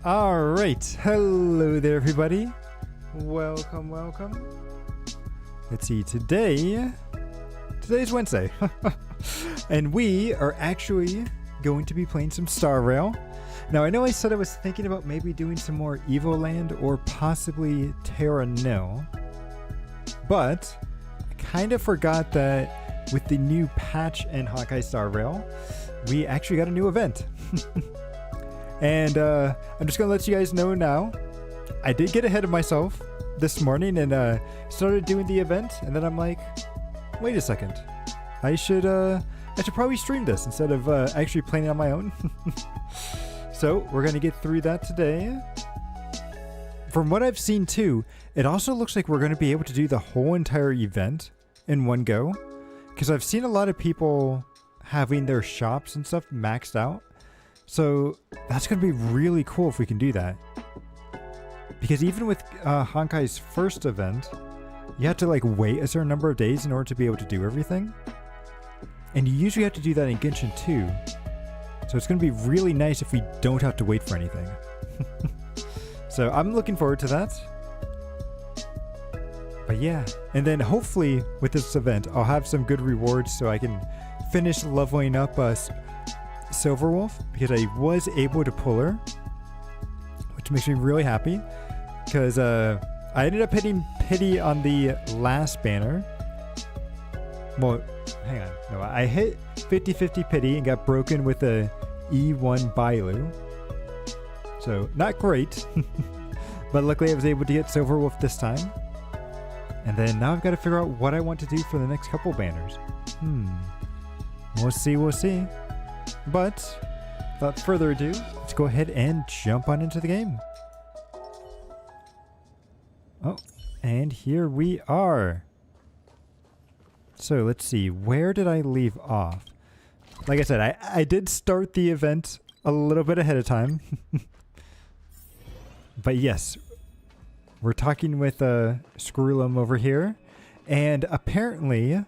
All right. Hello there, everybody. Welcome, welcome. Let's see. Today's Wednesday. And we are actually going to be playing some Star Rail. Now, I know I said I was thinking about maybe doing some more Evoland or possibly Terra Nil. But I kind of forgot that with the new patch in Honkai Star Rail, we actually got a new event. And I'm just going to let you guys know now, I did get ahead of myself this morning and started doing the event. And then I'm like, wait a second. I should probably stream this instead of actually playing it on my own. So we're going to get through that today. From what I've seen too, it also looks like we're going to be able to do the whole entire event in one go. Because I've seen a lot of people having their shops and stuff maxed out. So that's going to be really cool if we can do that. Because even with Honkai's first event, you have to like wait a certain number of days in order to be able to do everything. And you usually have to do that in Genshin too. So it's going to be really nice if we don't have to wait for anything. So I'm looking forward to that. But yeah, and then hopefully with this event, I'll have some good rewards so I can finish leveling up Silverwolf, because I was able to pull her, which makes me really happy, because I ended up hitting pity on the last banner. Well, hang on. No, I hit 50-50 pity and got broken with a E1 Bailu. So, not great. But luckily I was able to get Silverwolf this time. And then now I've got to figure out what I want to do for the next couple banners. We'll see. But, without further ado, let's go ahead and jump on into the game. Oh, and here we are. So, let's see. Where did I leave off? Like I said, I did start the event a little bit ahead of time. But yes, we're talking with Screwlum over here. And apparently,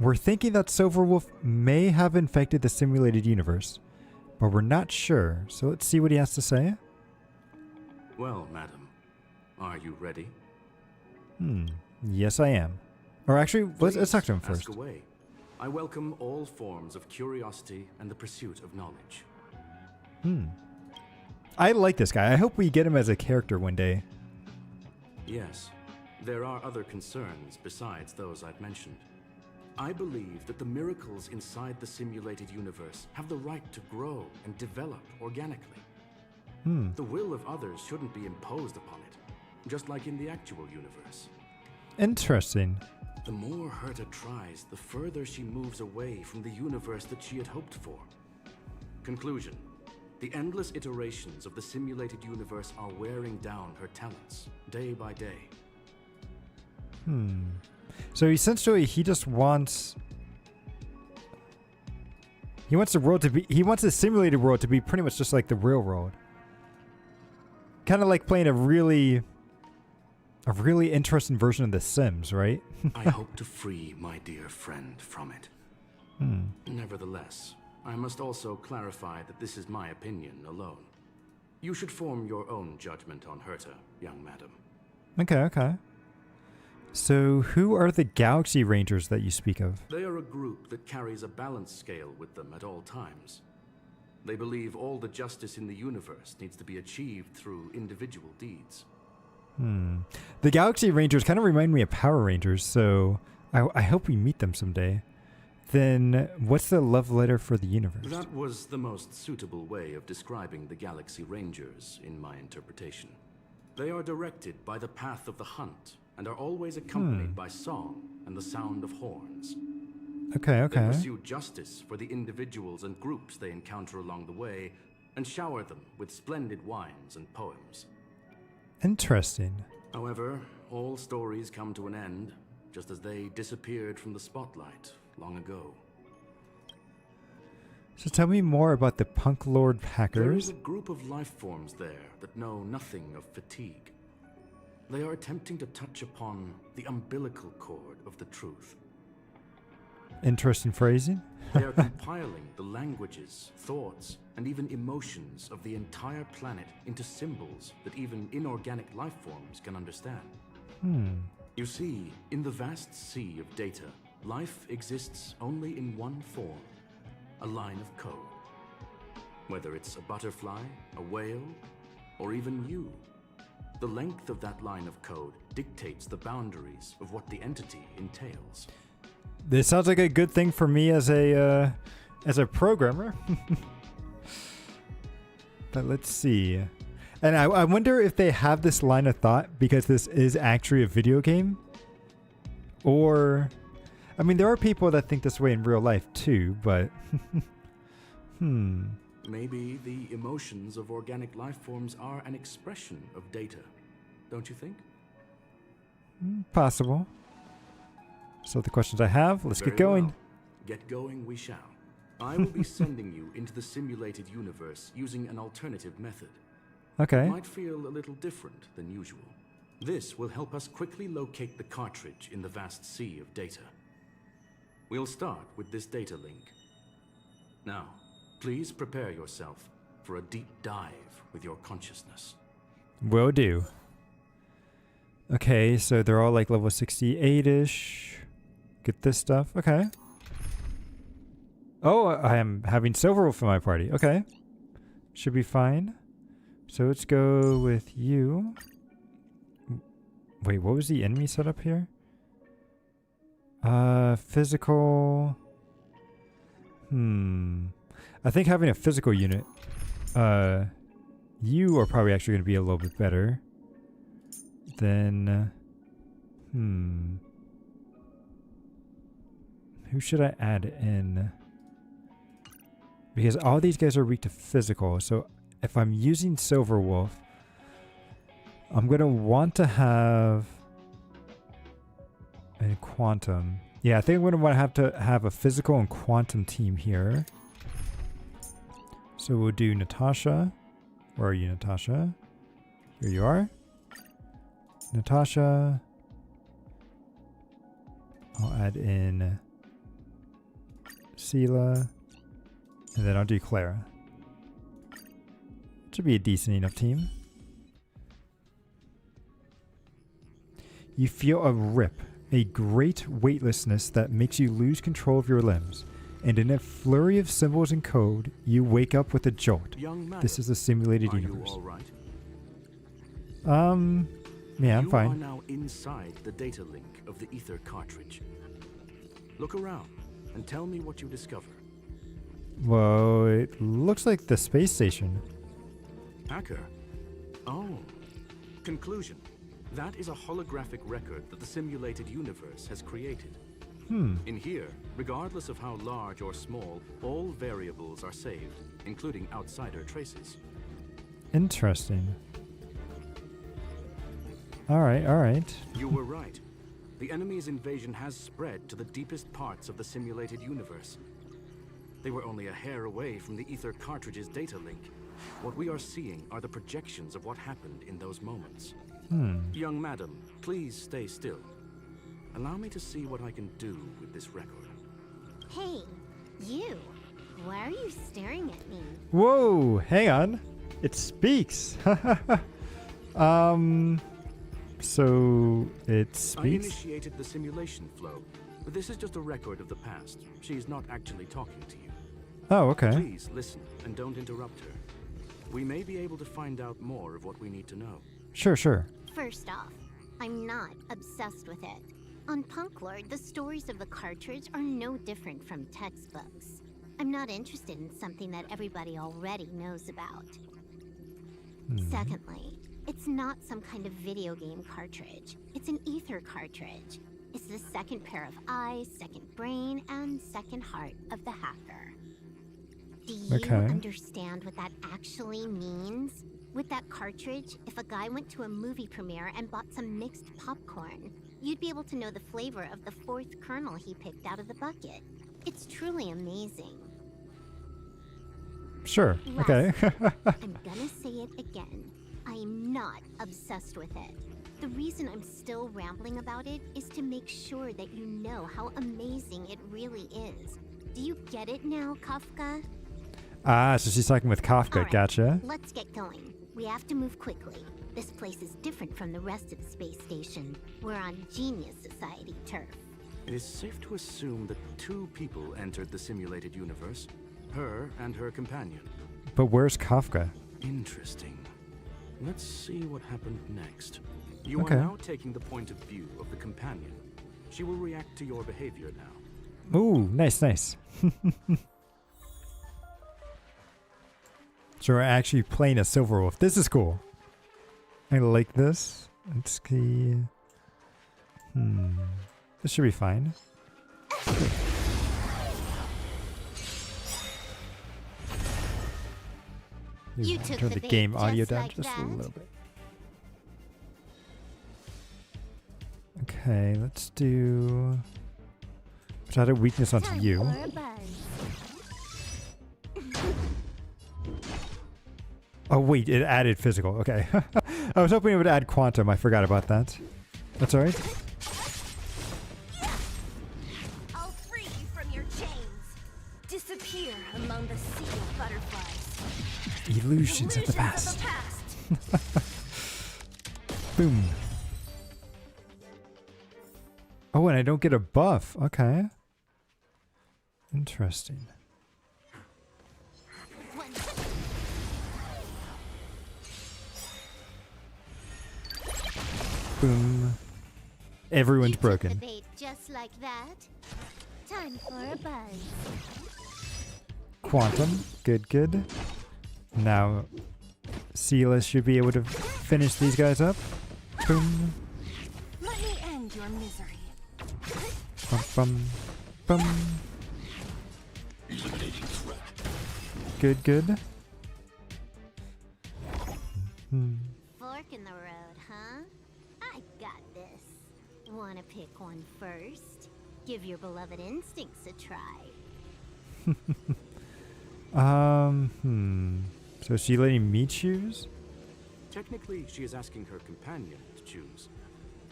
we're thinking that Silverwolf may have infected the simulated universe, but we're not sure. So let's see what he has to say. Well, madam, are you ready? Yes, I am. Or actually, let's talk to him first. Ask away. I welcome all forms of curiosity and the pursuit of knowledge. I like this guy. I hope we get him as a character one day. Yes, there are other concerns besides those I've mentioned. I believe that the miracles inside the simulated universe have the right to grow and develop organically. The will of others shouldn't be imposed upon it, just like in the actual universe. Interesting. The more Herta tries, the further she moves away from the universe that she had hoped for. Conclusion. The endless iterations of the simulated universe are wearing down her talents, day by day. So essentially, he just wants... He wants the world to be... He wants the simulated world to be pretty much just like the real world. Kind of like playing a really interesting version of The Sims, right? I hope to free my dear friend from it. Nevertheless, I must also clarify that this is my opinion alone. You should form your own judgment on Herta, young madam. Okay. So, who are the Galaxy Rangers that you speak of? They are a group that carries a balance scale with them at all times. They believe all the justice in the universe needs to be achieved through individual deeds. The Galaxy Rangers kind of remind me of Power Rangers, so I hope we meet them someday. Then, what's the love letter for the universe? That was the most suitable way of describing the Galaxy Rangers, in my interpretation. They are directed by the path of the hunt, and are always accompanied by song and the sound of horns. Okay. They pursue justice for the individuals and groups they encounter along the way, and shower them with splendid wines and poems. Interesting. However, all stories come to an end, just as they disappeared from the spotlight long ago. So tell me more about the Punk Lord There hackers. is a group of life forms there that know nothing of fatigue. They are attempting to touch upon the umbilical cord of the truth. Interesting phrasing. They are compiling the languages, thoughts, and even emotions of the entire planet into symbols that even inorganic life forms can understand. You see, in the vast sea of data, life exists only in one form, a line of code. Whether it's a butterfly, a whale, or even you, the length of that line of code dictates the boundaries of what the entity entails. This sounds like a good thing for me as a programmer. But let's see. And I wonder if they have this line of thought because this is actually a video game. Or, I mean, there are people that think this way in real life too, but Maybe the emotions of organic life forms are an expression of data, don't you think? Possible. So the questions I have, let's Very get going. well. Get going we shall. I will be sending you into the simulated universe using an alternative method. Okay. It might feel a little different than usual. This will help us quickly locate the cartridge in the vast sea of data. We'll start with this data link. Now, please prepare yourself for a deep dive with your consciousness. Will do. Okay, so they're all like level 68-ish. Get this stuff. Okay. Oh, I am having Silverwolf in my party. Okay. Should be fine. So let's go with you. Wait, what was the enemy setup here? Physical. I think having a physical unit. You are probably actually going to be a little bit better. Then. Who should I add in? Because all these guys are weak to physical. So if I'm using Silverwolf, I'm going to want to have a quantum. Yeah, I think I'm going to want to have a physical and quantum team here. So we'll do Natasha. Where are you, Natasha? Here you are. Natasha. I'll add in Sela. And then I'll do Clara. Should be a decent enough team. You feel a rip, a great weightlessness that makes you lose control of your limbs. And in a flurry of symbols and code, you wake up with a jolt. This is a simulated universe. You all right? Yeah, I'm fine. You are now inside the data link of the ether cartridge. Look around and tell me what you discover. Well, it looks like the space station. Hacker? Oh. Conclusion. That is a holographic record that the simulated universe has created. In here, regardless of how large or small, all variables are saved, including outsider traces. Interesting. Alright, alright. You were right. The enemy's invasion has spread to the deepest parts of the simulated universe. They were only a hair away from the ether cartridge's data link. What we are seeing are the projections of what happened in those moments. Young madam, please stay still. Allow me to see what I can do with this record. Hey, you. Why are you staring at me? Whoa, hang on. It speaks. So it speaks? I initiated the simulation flow, but this is just a record of the past. She's not actually talking to you. Oh, okay. Please listen and don't interrupt her. We may be able to find out more of what we need to know. Sure, sure. First off, I'm not obsessed with it. On Punk Lord, the stories of the cartridge are no different from textbooks. I'm not interested in something that everybody already knows about. Secondly, it's not some kind of video game cartridge. It's an ether cartridge. It's the second pair of eyes, second brain, and second heart of the hacker. Do you understand what that actually means? With that cartridge, if a guy went to a movie premiere and bought some mixed popcorn, you'd be able to know the flavor of the fourth kernel he picked out of the bucket. It's truly amazing. Sure, okay. I'm gonna say it again. I'm not obsessed with it. The reason I'm still rambling about it is to make sure that you know how amazing it really is. Do you get it now, Kafka? Ah, so she's talking with Kafka. All right, Gotcha. let's get going. We have to move quickly. This place is different from the rest of the space station. We're on Genius Society turf. It is safe to assume that 2 people entered the simulated universe. Her and her companion. But where's Kafka? Interesting. Let's see what happened next. You Okay. are now taking the point of view of the companion. She will react to your behavior now. Ooh, nice, nice. So we're actually playing a Silver Wolf. This is cool. I like this. Let's see. This should be fine. You took Turn the the bait game audio just down like just a that? little bit. Okay, let's do. Let's add a weakness onto Time you. for a buzz. Oh wait, it added physical. Okay. I was hoping it would add quantum. I forgot about that. That's alright. I'll free you from your chains. Disappear among the sea of butterflies. Illusions of the past. Boom. Oh, and I don't get a buff. Okay. Interesting. Boom. Everyone's You took the broken. bait just like that. Time for a buzz. Quantum. Good, good. Now, Seela should be able to finish these guys up. Boom. Let me end your misery. Bum, bum, bum. Good, good. Fork in the road, huh? I got this. Wanna pick one first? Give your beloved instincts a try. So is she letting me choose? Technically, she is asking her companion to choose.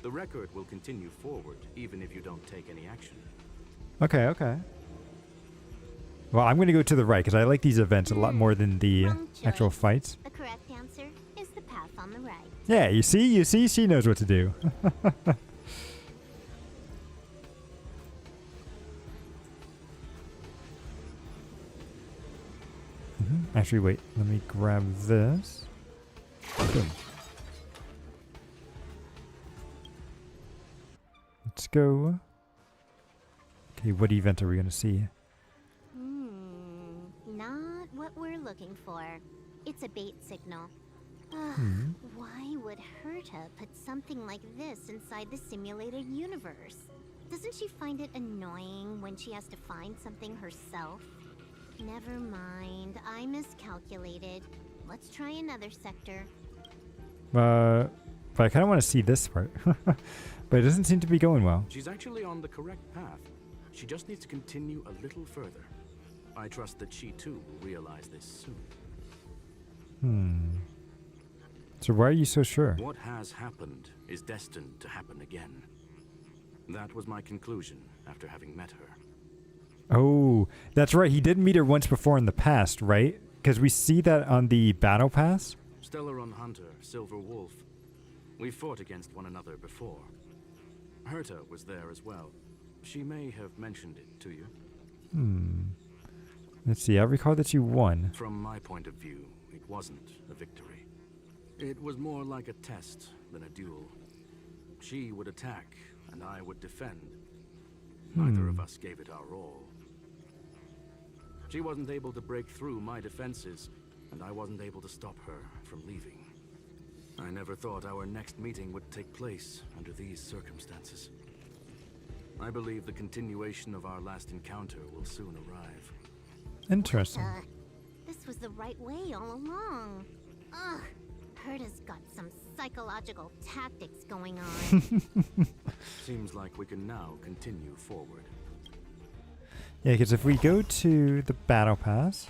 The record will continue forward, even if you don't take any action. Okay, okay. Well, I'm going to go to the right because I like these events a lot more than the Wrong actual choice. fights. The correct answer is the path on the right. Yeah, you see, she knows what to do. Actually, wait, let me grab this. Boom. Let's go. Okay, what event are we going to see? Not what we're looking for. It's a bait signal. Ugh, why would Herta put something like this inside the simulated universe? Doesn't she find it annoying when she has to find something herself? Never mind, I miscalculated. Let's try another sector. But I kind of want to see this part. But it doesn't seem to be going well. She's actually on the correct path. She just needs to continue a little further. I trust that she too will realize this soon. So why are you so sure? What has happened is destined to happen again. That was my conclusion after having met her. Oh, that's right. He did meet her once before in the past, right? Because we see that on the battle pass. Stellaron Hunter, Silver Wolf. We fought against one another before. Herta was there as well. She may have mentioned it to you. Let's see. I recall that you won. From my point of view, it wasn't a victory. It was more like a test than a duel. She would attack, and I would defend. Neither of us gave it our all. She wasn't able to break through my defenses, and I wasn't able to stop her from leaving. I never thought our next meeting would take place under these circumstances. I believe the continuation of our last encounter will soon arrive. Interesting. This was the right way all along. Ugh, Herta's got some psychological tactics going on. Seems like we can now continue forward. Yeah, because if we go to the battle pass...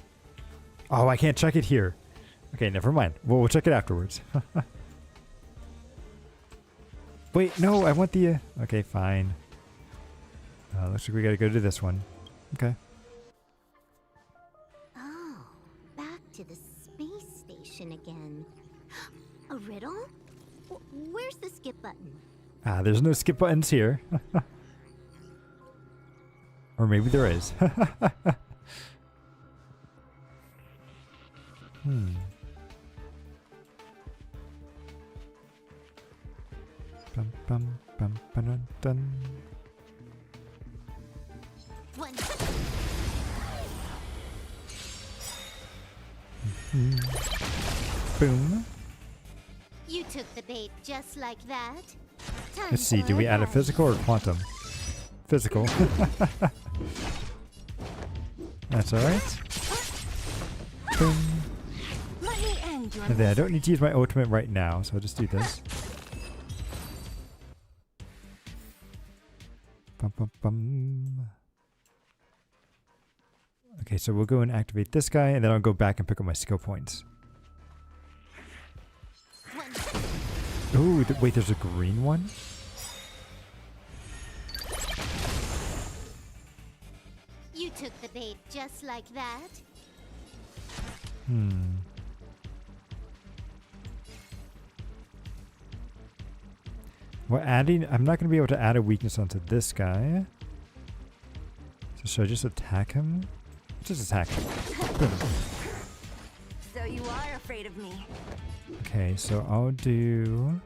Oh, I can't check it here. Okay, never mind. We'll check it afterwards. Wait, no, I want the... okay, fine. Looks like we gotta go to this one. Okay. Oh, back to the space station again. A riddle? Where's the skip button? Ah, there's no skip buttons here. Or maybe there is. Hmm. Bum, bum, bum, ba-dun, dun. One. Boom. You took the bait just like that. Time Let's see, for do we add a lunch. physical or quantum? Physical. That's alright. Boom. Let me end your And then I don't need to use my ultimate right now, so I'll just do this. Bum, bum, bum. Okay, so we'll go and activate this guy, and then I'll go back and pick up my skill points. One. Ooh, wait, there's a green one? You took the bait just like that. Hmm. Well, adding... I'm not going to be able to add a weakness onto this guy. So should I just attack him? Just attack him. Boom. So you are afraid of me. Okay, so I'll do...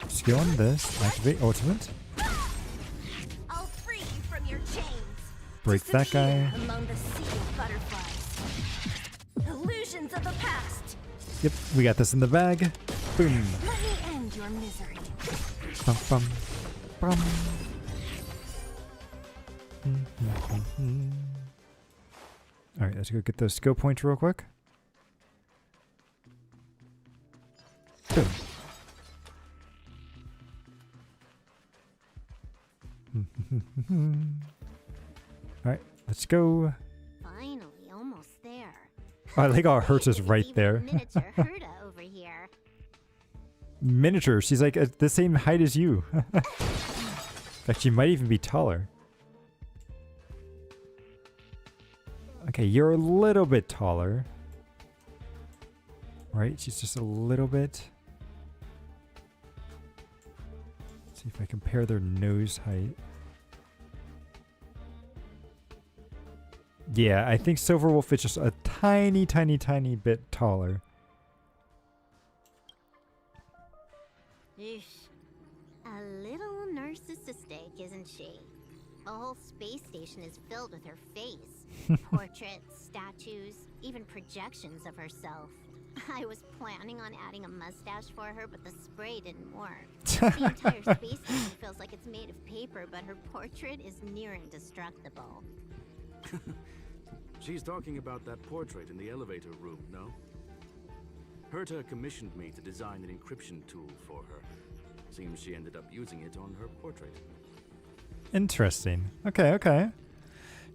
skill on this. Activate ultimate. I'll free you from your chains. Break that guy. Disappear among the sea of butterflies. Illusions of the past. Yep, we got this in the bag. Boom. Let me end your misery. Bum, bum, bum. Alright, let's go get those skill points real quick. Boom. Alright, let's go. Finally, almost there. I like how hers is right Even there. Miniature Herta over here. Miniature, she's like the same height as you. In fact, she might even be taller. Okay, you're a little bit taller. Right, she's just a little bit. Let's see if I compare their nose height. Yeah, I think Silverwolf is just a tiny, tiny, tiny bit taller. Eesh. A little narcissistic, isn't she? The whole space station is filled with her face. Portraits, statues, even projections of herself. I was planning on adding a mustache for her, but the spray didn't work. The entire space station feels like it's made of paper, but her portrait is near indestructible. She's talking about that portrait in the elevator room, no? Herta commissioned me to design an encryption tool for her. Seems she ended up using it on her portrait. Interesting. Okay, okay.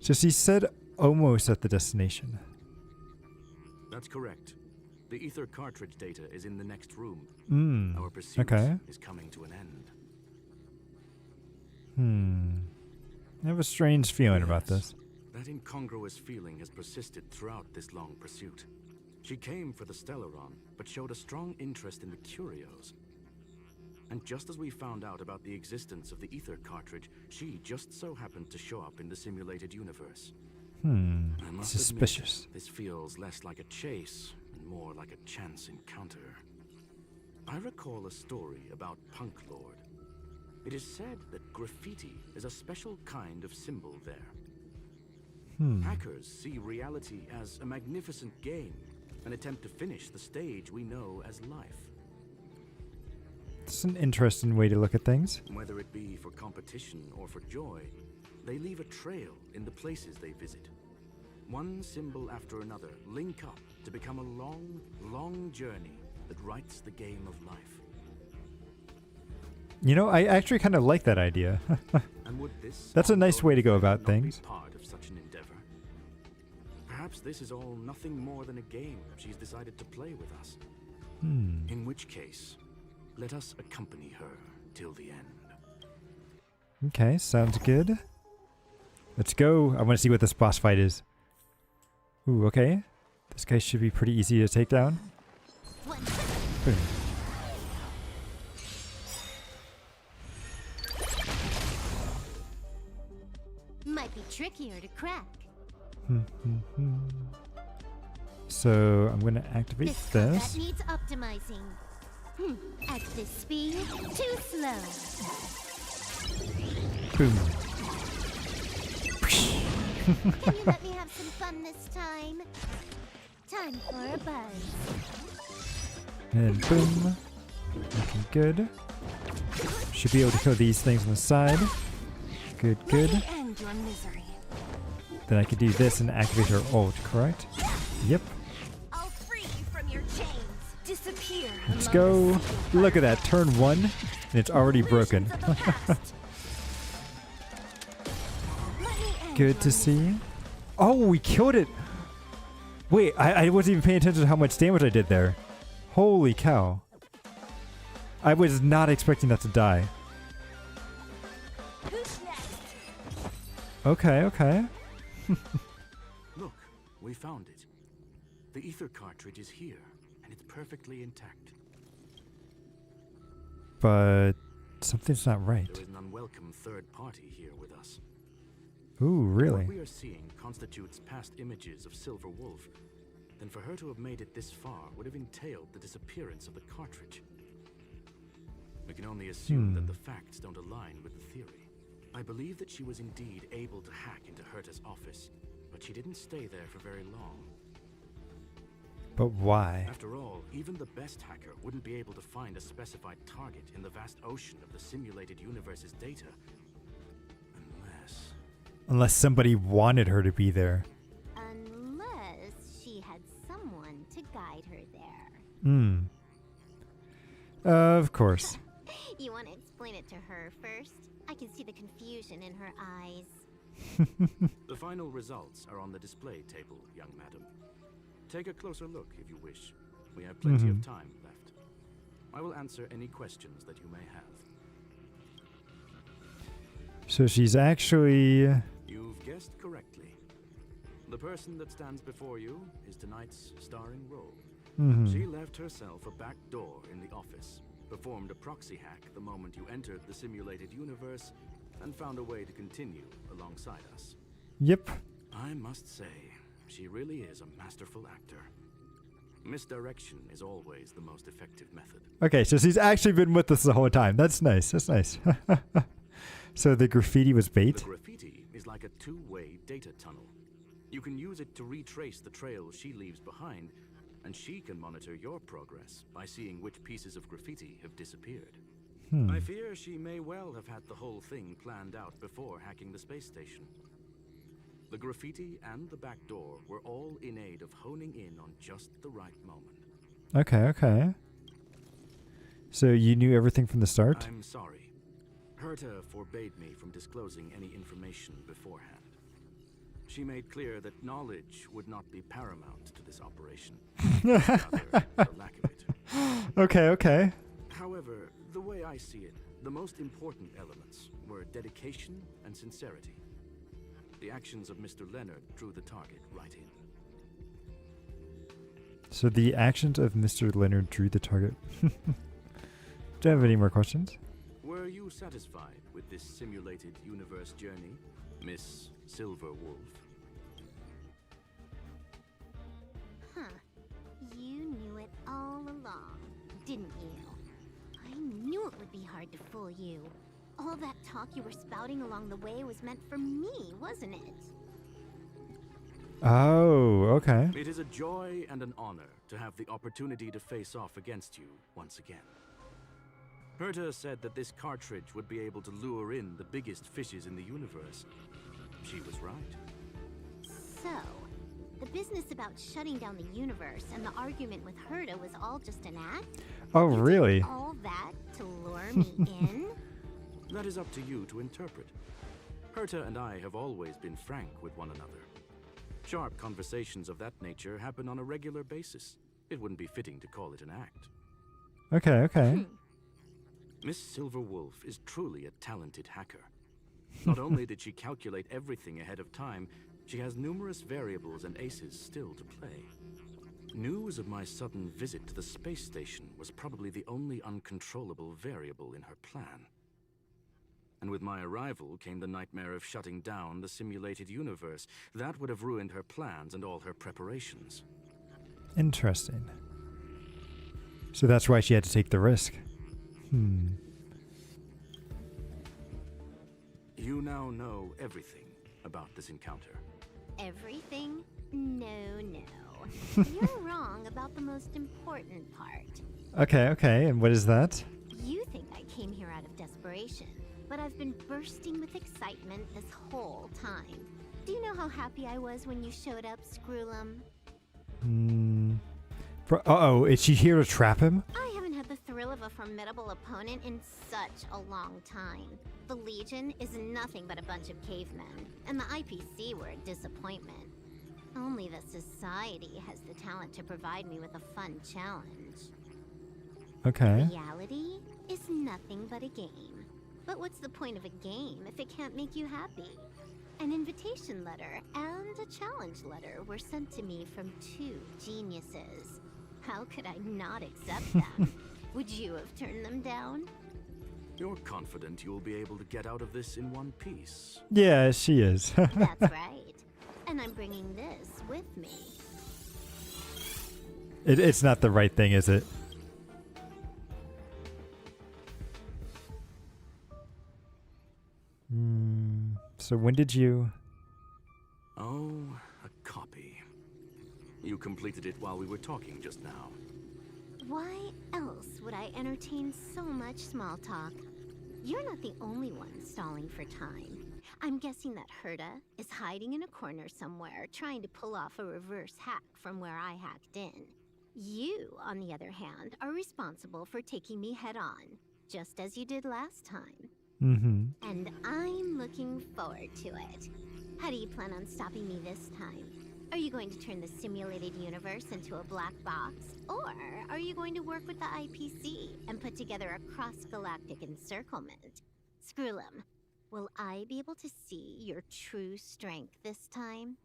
So she said almost at the destination. That's correct. The ether cartridge data is in the next room. Our pursuit Okay. is coming to an end. I have a strange feeling about Yes. this. That incongruous feeling has persisted throughout this long pursuit. She came for the Stellaron, but showed a strong interest in the curios. And just as we found out about the existence of the ether cartridge, she just so happened to show up in the simulated universe. I must Suspicious. admit, this feels less like a chase and more like a chance encounter. I recall a story about Punk Lord. It is said that graffiti is a special kind of symbol there. Hackers see reality as a magnificent game and attempt to finish the stage we know as life. It's an interesting way to look at things. Whether it be for competition or for joy, they leave a trail in the places they visit. One symbol after another link up to become a long, long journey that writes the game of life. You know, I actually kind of like that idea. And would this That's a nice way to go about not be things. part of such an endeavor? Perhaps this is all nothing more than a game she's decided to play with us. In which case, let us accompany her till the end. Okay, sounds good. Let's go. I want to see what this boss fight is. Ooh, okay. This guy should be pretty easy to take down. Boom. Might be trickier to crack. So I'm going to activate This combat this. needs optimizing. At this speed, too slow. Boom. Can you let me have some fun this time? Time for a buzz. And boom. Looking good. Should be able to kill these things on the side. Good, good. Let me end your misery. Then I can do this and activate her ult, correct? Yep. I'll free you from your chains. Disappear. Let's among go. the sea of Look at that. Turn 1 and it's already broken. Illusions of the past. Let me end Good your to see. Oh, we killed it. Wait, I wasn't even paying attention to how much damage I did there. Holy cow. I was not expecting that to die. Who's next? Okay, okay. Look, we found it. The ether cartridge is here, and it's perfectly intact. But something's not right. There is an unwelcome third party here with us. Ooh, really? What we are seeing constitutes past images of Silver Wolf. Then for her to have made it this far would have entailed the disappearance of the cartridge. We can only assume that the facts don't align with the theory. I believe that she was indeed able to hack into Herta's office, but she didn't stay there for very long. But why? After all, even the best hacker wouldn't be able to find a specified target in the vast ocean of the simulated universe's data. Unless somebody wanted her to be there. Unless she had someone to guide her there. Of course. You want to explain it to her first? I can see the confusion in her eyes. The final results are on the display table, young madam. Take a closer look if you wish. We have plenty of time left. I will answer any questions that you may have. So she's actually... You've guessed correctly. The person that stands before you is tonight's starring role. She left herself a back door in the office, performed a proxy hack the moment you entered the simulated universe, and found a way to continue alongside us. Yep. I must say, she really is a masterful actor. Misdirection is always the most effective method. Okay, so she's actually been with us the whole time. That's nice. That's nice. So the graffiti was bait? The graffiti is like a two-way data tunnel. You can use it to retrace the trail she leaves behind, and she can monitor your progress by seeing which pieces of graffiti have disappeared. I fear she may well have had the whole thing planned out before hacking the space station. The graffiti and the back door were all in aid of honing in on just the right moment. Okay, okay. So you knew everything from the start? I'm sorry. Herta forbade me from disclosing any information beforehand. She made clear that knowledge would not be paramount to this operation. Rather, the lack of it. Okay, okay. However, the way I see it, the most important elements were dedication and sincerity. The actions of Mr. Leonard drew the target right in. So the actions of Mr. Leonard drew the target. Do you have any more questions? Were you satisfied with this simulated universe journey, Miss Silver Wolf? Huh. You knew it all along, didn't you? I knew it would be hard to fool you. All that talk you were spouting along the way was meant for me, wasn't it? Oh, okay. It is a joy and an honor to have the opportunity to face off against you once again. Herta said that this cartridge would be able to lure in the biggest fishes in the universe. She was right. So, the business about shutting down the universe and the argument with Herta was all just an act? Oh, You did really? all that to lure me in? That is up to you to interpret. Herta and I have always been frank with one another. Sharp conversations of that nature happen on a regular basis. It wouldn't be fitting to call it an act. Okay, okay. Miss Silver Wolf is truly a talented hacker. Not only did she calculate everything ahead of time, she has numerous variables and aces still to play. News of my sudden visit to the space station was probably the only uncontrollable variable in her plan. And with my arrival came the nightmare of shutting down the simulated universe. That would have ruined her plans and all her preparations. Interesting. So that's why she had to take the risk. You now know everything about this encounter. Everything? No, no. You're wrong about the most important part. Okay, and what is that? You think I came here out of desperation, but I've been bursting with excitement this whole time. Do you know how happy I was when you showed up, Cquel? Uh-oh, is she here to trap him? I haven't had the thrill of a formidable opponent in such a long time. The Legion is nothing but a bunch of cavemen, and the IPC were a disappointment. Only the Society has the talent to provide me with a fun challenge. Okay. Reality is nothing but a game. But what's the point of a game if it can't make you happy? An invitation letter and a challenge letter were sent to me from two geniuses. How could I not accept them? Would you have turned them down? You're confident you'll be able to get out of this in one piece. Yeah, she is. That's right. And I'm bringing this with me. It's not the right thing, is it? So when did you... Oh, a copy. You completed it while we were talking just now. Why else would I entertain so much small talk? You're not the only one stalling for time. I'm guessing that Herta is hiding in a corner somewhere, trying to pull off a reverse hack from where I hacked in. You, on the other hand, are responsible for taking me head-on, just as you did last time. And I'm looking forward to it. How do you plan on stopping me this time? Are you going to turn the simulated universe into a black box? Or are you going to work with the IPC and put together a cross-galactic encirclement? Cquel, will I be able to see your true strength this time?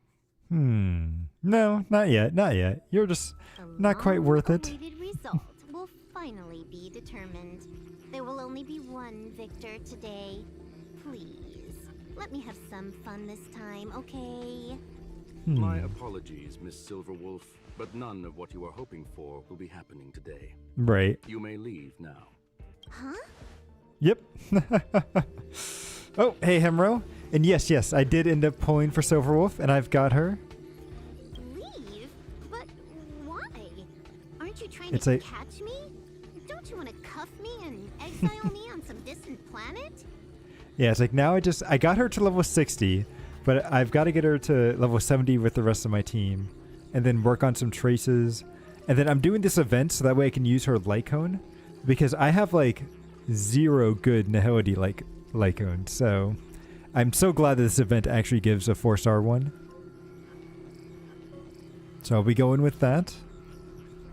No, not yet, not yet. You're just not quite worth it. The long-awaited result will finally be determined. There will only be one victor today. Please, let me have some fun this time, okay? My apologies, Miss Silverwolf, but none of what you are hoping for will be happening today. Right. You may leave now. Huh? Yep. Oh, hey, Hemro. And yes, I did end up pulling for Silverwolf, and I've got her. Leave? But why? Aren't you trying It's to like- catch me? Don't you want to cuff me and exile me on some distant planet? Yeah, it's like now I got her to level 60, but I've got to get her to level 70 with the rest of my team, and then work on some traces. And then I'm doing this event so that way I can use her light cone, because I have like 0 good Nihility light cone. So I'm so glad that this event actually gives a 4-star one. So I'll be going with that.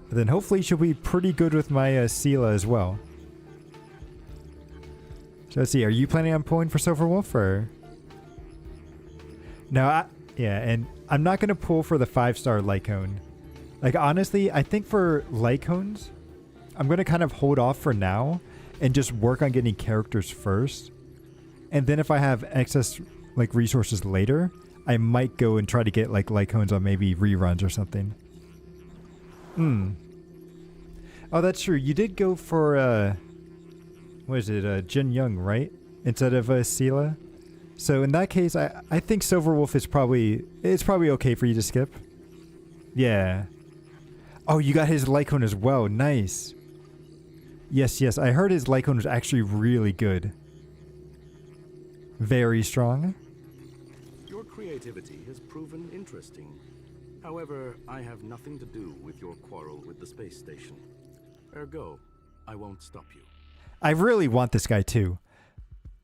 And then hopefully she'll be pretty good with my Sela as well. So let's see, are you planning on pulling for Silverwolf or? No, yeah, and I'm not going to pull for the 5-star light cone. Like honestly, I think for light cones, I'm going to kind of hold off for now and just work on getting characters first. And then if I have excess like resources later, I might go and try to get like light cones on maybe reruns or something. Oh, that's true. You did go for what is it, Jin Young, right? Instead of Sela. So in that case, I think Silverwolf is probably okay for you to skip. Yeah. Oh, you got his light cone as well. Nice. Yes. I heard his light cone was actually really good. Very strong. Your creativity has proven interesting. However, I have nothing to do with your quarrel with the space station. Ergo, I won't stop you. I really want this guy too.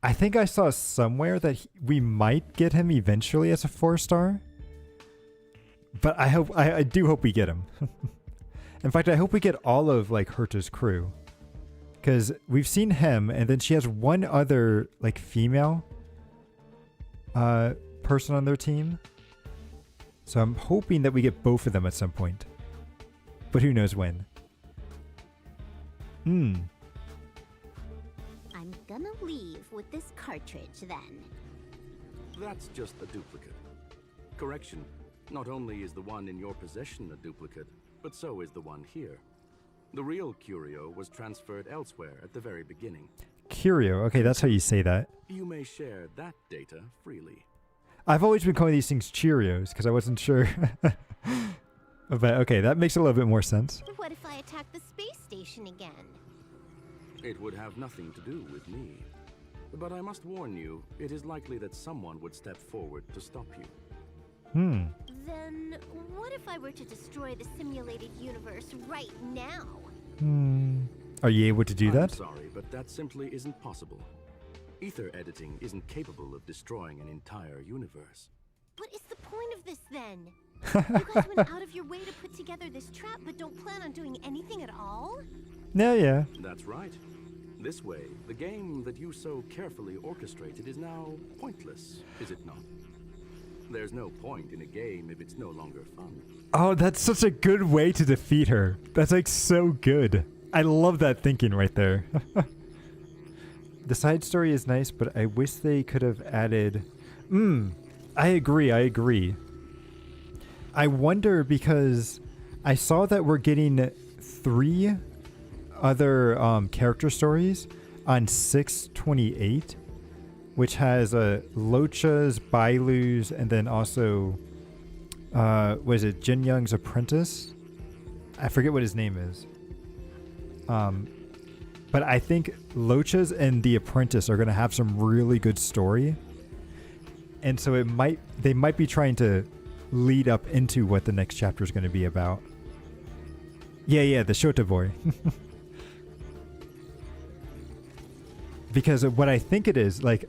I think I saw somewhere that we might get him eventually as a 4-star. But I do hope we get him. In fact, I hope we get all of like Herta's crew. Because we've seen him, and then she has one other like female. person on their team. So I'm hoping that we get both of them at some point. But who knows when. I'm gonna leave with this cartridge then. That's just a duplicate. Correction, not only is the one in your possession a duplicate, but so is the one here. The real curio was transferred elsewhere at the very beginning. Curio, okay, that's how you say that. You may share that data freely. I've always been calling these things Cheerios because I wasn't sure. But okay, that makes a little bit more sense. What if I attack the space station again? It would have nothing to do with me. But I must warn you, it is likely that someone would step forward to stop you. Then what if I were to destroy the simulated universe right now? Are you able to do that? I'm sorry, but that simply isn't possible. Ether editing isn't capable of destroying an entire universe. What is the point of this then? You guys went out of your way to put together this trap but don't plan on doing anything at all? Yeah. That's right. This way, the game that you so carefully orchestrated is now pointless, is it not? There's no point in a game if it's no longer fun. Oh, that's such a good way to defeat her. That's like so good. I love that thinking right there. The side story is nice, but I wish they could have added... I agree. I wonder because I saw that we're getting 3 other character stories on 6/28, which has Locha's, Bailu's, and then also was it Jin Young's apprentice? I forget what his name is. But I think Locha's and the apprentice are going to have some really good story, and so they might be trying to lead up into what the next chapter is going to be about. Yeah, the Shota boy. Because of what I think it is, like,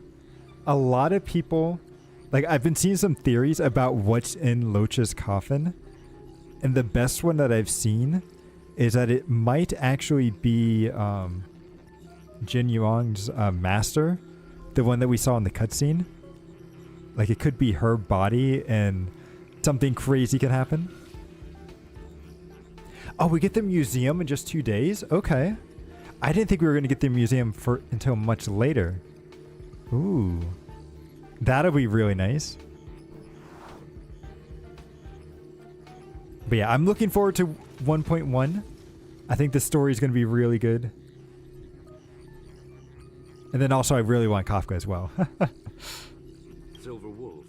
a lot of people, like, I've been seeing some theories about what's in Locha's coffin, and the best one that I've seen is that it might actually be Jin Yuang's master, the one that we saw in the cutscene. Like, it could be her body and something crazy can happen. Oh, we get the museum in just 2 days? Okay. I didn't think we were going to get the museum until much later. Ooh. That'll be really nice. But yeah, I'm looking forward to 1.1. I think the story is going to be really good. And then also I really want Kafka as well. Silver Wolf,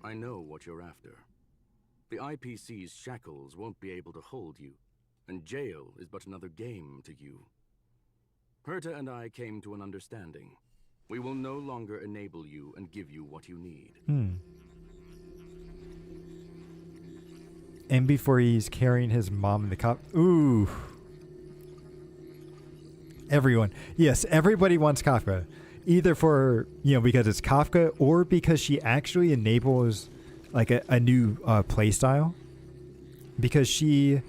I know what you're after. The IPC's shackles won't be able to hold you, and jail is but another game to you. Herta and I came to an understanding. We will no longer enable you and give you what you need. And before he's carrying his mom in the cop. Ooh. Everyone. Yes, everybody wants Kafka. Either for, because it's Kafka or because she actually enables like a new play style. Because she's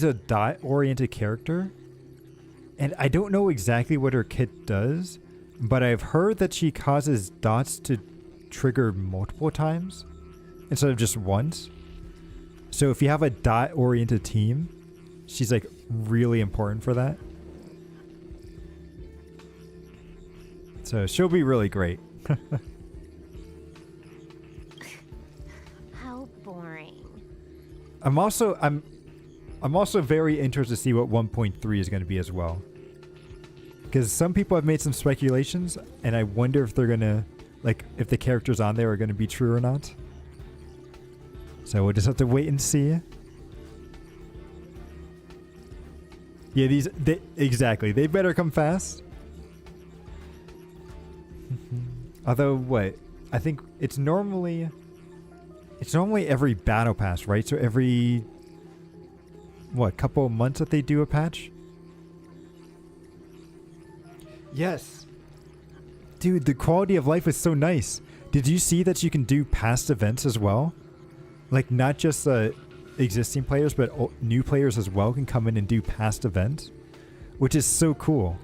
a dot-oriented character. And I don't know exactly what her kit does, but I've heard that she causes dots to trigger multiple times instead of just once. So if you have a dot-oriented team, she's like really important for that. So she'll be really great. How boring. I'm also very interested to see what 1.3 is going to be as well. Because some people have made some speculations, and I wonder if they're going to, like, if the characters on there are going to be true or not. So we'll just have to wait and see. Yeah, exactly. They better come fast. Although, I think it's normally every battle pass, right? So every, couple of months that they do a patch? Yes. Dude, the quality of life is so nice. Did you see that you can do past events as well? Like, not just existing players, but new players as well can come in and do past events, which is so cool.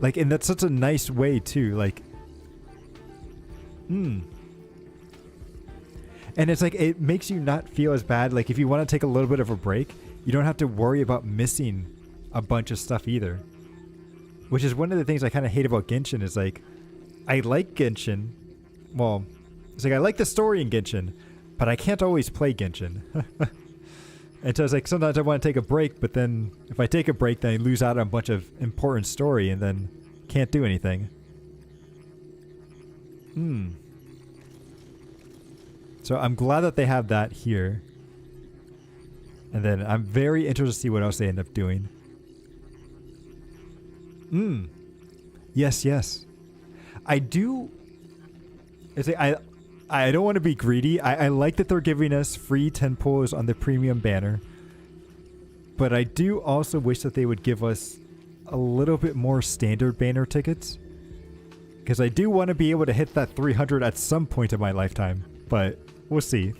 Like, and that's such a nice way too. Like, Hmm. And it's like, it makes you not feel as bad. Like if you want to take a little bit of a break, you don't have to worry about missing a bunch of stuff either. Which is one of the things I kind of hate about Genshin is like, I like Genshin. Well, it's like I like the story in Genshin, but I can't always play Genshin. And so it's like sometimes I want to take a break, but then if I take a break, then I lose out on a bunch of important story and then can't do anything. Hmm. So I'm glad that they have that here. And then I'm very interested to see what else they end up doing. Hmm. Yes, yes. I do... It's like I don't want to be greedy. I like that they're giving us free 10 pulls on the premium banner. But I do also wish that they would give us a little bit more standard banner tickets. Because I do want to be able to hit that 300 at some point in my lifetime. But we'll see.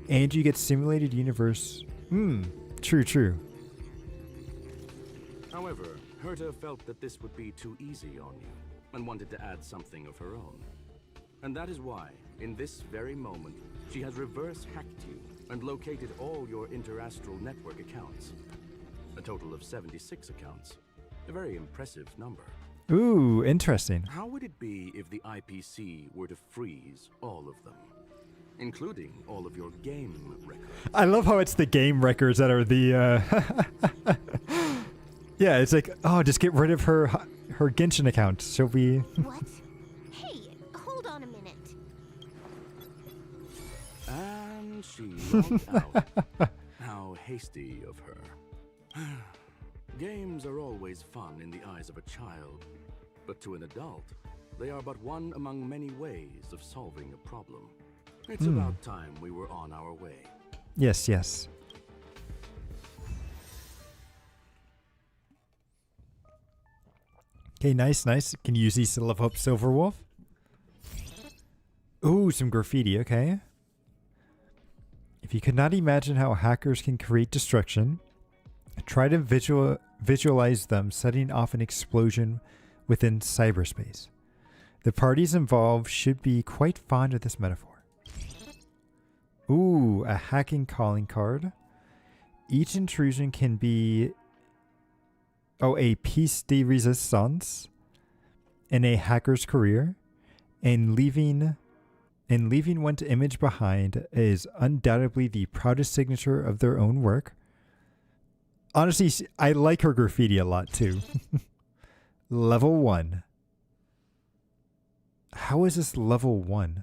And you get simulated universe. Hmm. True, true. However, Herta felt that this would be too easy on you, and wanted to add something of her own. And that is why, in this very moment, she has reverse-hacked you and located all your interastral network accounts. A total of 76 accounts. A very impressive number. Ooh, interesting. How would it be if the IPC were to freeze all of them? Including all of your game records. I love how it's the game records that are the... Yeah, it's like, oh, just get rid of her Genshin account. She'll be... What? Hey, hold on a minute. And she logged out. How hasty of her. Games are always fun in the eyes of a child. But to an adult, they are but one among many ways of solving a problem. It's about time we were on our way. Yes, yes. Okay, nice, nice. Can you use these to level up Silverwolf? Ooh, some graffiti, okay. If you could not imagine how hackers can create destruction, try to visualize them setting off an explosion within cyberspace. The parties involved should be quite fond of this metaphor. Ooh, a hacking calling card. Each intrusion can be... Oh, a piece de resistance in a hacker's career, and leaving one's image behind is undoubtedly the proudest signature of their own work. Honestly, I like her graffiti a lot too. Level 1. How is this level 1?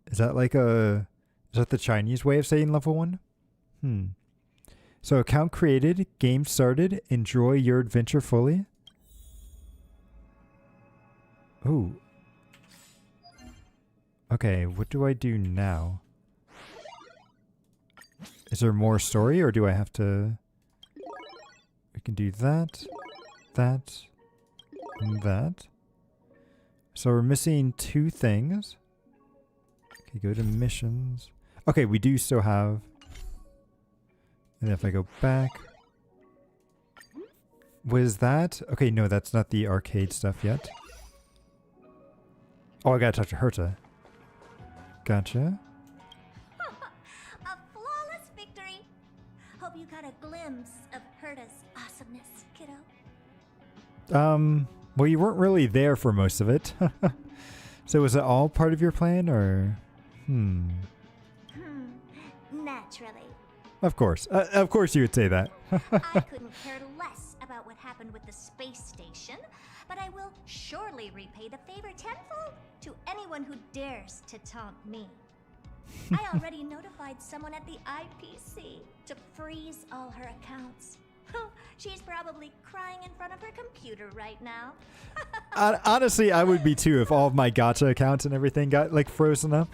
Is that like is that the Chinese way of saying level 1? So account created, game started, enjoy your adventure fully. Ooh. Okay, what do I do now? Is there more story, or do I have to... We can do that, that, and that. So we're missing 2 things. Okay, go to missions. Okay, we do still have... And if I go back... What is that? Okay, no, that's not the arcade stuff yet. Oh, I gotta talk to Herta. Gotcha. A flawless victory. Hope you got a glimpse of Herta's awesomeness, kiddo. Well, you weren't really there for most of it. So was it all part of your plan, or... Naturally. Of course you would say that. I couldn't care less about what happened with the space station, but I will surely repay the favor tenfold to anyone who dares to taunt me. I already notified someone at the IPC to freeze all her accounts. She's probably crying in front of her computer right now. Honestly, I would be too if all of my gacha accounts and everything got like frozen up.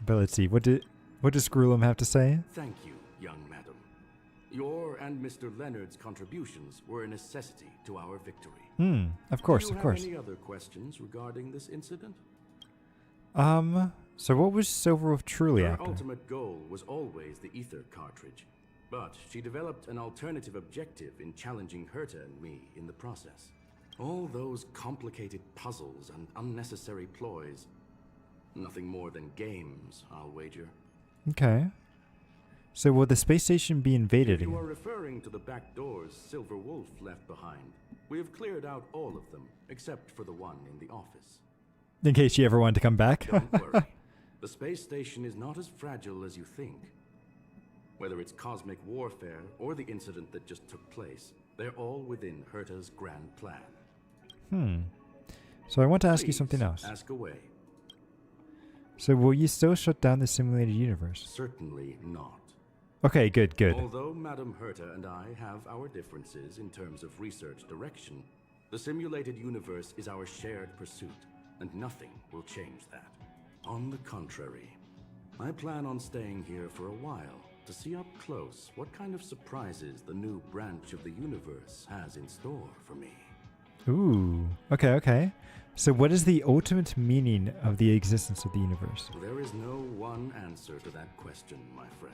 But let's see, what does Cquel have to say? Thank you, young madam. Your and Mr. Leonard's contributions were a necessity to our victory. Of course, Do you of course. have any other questions regarding this incident? So what was Silverwolf truly Her after? ultimate goal was always the ether cartridge. But she developed an alternative objective in challenging Herta and me in the process. All those complicated puzzles and unnecessary ploys. Nothing more than games, I'll wager. Okay. So will the space station be invaded If you again? are referring to the back doors Silver Wolf left behind, we have cleared out all of them, except for the one in the office. In case you ever wanted to come back. Don't worry. The space station is not as fragile as you think. Whether it's cosmic warfare or the incident that just took place, they're all within Herta's grand plan. So I want to ask you Please, something else. Ask away. So will you still shut down the simulated universe? Certainly not. Okay, good, good. Although Madame Herta and I have our differences in terms of research direction, the simulated universe is our shared pursuit, and nothing will change that. On the contrary, I plan on staying here for a while to see up close what kind of surprises the new branch of the universe has in store for me. Ooh. Okay, okay. So what is the ultimate meaning of the existence of the universe? There is no one answer to that question, my friend.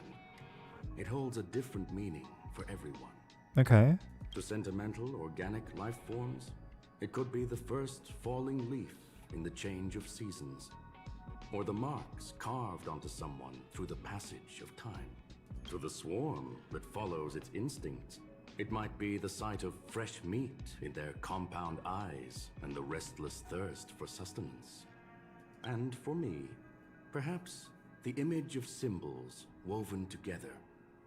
It holds a different meaning for everyone. Okay. To sentimental, organic life forms, it could be the first falling leaf in the change of seasons, or the marks carved onto someone through the passage of time. To the swarm that follows its instincts, it might be the sight of fresh meat in their compound eyes and the restless thirst for sustenance. And for me, perhaps the image of symbols woven together,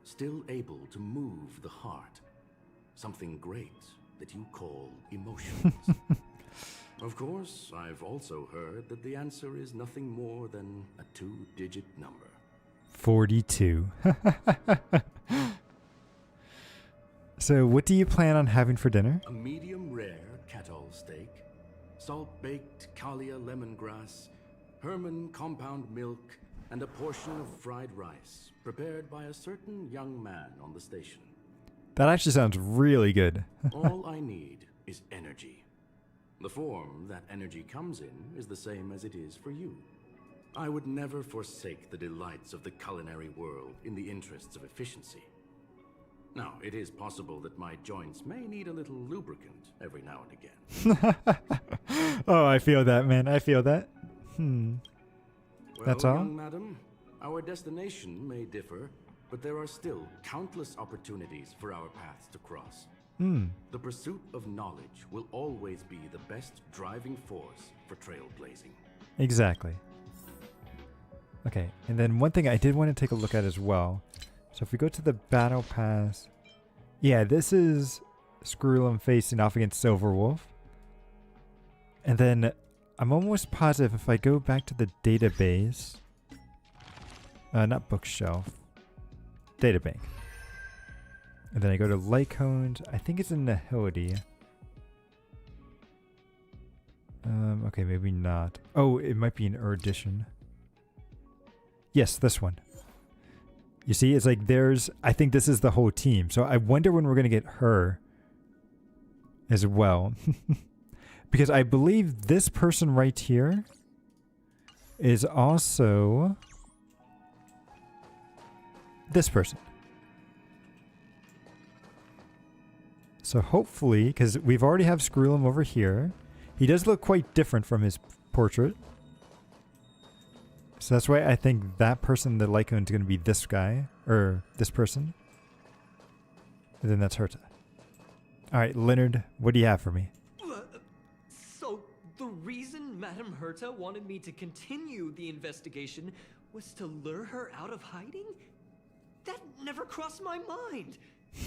still able to move the heart. Something great that you call emotions. Of course, I've also heard that the answer is nothing more than a 2-digit number. 42. So what do you plan on having for dinner? A medium rare Cquel steak, salt-baked Kalia lemongrass, Herman compound milk, and a portion of fried rice, prepared by a certain young man on the station. That actually sounds really good. All I need is energy. The form that energy comes in is the same as it is for you. I would never forsake the delights of the culinary world in the interests of efficiency. Now, it is possible that my joints may need a little lubricant every now and again. Oh, I feel that, man. I feel that. Well, That's all? young madam, our destination may differ, but there are still countless opportunities for our paths to cross. The pursuit of knowledge will always be the best driving force for trailblazing. Exactly. Okay, and then one thing I did want to take a look at as well. So if we go to the battle pass, yeah, this is Cquel facing off against Silver Wolf. And then I'm almost positive if I go back to the database, not bookshelf, databank. And then I go to Lycones. I think it's in Nihility. Okay, maybe not. Oh, it might be an Erudition. Yes, this one. You see, it's like there's... I think this is the whole team. So I wonder when we're going to get her as well. Because I believe this person right here is also this person. So hopefully, because we've already have Cquel over here. He does look quite different from his portrait. So that's why I think that person, the Lycone, is going to be this guy, or this person. And then that's Herta. Alright, Leonard, what do you have for me? So, the reason Madame Herta wanted me to continue the investigation was to lure her out of hiding? That never crossed my mind!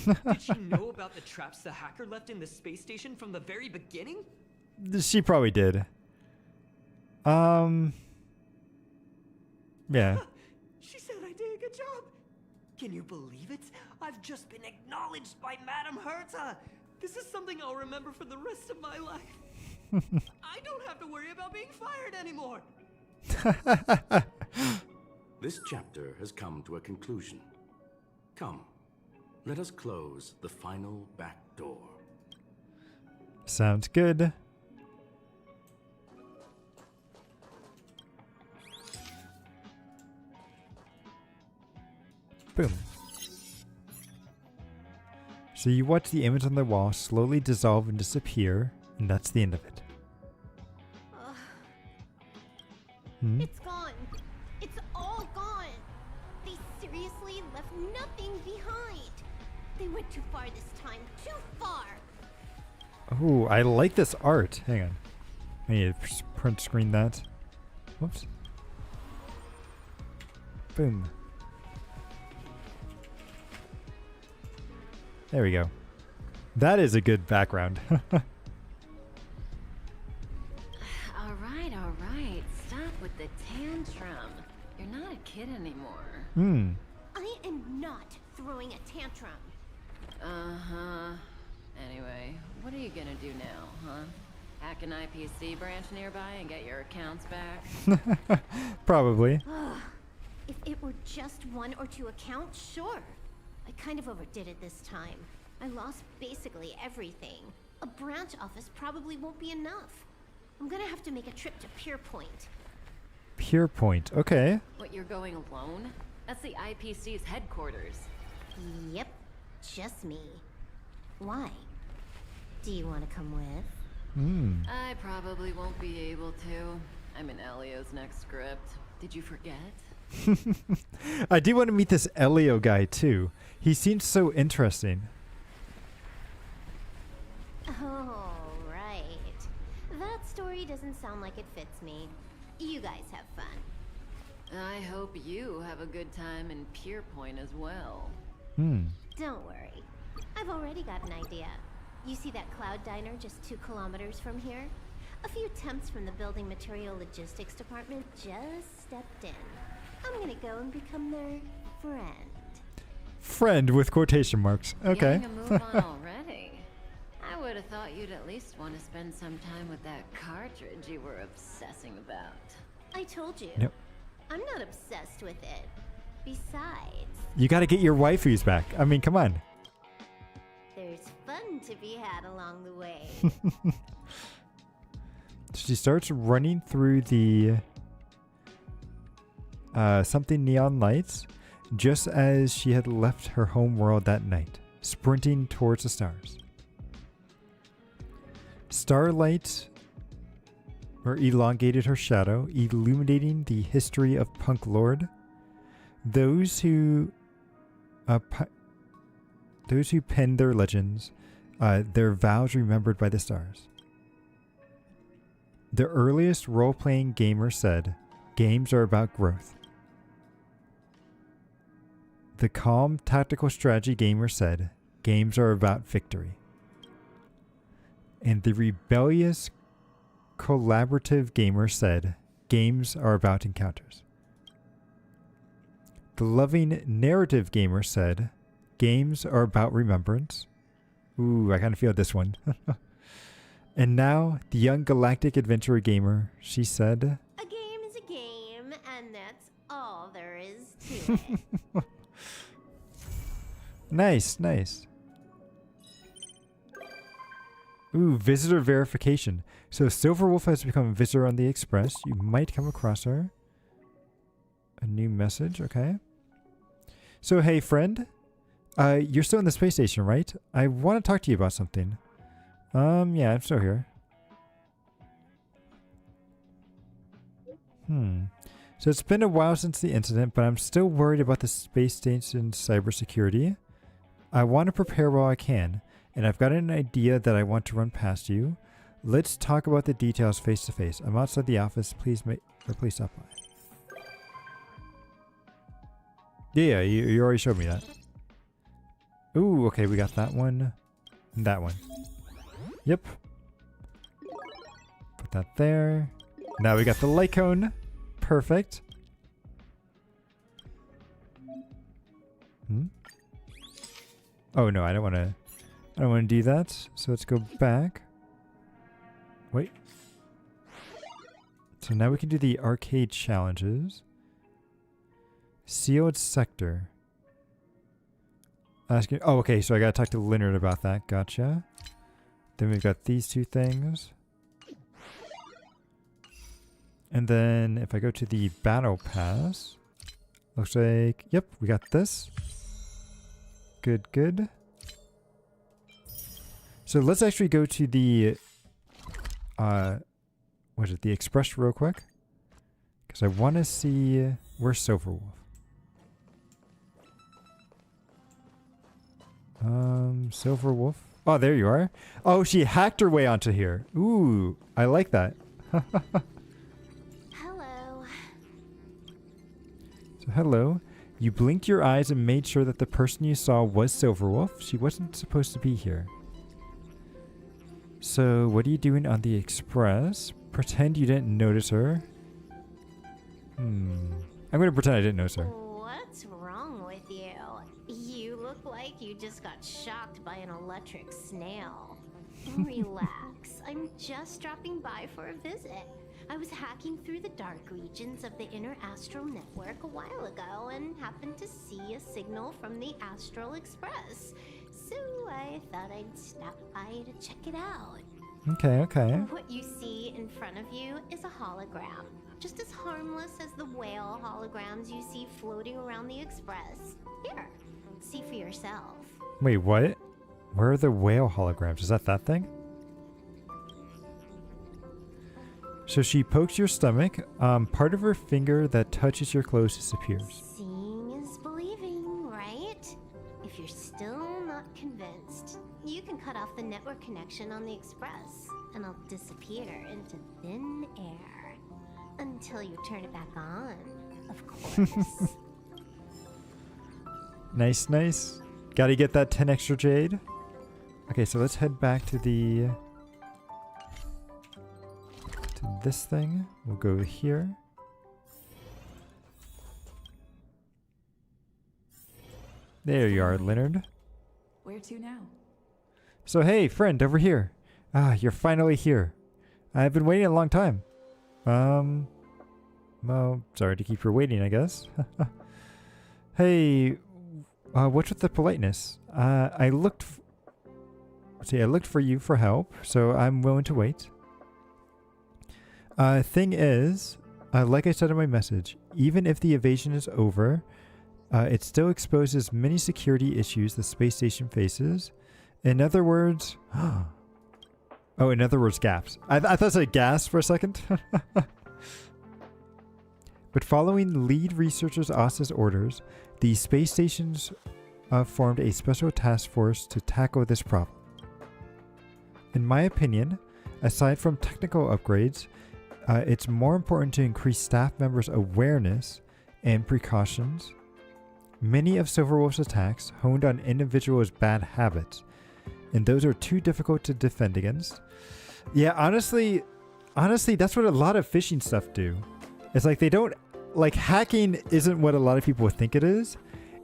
Did she know about the traps the hacker left in the space station from the very beginning? She probably did. Yeah. She said I did a good job. Can you believe it? I've just been acknowledged by Madame Herta. This is something I'll remember for the rest of my life. I don't have to worry about being fired anymore. This chapter has come to a conclusion. Come, let us close the final back door. Sounds good. Boom. So you watch the image on the wall slowly dissolve and disappear, and that's the end of it. It's gone. It's all gone. They seriously left nothing behind. They went too far this time. Too far. Oh, I like this art. Hang on. I need to print screen that. Whoops. Boom. There we go. That is a good background. All right. Stop with the tantrum. You're not a kid anymore. I am not throwing a tantrum. Uh-huh. Anyway, what are you gonna do now, huh? Hack an IPC branch nearby and get your accounts back? Probably. If it were just 1 or 2 accounts, sure. I kind of overdid it this time. I lost basically everything. A branch office probably won't be enough. I'm gonna have to make a trip to Pierpoint. Pierpoint. Okay. What, you're going alone? That's the IPC's headquarters. Yep, just me. Why? Do you want to come with? I probably won't be able to. I'm in Elio's next script. Did you forget? I do want to meet this Elio guy too. He seems so interesting. Oh, right. That story doesn't sound like it fits me. You guys have fun. I hope you have a good time in Pierpoint as well. Don't worry. I've already got an idea. You see that Cloud Diner just 2 kilometers from here? A few temps from the building material logistics department just stepped in. I'm gonna go and become their friend. Friend with quotation marks. Okay. Getting a move on already. I would have thought you'd at least want to spend some time with that cartridge you were obsessing about. I told you. Yep. I'm not obsessed with it. Besides, You got to get your waifus back. I mean, come on. there's fun to be had along the way. She starts running through the something neon lights just as she had left her home world that night, sprinting towards the stars. Starlight elongated her shadow, illuminating the history of Punk Lord. Those who penned their legends, their vows remembered by the stars. The earliest role-playing gamer said, "Games are about growth." The calm tactical strategy gamer said, "Games are about victory." And the rebellious collaborative gamer said, "Games are about encounters." The loving narrative gamer said, "Games are about remembrance." Ooh, I kind of feel this one. And now, the young galactic adventurer gamer, she said, A game is a game, and that's all there is to it. Nice, nice. Ooh, visitor verification. So Silverwolf has become a visitor on the Express. You might come across her. A new message, okay. So hey friend, you're still in the space station, right? I want to talk to you about something. Yeah, I'm still here. So it's been a while since the incident, but I'm still worried about the space station's cybersecurity. I want to prepare while I can, and I've got an idea that I want to run past you. Let's talk about the details face to face. I'm outside the office. Please stop by. Yeah, you already showed me that. Ooh, okay, we got that one and that one. Yep. Put that there. Now we got the light cone. Perfect. Oh no, I don't want to do that. So let's go back. Wait. So now we can do the arcade challenges. Sealed sector. Asking. Oh, okay. So I gotta talk to Leonard about that. Gotcha. Then we've got these two things. And then if I go to the battle pass, looks like, yep, we got this. Good, good. So let's actually go to the, what is it, the Express real quick. Because I want to see, where's Silverwolf? Silverwolf. Oh, there you are. Oh, she hacked her way onto here. Ooh, I like that. Hello. So hello. You blinked your eyes and made sure that the person you saw was Silverwolf. She wasn't supposed to be here. So what are you doing on the Express? Pretend you didn't notice her. I'm gonna pretend I didn't notice her. What's wrong with you? You look like you just got shocked by an electric snail. Relax. I'm just dropping by for a visit. I was hacking through the dark regions of the inner astral network a while ago and happened to see a signal from the Astral Express. So I thought I'd stop by to check it out. Okay, okay. What you see in front of you is a hologram. Just as harmless as the whale holograms you see floating around the Express. Here, see for yourself. Wait, what? Where are the whale holograms? Is that thing? So she pokes your stomach. Part of her finger that touches your clothes disappears. Seeing is believing, right? If you're still not convinced, you can cut off the network connection on the Express, and I'll disappear into thin air. Until you turn it back on, of course. Nice, nice. Gotta get that 10 extra jade. Okay, so let's head back to the... to this thing. We'll go here. There you are, Leonard. Where to now? So hey, friend, over here. Ah, you're finally here. I've been waiting a long time. Well, sorry to keep you waiting, I guess. Hey, what's with the politeness? I looked for you for help, so I'm willing to wait. Thing is, like I said in my message, even if the evasion is over, it still exposes many security issues the space station faces. In other words, oh, in other words, gaps. I thought it said gas for a second. But following lead researchers Osa's orders, the space stations formed a special task force to tackle this problem. In my opinion, aside from technical upgrades, it's more important to increase staff members' awareness and precautions. Many of Silverwolf's attacks honed on individuals' bad habits, and those are too difficult to defend against. Yeah, honestly, that's what a lot of phishing stuff do. It's like they don't, like, hacking isn't what a lot of people think it is.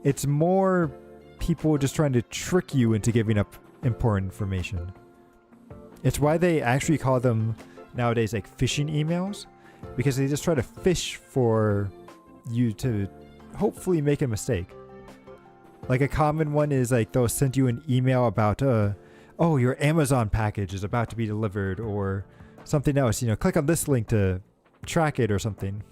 It's more people just trying to trick you into giving up important information. It's why they actually call them nowadays like phishing emails, because they just try to fish for you to hopefully make a mistake. Like a common one is like they'll send you an email about, oh, your Amazon package is about to be delivered, or something else. You know, click on this link to track it or something.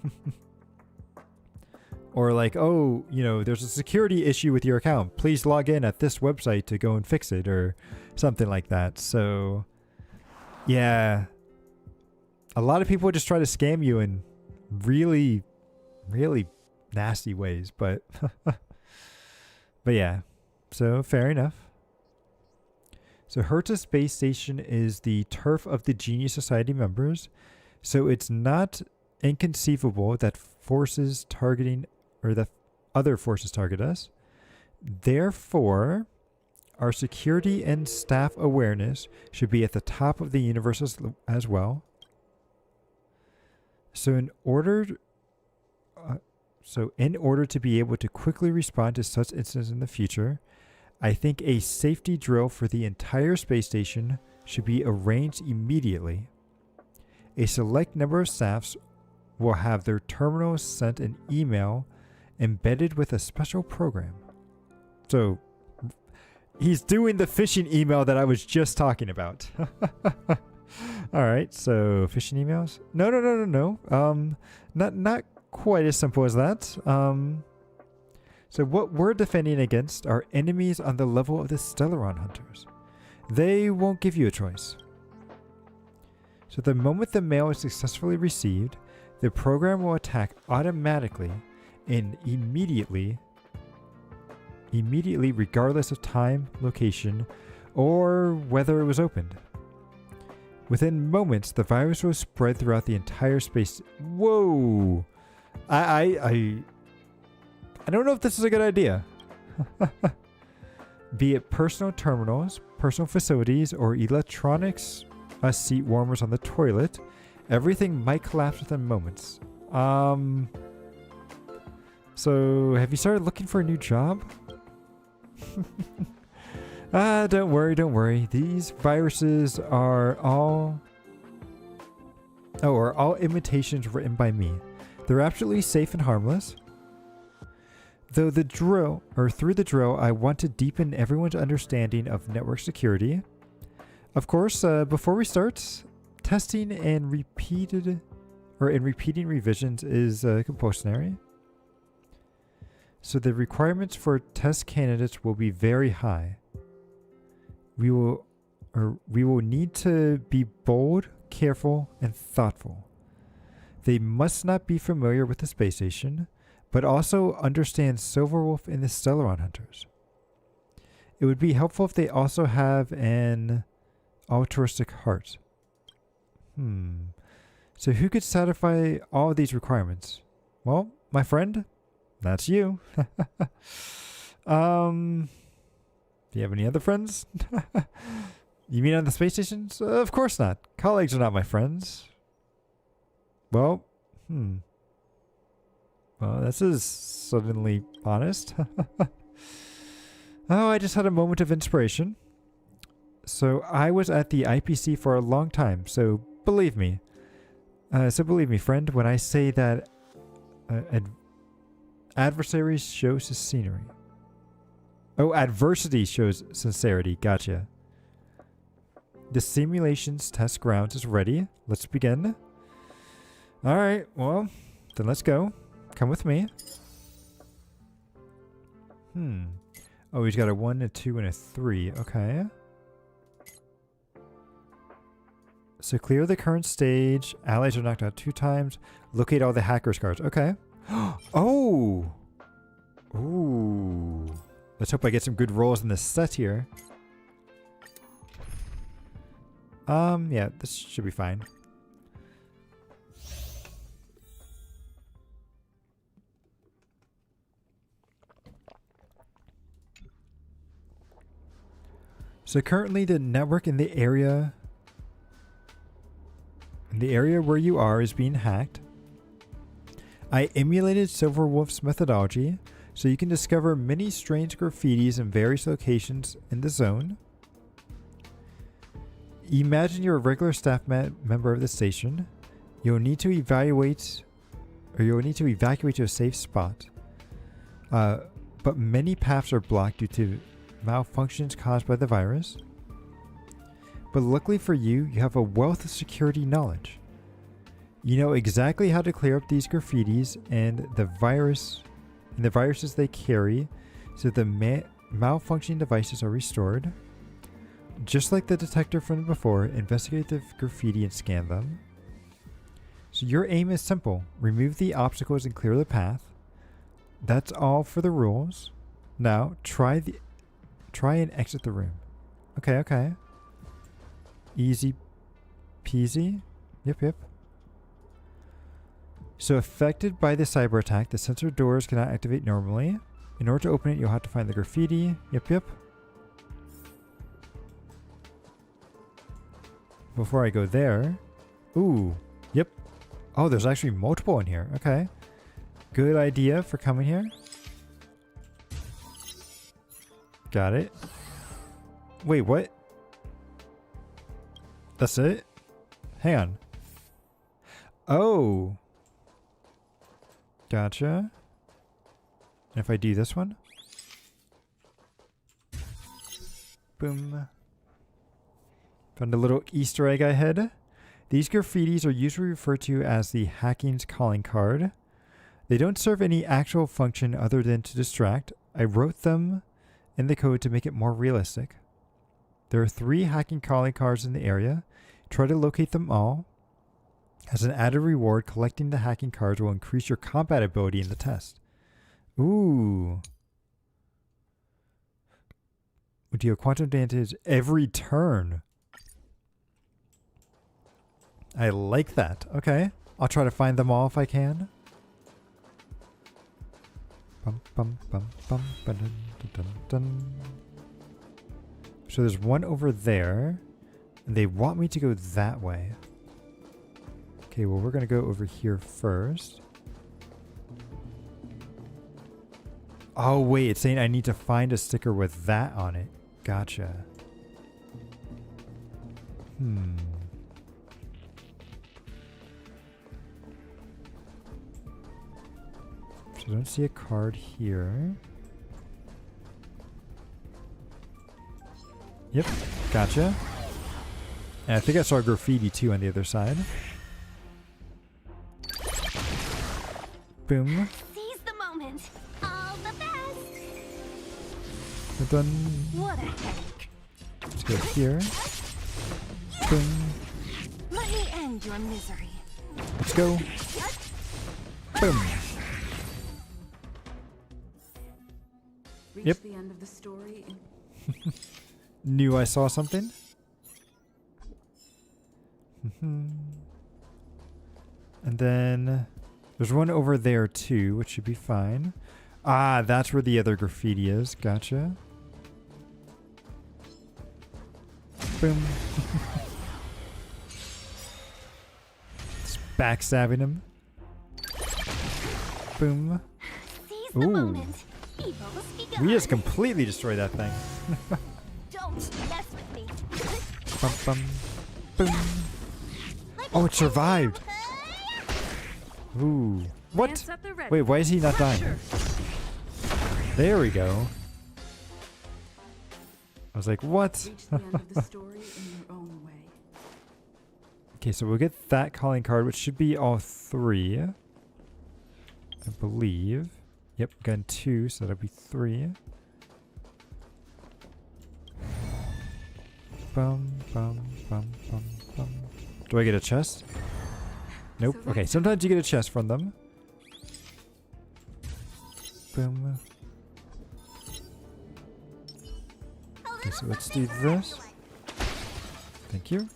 Or like, oh, you know, there's a security issue with your account. Please log in at this website to go and fix it, or something like that. So, yeah, a lot of people just try to scam you in really, really nasty ways. But, but yeah, so fair enough. So Herta Space Station is the turf of the Genius Society members. So it's not inconceivable that forces targeting, or that other forces target us. Therefore, our security and staff awareness should be at the top of the universe as well. So in order to be able to quickly respond to such incidents in the future, I think a safety drill for the entire space station should be arranged immediately. A select number of staffs will have their terminals sent an email embedded with a special program. So he's doing the phishing email that I was just talking about. All right, so phishing emails? No. Not quite as simple as that. So what we're defending against are enemies on the level of the Stellaron Hunters. They won't give you a choice. So the moment the mail is successfully received, the program will attack automatically and immediately regardless of time, location, or whether it was opened. Within moments, the virus will spread throughout the entire space. Whoa! I don't know if this is a good idea. Be it personal terminals, personal facilities, or electronics, seat warmers on the toilet, everything might collapse within moments. So have you started looking for a new job? Don't worry. These viruses are all imitations written by me. They're absolutely safe and harmless. Through the drill, I want to deepen everyone's understanding of network security. Of course, before we start, testing and repeating revisions is compulsory. So the requirements for test candidates will be very high. We will need to be bold, careful, and thoughtful. They must not be familiar with the space station, but also understand Silverwolf and the Stellaron Hunters. It would be helpful if they also have an altruistic heart. So who could satisfy all of these requirements? Well, my friend, that's you. Do you have any other friends? You mean on the space stations? Of course not. Colleagues are not my friends. Well, Well, this is suddenly honest. Oh, I just had a moment of inspiration. So I was at the IPC for a long time, so believe me. Friend, when I say that adversaries show scenery. Oh, adversity shows sincerity. Gotcha. The simulations test grounds is ready. Let's begin. Alright, well, then let's go. Come with me. Oh, he's got a 1, a 2, and a 3. Okay. So clear the current stage. Allies are knocked out 2 times. Locate all the hackers cards. Okay. Oh! Ooh. Let's hope I get some good rolls in this set here. Yeah, this should be fine. So currently the network in the area where you are is being hacked. I emulated Silverwolf's methodology so you can discover many strange graffitis in various locations in the zone. Imagine you're a regular staff member of the station. You'll need to evacuate to a safe spot. But many paths are blocked due to malfunctions caused by the virus. But luckily for you, you have a wealth of security knowledge. You know exactly how to clear up these graffitis and the viruses they carry, so the malfunctioning devices are restored. Just like the detector from before, investigate the graffiti and scan them. So your aim is simple. Remove the obstacles and clear the path. That's all for the rules. Now, try and exit the room. Okay. Easy peasy. Yep. So affected by the cyber attack, the sensor doors cannot activate normally. In order to open it, you'll have to find the graffiti. Yep. Before I go there. Ooh. Yep. Oh, there's actually multiple in here. Okay. Good idea for coming here. Got it. Wait, what? That's it? Hang on. Oh. Gotcha. And if I do this one? Boom. Found a little Easter egg I hid. These graffitis are usually referred to as the hacking's calling card. They don't serve any actual function other than to distract. I wrote them in the code to make it more realistic. There are 3 hacking calling cards in the area. Try to locate them all. As an added reward, collecting the hacking cards will increase your combat ability in the test. Ooh. Would deal quantum advantage every turn. I like that. Okay. I'll try to find them all if I can. Bum, bum, bum, bum, ba-dun, dun, dun, dun. So there's one over there. And they want me to go that way. Okay, well, we're going to go over here first. Oh, wait. It's saying I need to find a sticker with that on it. Gotcha. So I don't see a card here. Yep, gotcha. And I think I saw graffiti too on the other side. Boom. Seize the moment. All the best. We're done. What a headache. Let's go here. Boom. Let me end your misery. Let's go. Boom. Yep. The end of the story. Knew I saw something. And then there's one over there too, which should be fine. Ah, that's where the other graffiti is. Gotcha. Boom. Just backstabbing him. Boom. Seize the Ooh. moment. Evil speak We just completely destroyed that thing. Don't mess with me. Bum, bum, boom. Oh, it survived. Ooh. What? Dance at the ready. Wait, why is he not dying? There we go. I was like, what? Reach the end of the story in your own way. Okay, so we'll get that calling card, which should be all 3. I believe. Yep, gun 2, so that'll be 3. Bum, bum, bum, bum, bum. Do I get a chest? Nope. Okay, sometimes you get a chest from them. Boom. Okay, so let's do this. Thank you.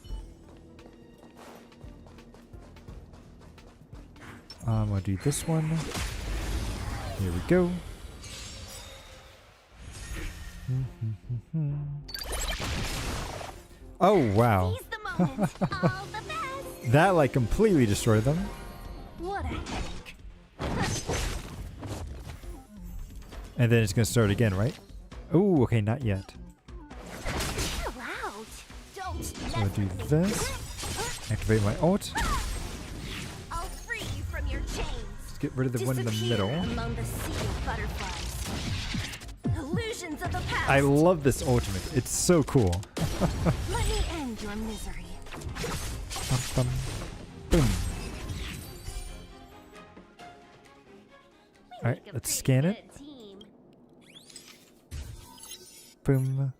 I'll do this one. Here we go. Oh, wow. Seize the moment. All the best. That, like, completely destroyed them. What a headache. And then it's going to start again, right? Oh, okay, not yet. Chill out. Don't So mess I'll do with me. this. Activate my ult. I'll free you from your chains. Let's get rid of the one in the Disappear middle. among the sea of butterflies. Illusions of the past. I love this ultimate. It's so cool. Let me end your misery. Bum, bum. Boom. Alright, let's scan it. Boom.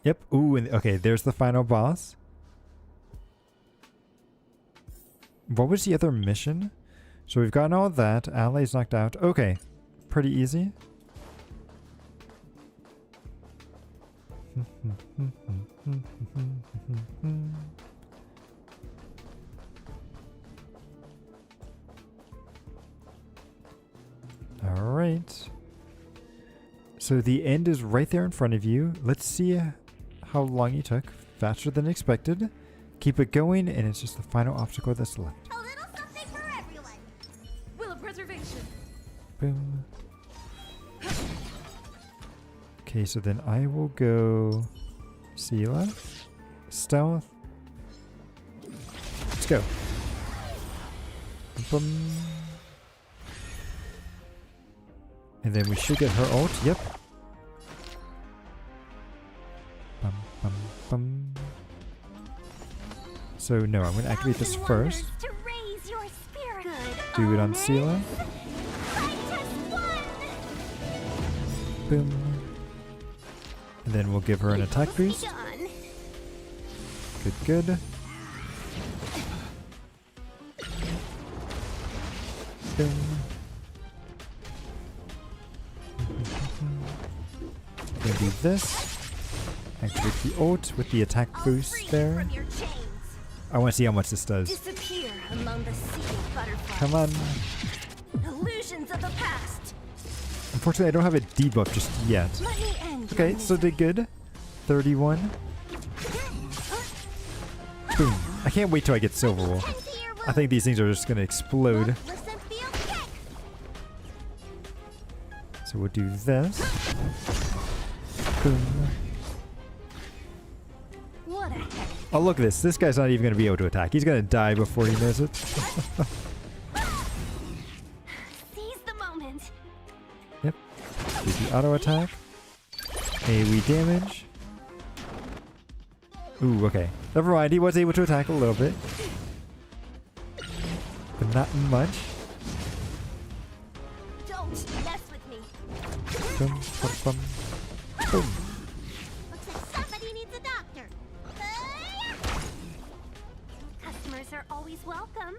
Yep. Ooh, and okay, there's the final boss. What was the other mission? So we've gotten all that. Ally's knocked out. Okay. Pretty easy. All right. So the end is right there in front of you. Let's see how long you took. Faster than expected. Keep it going, and it's just the final obstacle that's left. A little something for everyone. Will of preservation. Boom. Okay, so then I will go Sela. Stealth. Let's go. Boom. And then we should get her ult. Yep. Bum, bum, bum. So no, I'm going to activate this first. To raise your spirit. Good Do it on omens. Sela. Fight as one. Boom. And then we'll give her an attack boost. Done. Good, good. Boom. Gonna do this. Activate the ult with the attack boost there. From your chains. I want to see how much this does. Disappear among the sea of butterflies. Come on. Illusions of the past. Unfortunately, I don't have a debuff just yet. Let me end Okay, your so did good. 31. Boom. I can't wait till I get Silver Wolf. I think these things are just gonna explode. Listen, feel, kick. So we'll do this. Boom. What a headache. Oh, look at this. This guy's not even gonna be able to attack. He's gonna die before he knows it. Seize the moment. Yep. Do the auto attack. AoE damage. Ooh, okay. Never mind. He was able to attack a little bit. But not much. Don't mess with me. Boom, boom, boom. Boom. Looks like somebody needs a doctor. Customers are always welcome.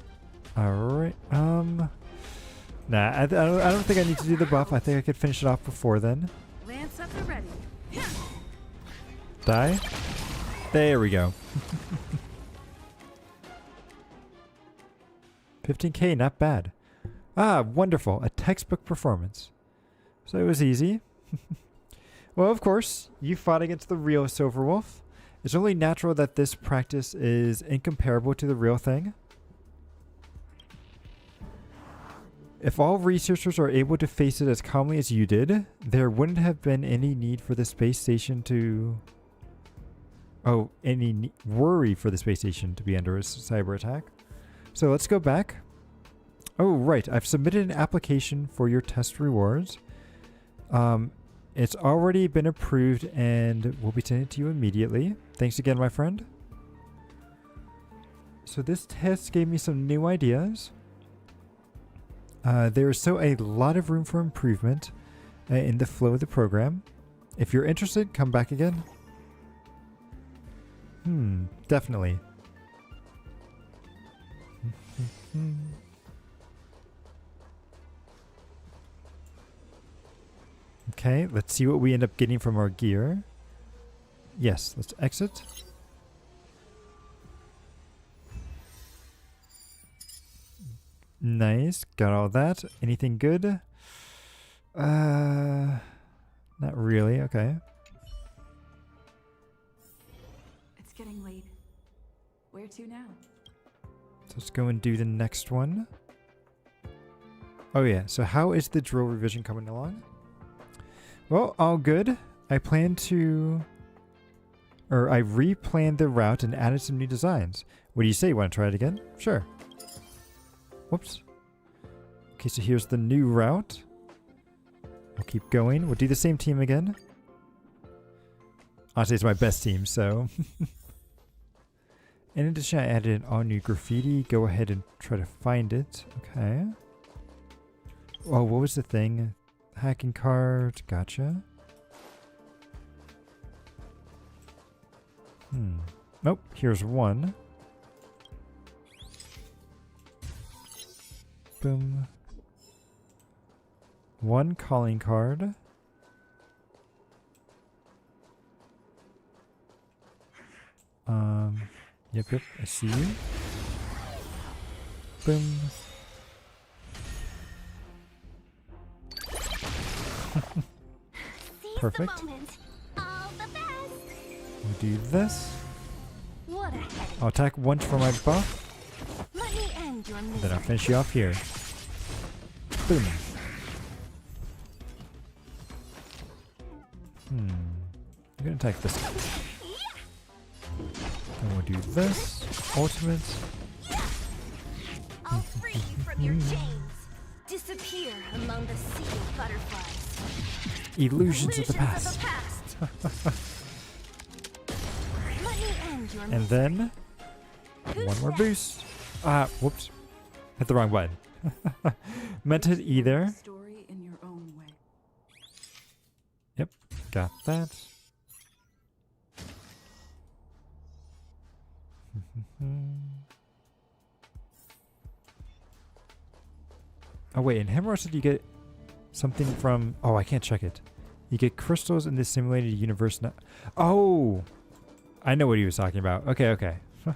Alright. Nah, I don't think I need to do the buff. I think I could finish it off before then. Lance up and ready. Die. There we go. 15k, not bad. Ah, wonderful. A textbook performance. So it was easy. Well, of course, you fought against the real Silverwolf. It's only natural that this practice is incomparable to the real thing. If all researchers are able to face it as calmly as you did, there wouldn't have been any need for the space station to... Oh, any worry for the space station to be under a cyber attack. So let's go back. Oh, right. I've submitted an application for your test rewards. It's already been approved and will be sent to you immediately. Thanks again, my friend. So this test gave me some new ideas. There is so a lot of room for improvement in the flow of the program. If you're interested, come back again. Definitely. Okay, let's see what we end up getting from our gear. Yes, let's exit. Nice, got all that. Anything good? Not really, okay. It's getting late. Where to now? So let's go and do the next one. Oh yeah, so how is the drill revision coming along? Well, all good. I replanned the route and added some new designs. What do you say? Want to try it again? Sure. Whoops. Okay, so here's the new route. We'll keep going. We'll do the same team again. Honestly, it's my best team, so... In addition, I added an all-new graffiti. Go ahead and try to find it. Okay. Oh, what was the thing? Hacking card. Gotcha. Nope. Here's one. Boom. One calling card. Yep, I see you. Boom. Perfect. All the best. We'll do this. What a headache. I'll attack once for my buff, Let me end your misery. then I'll finish you off here. Boom. I'm gonna attack this guy. Then we'll do this. Ultimate. I'll free you from your chains. Disappear among the sea of butterflies. Illusions of the past. Let me end your And then one more boost. Whoops. Hit the wrong button. Meant to hit either. Story in your own way. Yep, got that. Oh wait, in Hammer did you get something from... Oh, I can't check it. You get crystals in this simulated universe now. Oh! I know what he was talking about. Okay, okay. Bum,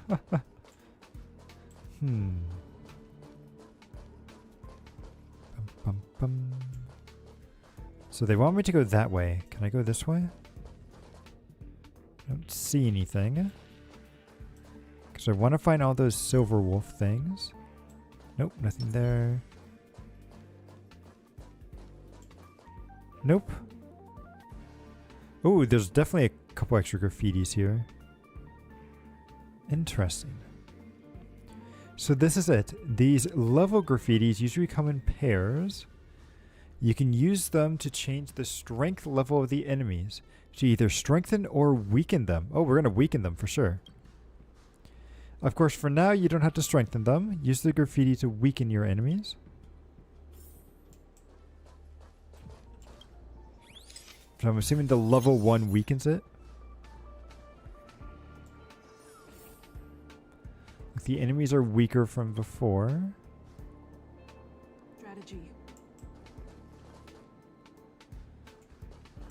bum, bum. So they want me to go that way. Can I go this way? I don't see anything. Because I want to find all those silver wolf things. Nope, nothing there. Nope. Oh, there's definitely a couple extra graffitis here. Interesting. So this is it. These level graffitis usually come in pairs. You can use them to change the strength level of the enemies to either strengthen or weaken them. Oh, we're going to weaken them for sure. Of course, for now, you don't have to strengthen them. Use the graffiti to weaken your enemies. So I'm assuming the level 1 weakens it. Like the enemies are weaker from before. Strategy.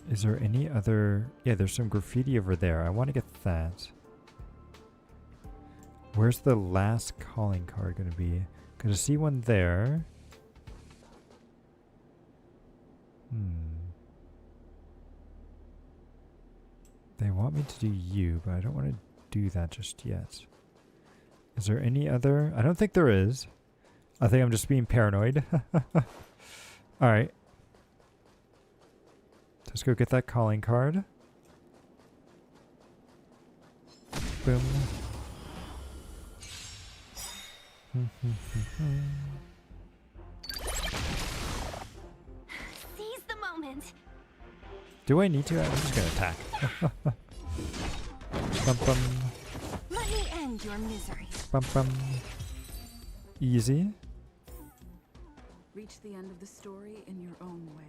Is there any other... Yeah, there's some graffiti over there. I want to get that. Where's the last calling card going to be? Because I see one there. They want me to do you, but I don't want to do that just yet. Is there any other? I don't think there is. I think I'm just being paranoid. Alright. Let's go get that calling card. Boom. Seize the moment. Do I need to? I'm just gonna attack. Bum bum. Let me end your misery. Bum bum. Easy. Reach the end of the story in your own way.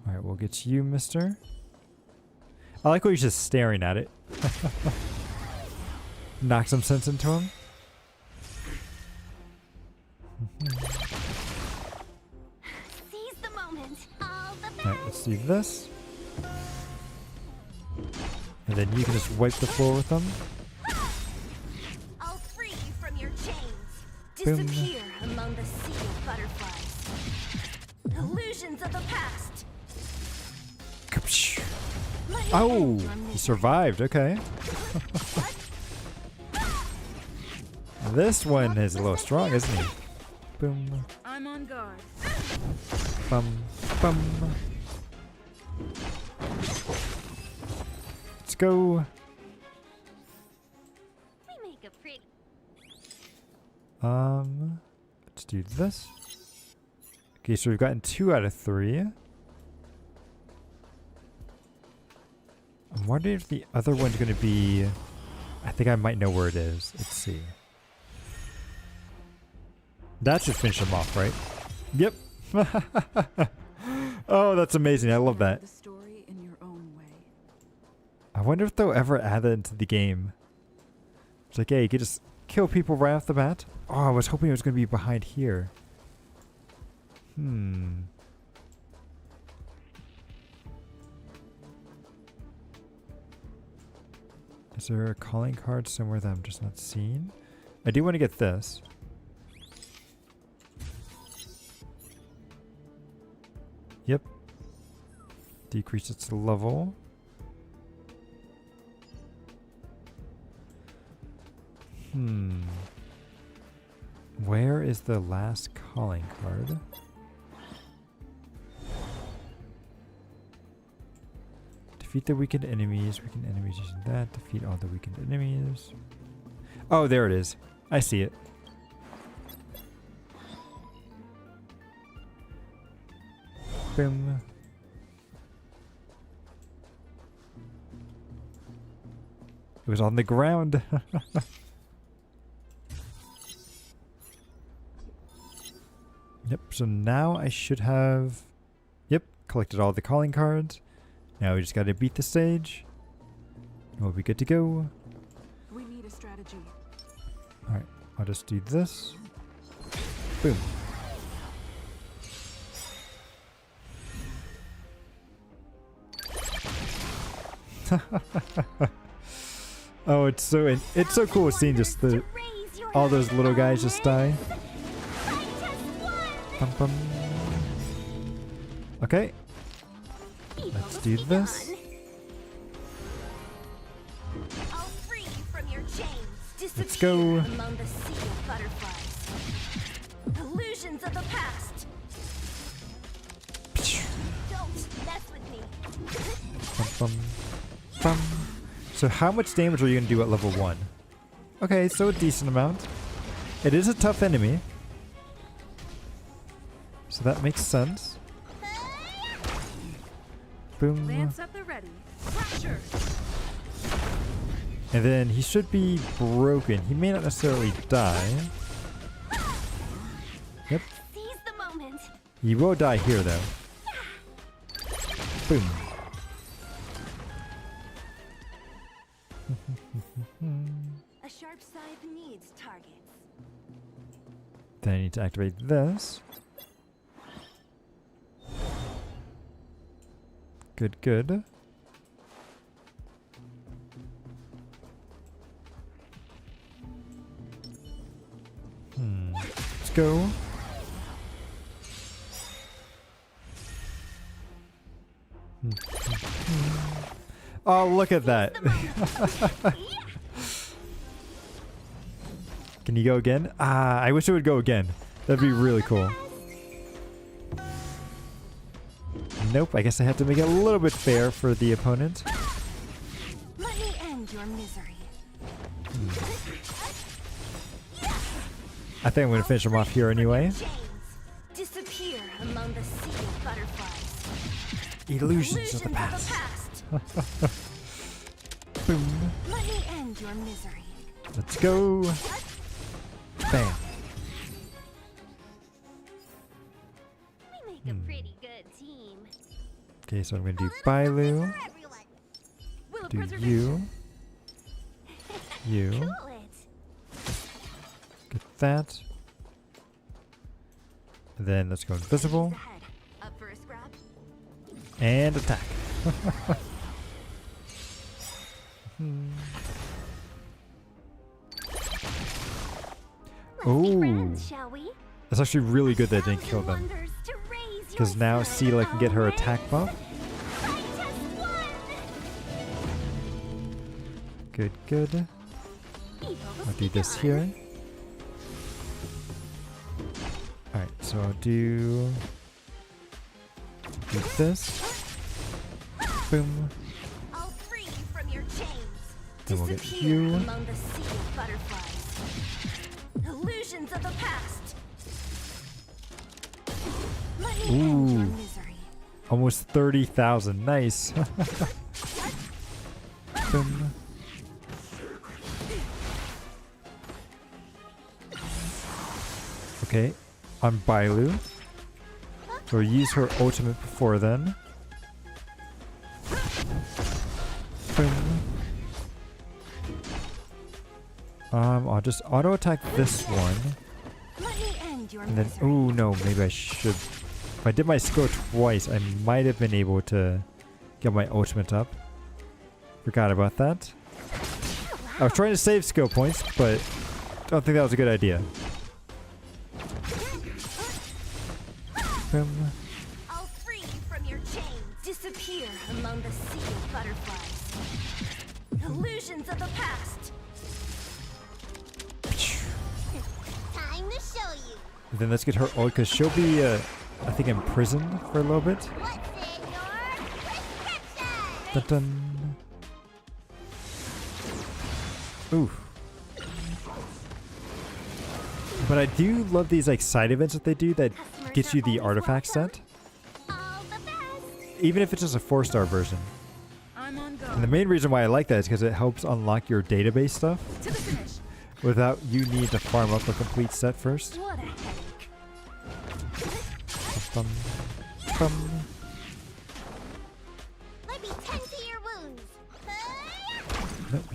Alright, we'll get you, mister. I like how he's just staring at it. Knock some sense into him. Seize the moment. All the best. Alright, let's do this. And then you can just wipe the floor with them. I'll free you from your chains. Boom. Disappear among the sea of butterflies. Illusions of the past. Kapsh. Let me Oh, end your he misery. survived. Okay. This one is a little strong, isn't he? Boom. I'm on guard. Bum. Bum. Let's go. We make a pretty. Let's do this. Okay, so we've gotten 2 out of 3. I'm wondering if the other one's going to be... I think I might know where it is. Let's see. That should finish him off, right? Yep. Oh, that's amazing. I love that. The story in your own way. I wonder if they'll ever add that into the game. It's like, hey, you could just kill people right off the bat. Oh, I was hoping it was going to be behind here. Is there a calling card somewhere that I'm just not seeing? I do want to get this. Yep. Decrease its level. Where is the last calling card? Defeat the weakened enemies. Weakened enemies using that. Defeat all the weakened enemies. Oh, there it is. I see it. Boom. It was on the ground. Yep, so now I should have... Yep, collected all the calling cards. Now we just gotta beat the stage. We'll be good to go. We need a strategy. Alright, I'll just do this. Boom. Oh, it's so cool seeing just all those little guys just die. Bum, bum. Okay, let's do this. Let's go. Among the sea of butterflies. Illusions of the past. Don't mess with me. Bum, bum, bum. So how much damage are you going to do at level 1? Okay, so a decent amount. It is a tough enemy. So that makes sense. Boom. Lance at the ready. Pressure. And then he should be broken. He may not necessarily die. Yep. Seize the moment. He will die here though. Boom. A sharp scythe needs targets. Then I need to activate this. Good, good. Let's go. Oh, look at that. Can you go again? Ah, I wish it would go again. That'd be really cool. Nope, I guess I have to make it a little bit fair for the opponent. Let me end your misery. I think I'm going to finish him off here anyway. Disappear among the sea of butterflies. Illusions of the past. Boom. Let me end your misery. Let's go. Bam. We make a pretty good team. Okay, so I'm going to do Bailu. Will Do preservation. you. You. Cool it. Get that. And then let's go invisible. Ahead. Up for a scrap? And attack. Let's be Ooh. friends, shall we? That's actually really good that I didn't kill them. Wonders to raise Because your now spirit, Cquel can get her always. attack buff. I just won. Good, good. Evil I'll do this here. Alright, so I'll do this. Boom. I'll free you from your chains. Then we'll get Disappear you. among the sea of butterflies. Illusions of the past. Let me end your Ooh. misery. Almost 30,000. Nice. Boom. Okay, on Bailu. So we'll use her ultimate before then. Boom. I'll just auto attack this one. Let me end your And then, misery. oh no, maybe I should. If I did my skill twice, I might have been able to get my ultimate up. Forgot about that. I was trying to save skill points, but don't think that was a good idea. Boom. I'll free you from your chains. Disappear among the sea of butterflies. Illusions of the past. Time to show you. And then let's get her ult, because she'll be, I think, imprisoned for a little bit. What's in your prescription? Dun dun. Ooh. But I do love these like side events that they do that gets you the artifact set, All the best. even if it's just a 4-star version. I'm on go. And the main reason why I like that is because it helps unlock your database stuff To the finish. without you needing to farm up a complete set first. What a headache. Bum, bum. Let me tend to your wounds. Hey!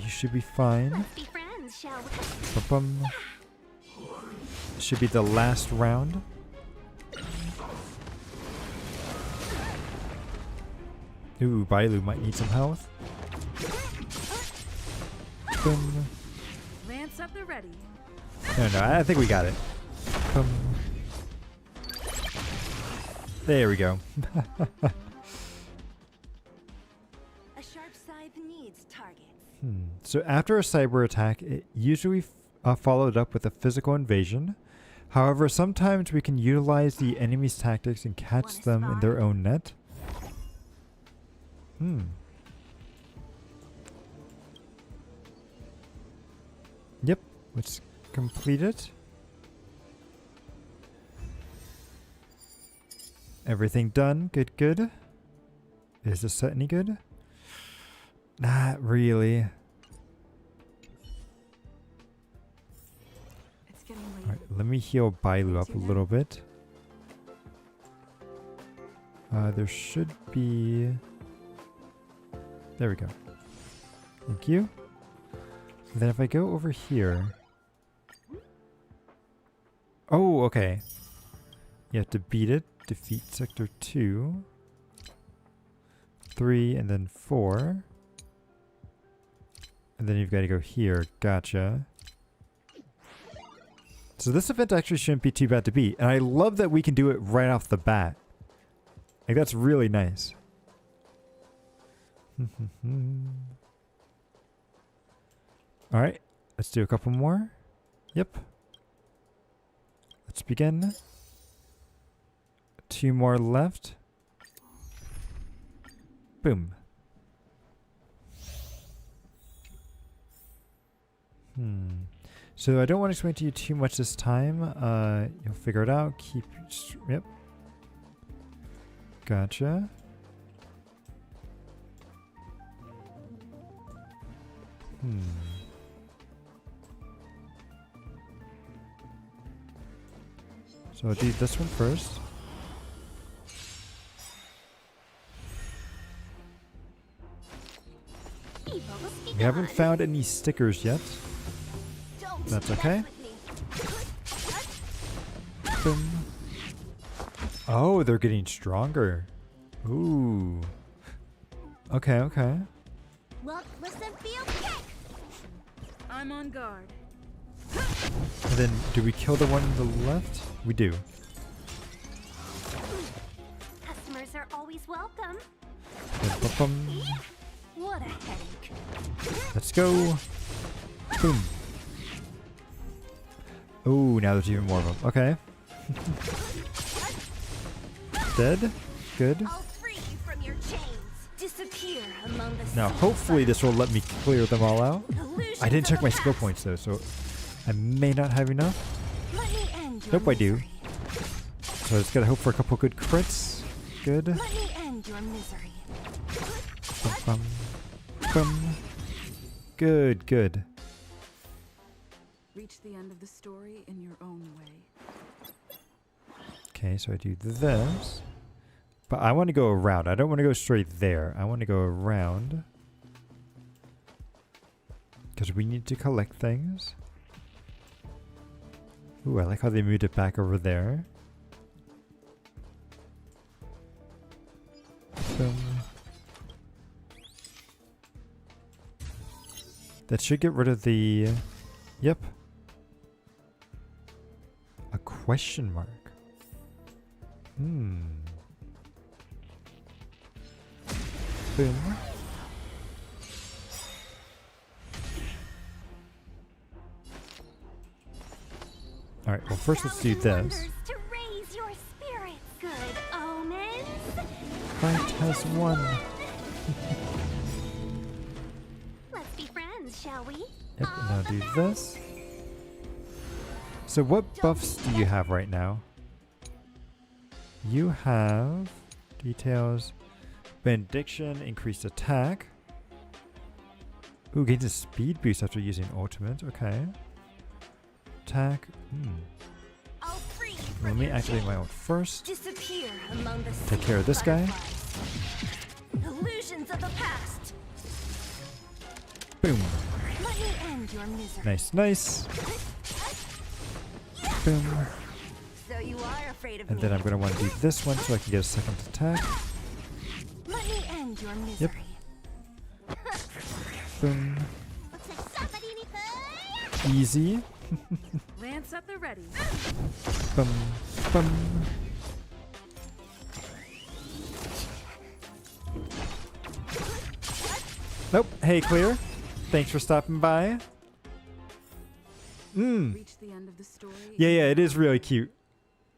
you should be fine. Let's be friends, shall we? Bum. Should be the last round. Ooh, Bailu might need some health. Boom. Lance up the ready. No, I think we got it. Boom. There we go. A sharp scythe needs targets. So after a cyber attack, it usually followed up with a physical invasion. However, sometimes we can utilize the enemy's tactics and catch them in their own net. Yep, let's complete it. Everything done. Good, good. Is this set any good? Not really. It's getting late. Alright, let me heal Bailu up a little bit. There should be... There we go. Thank you. And then if I go over here... Oh, okay. You have to beat it. Defeat sector 2. 3 and then 4. And then you've got to go here. Gotcha. So this event actually shouldn't be too bad to beat. And I love that we can do it right off the bat. Like, that's really nice. Alright. Let's do a couple more. Yep. Let's begin. 2 more left. Boom. So I don't want to explain to you too much this time. You'll figure it out. Keep... Yep. Gotcha. So I'll do this one first. We haven't found any stickers yet. That's okay. Boom. Oh, they're getting stronger. Ooh. Okay, okay. Look, listen, feel, kick! I'm on guard. And then, do we kill the one on the left? We do. Customers are always welcome. What a headache. Let's go. Boom. Oh, now there's even more of them. Okay. Dead. Good. I'll free you from your chains. Disappear among the Now, hopefully this will let me clear them all out. I didn't check my skill points though, so I may not have enough. Let me end your Nope, I do. misery. So I just gotta hope for a couple good crits. Good. Let me end your misery. Bum, bum. Good, good. Reach the end of the story in your own way. Okay, so I do this. But I want to go around. I don't want to go straight there. I want to go around. Because we need to collect things. Ooh, I like how they moved it back over there. Boom. That should get rid of the... Yep. A question mark. Boom. Alright, well first let's do this. To raise your spirits. Good omens. Fight has won. Let's be friends, shall we? Yep, and now do this. So what buffs do you have right now? You have details, benediction, increased attack. Ooh, gains a speed boost after using ultimate. Okay. Attack. I'll free you Let from me your activate my chains. ult first. Disappear among the Take care of this guy. illusions of the past. Boom. end your misery. Nice, nice. Boom. So you are afraid of And me. then I'm going to want to do this one so I can get a second attack. Let me end your misery. Boom. Looks like somebody needs a... Easy. Lance at the ready. Bum, bum. Nope. Hey, Clear. Thanks for stopping by. Reach the end of the story. Yeah, it is really cute.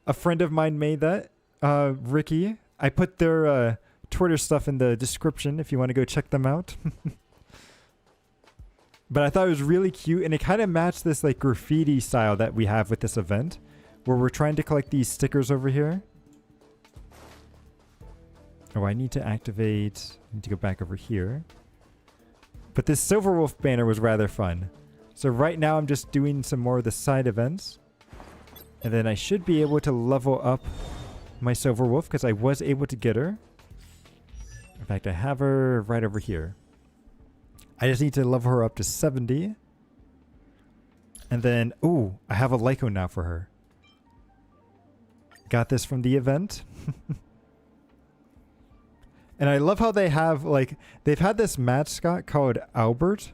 A friend of mine made that. Ricky. I put their Twitter stuff in the description if you want to go check them out. But I thought it was really cute, and it kind of matched this like graffiti style that we have with this event, where we're trying to collect these stickers over here. Oh, I need to activate. I need to go back over here. But this Silver Wolf banner was rather fun. So right now I'm just doing some more of the side events. And then I should be able to level up my Silver Wolf because I was able to get her. In fact, I have her right over here. I just need to level her up to 70. And then, ooh, I have a Lyco now for her. Got this from the event. And I love how they have, like, they've had this mascot called Albert.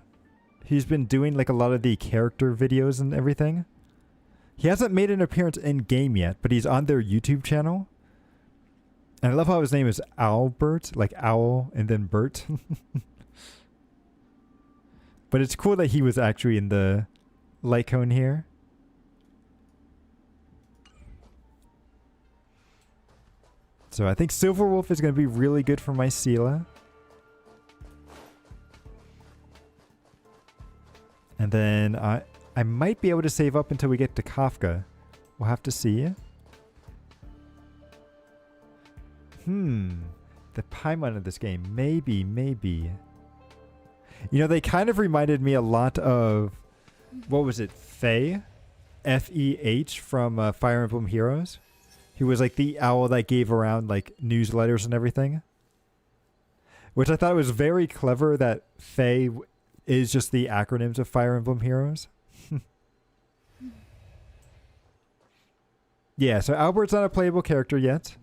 He's been doing, like, a lot of the character videos and everything. He hasn't made an appearance in game yet, but he's on their YouTube channel. And I love how his name is Albert, like owl and then Bert. But it's cool that he was actually in the Lycone here. So I think Silver Wolf is going to be really good for my Sela. And then I might be able to save up until we get to Kafka. We'll have to see. The Paimon of this game. Maybe. You know, they kind of reminded me a lot of, what was it, Feh? F-E-H from Fire Emblem Heroes. He was like the owl that gave around like newsletters and everything. Which I thought was very clever that Feh is just the acronyms of Fire Emblem Heroes. Yeah, so Albert's not a playable character yet.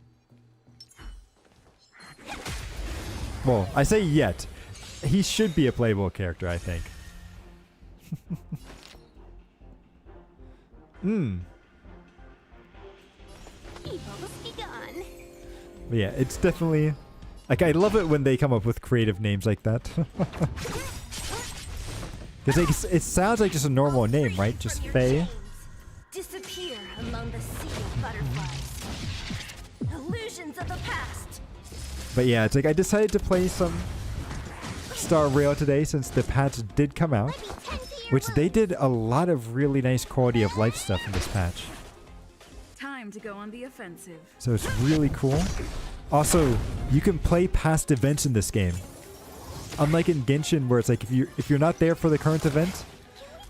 Well, I say yet. He should be a playable character, I think. But yeah, it's definitely... Like, I love it when they come up with creative names like that. Because it sounds like just a normal name, right? Just Feh. Disappear among the sea of butterflies. Illusions of the past. But yeah, it's like I decided to play some Star Rail today since the patch did come out. Which they did a lot of really nice quality of life stuff in this patch. Time to go on the offensive. So it's really cool. Also, you can play past events in this game. Unlike in Genshin, where it's like if you're not there for the current event,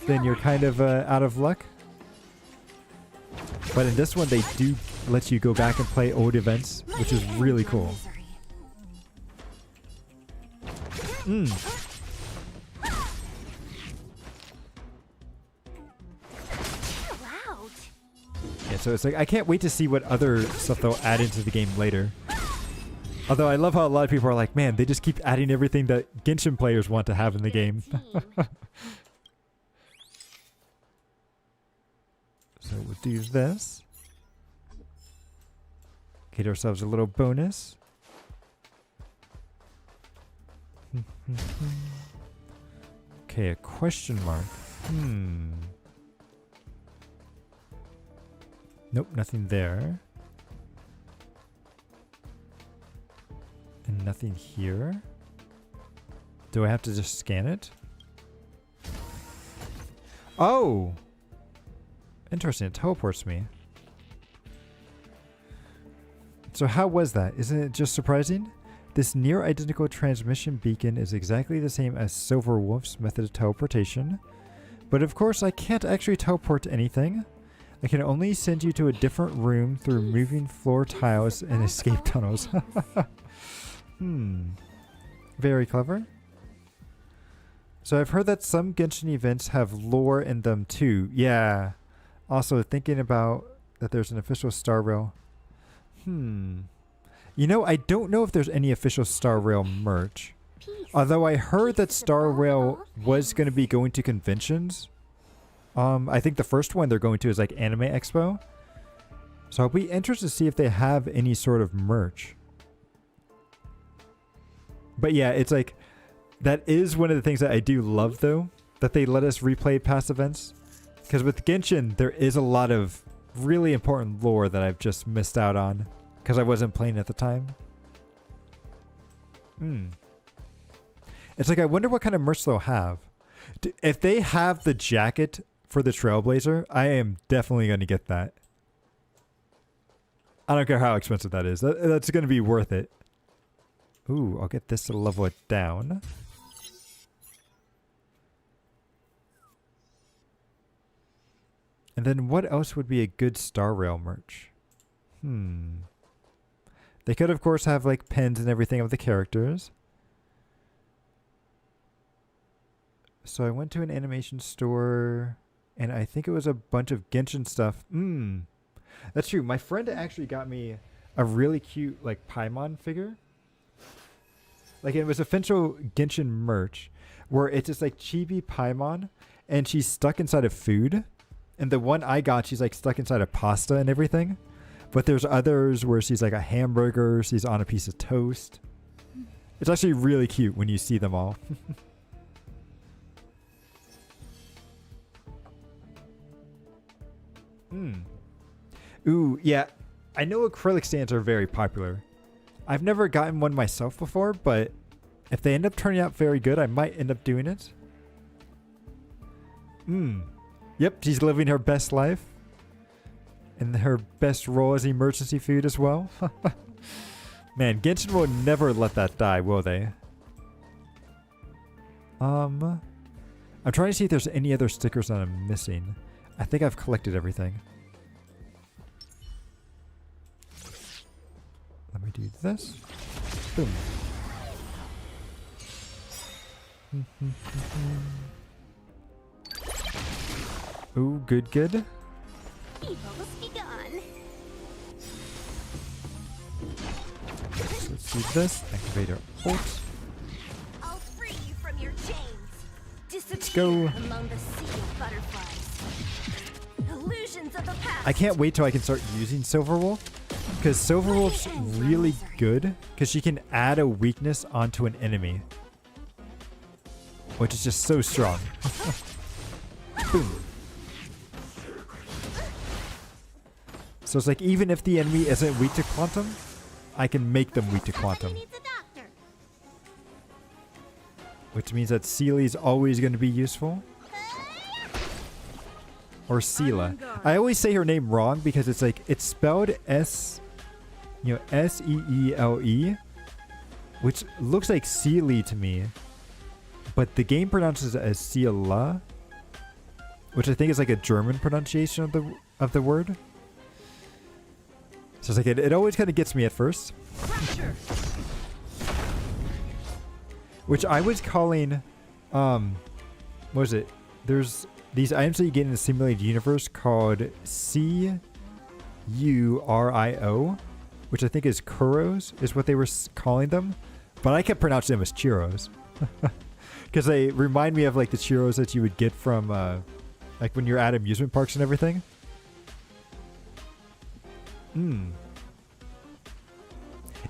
then you're kind of out of luck. But in this one, they do let you go back and play old events, which is really cool. Yeah, so it's like I can't wait to see what other stuff they'll add into the game later. Although I love how a lot of people are like, man, they just keep adding everything that Genshin players want to have in the game. So we'll do this. Get ourselves a little bonus. Okay, a question mark. Nope, nothing there. And nothing here. Do I have to just scan it? Oh! Interesting, it teleports me. So how was that? Isn't it just surprising? This near identical transmission beacon is exactly the same as Silver Wolf's method of teleportation. But of course I can't actually teleport anything. I can only send you to a different room through moving floor tiles and escape tunnels. Very clever. So I've heard that some Genshin events have lore in them too. Yeah. Also thinking about that there's an official Star Rail. You know, I don't know if there's any official Star Rail merch. Although I heard that Star Rail was going to be going to conventions. I think the first one they're going to is like Anime Expo. So I'll be interested to see if they have any sort of merch. But yeah, it's like, that is one of the things that I do love though, that they let us replay past events. Because with Genshin, there is a lot of really important lore that I've just missed out on because I wasn't playing at the time. It's like, I wonder what kind of merch they'll have. If they have the jacket for the Trailblazer, I am definitely going to get that. I don't care how expensive that is. That's going to be worth it. Ooh, I'll get this to level it down. And then what else would be a good Star Rail merch? They could, of course, have like pins and everything of the characters. So I went to an animation store, and I think it was a bunch of Genshin stuff. That's true. My friend actually got me a really cute like Paimon figure. Like, it was official Genshin merch where it's just like chibi Paimon, and she's stuck inside of food. And the one I got, she's like stuck inside of pasta and everything. But there's others where she's like a hamburger, she's on a piece of toast. It's actually really cute when you see them all. Ooh, yeah. I know acrylic stands are very popular. I've never gotten one myself before, but if they end up turning out very good, I might end up doing it. Yep, she's living her best life. And her best role as emergency food as well. Man, Genshin will never let that die, will they? I'm trying to see if there's any other stickers that I'm missing. I think I've collected everything. Let me do this. Boom. Ooh, good, good. Evil's begun. So let's do this. Activate our ult. I'll free you from your chains. Let's go. Among the sea of butterflies. Illusions of the past. I can't wait till I can start using Silverwolf. Because Silverwolf's really good. Because she can add a weakness onto an enemy. Which is just so strong. Boom. So it's like, even if the enemy isn't weak to quantum, I can make them weak to quantum. Which means that Seely's always going to be useful. Or Seela. I always say her name wrong because it's like, it's spelled S-E-E-L-E, which looks like Seely to me. But the game pronounces it as Seela, which I think is like a German pronunciation of the word. So it's like, it always kind of gets me at first. Which I was calling, what was it? There's these items that you get in the simulated universe called C-U-R-I-O, which I think is Kuros, is what they were calling them. But I kept pronouncing them as Chiros. Because they remind me of like the Chiros that you would get from, like when you're at amusement parks and everything.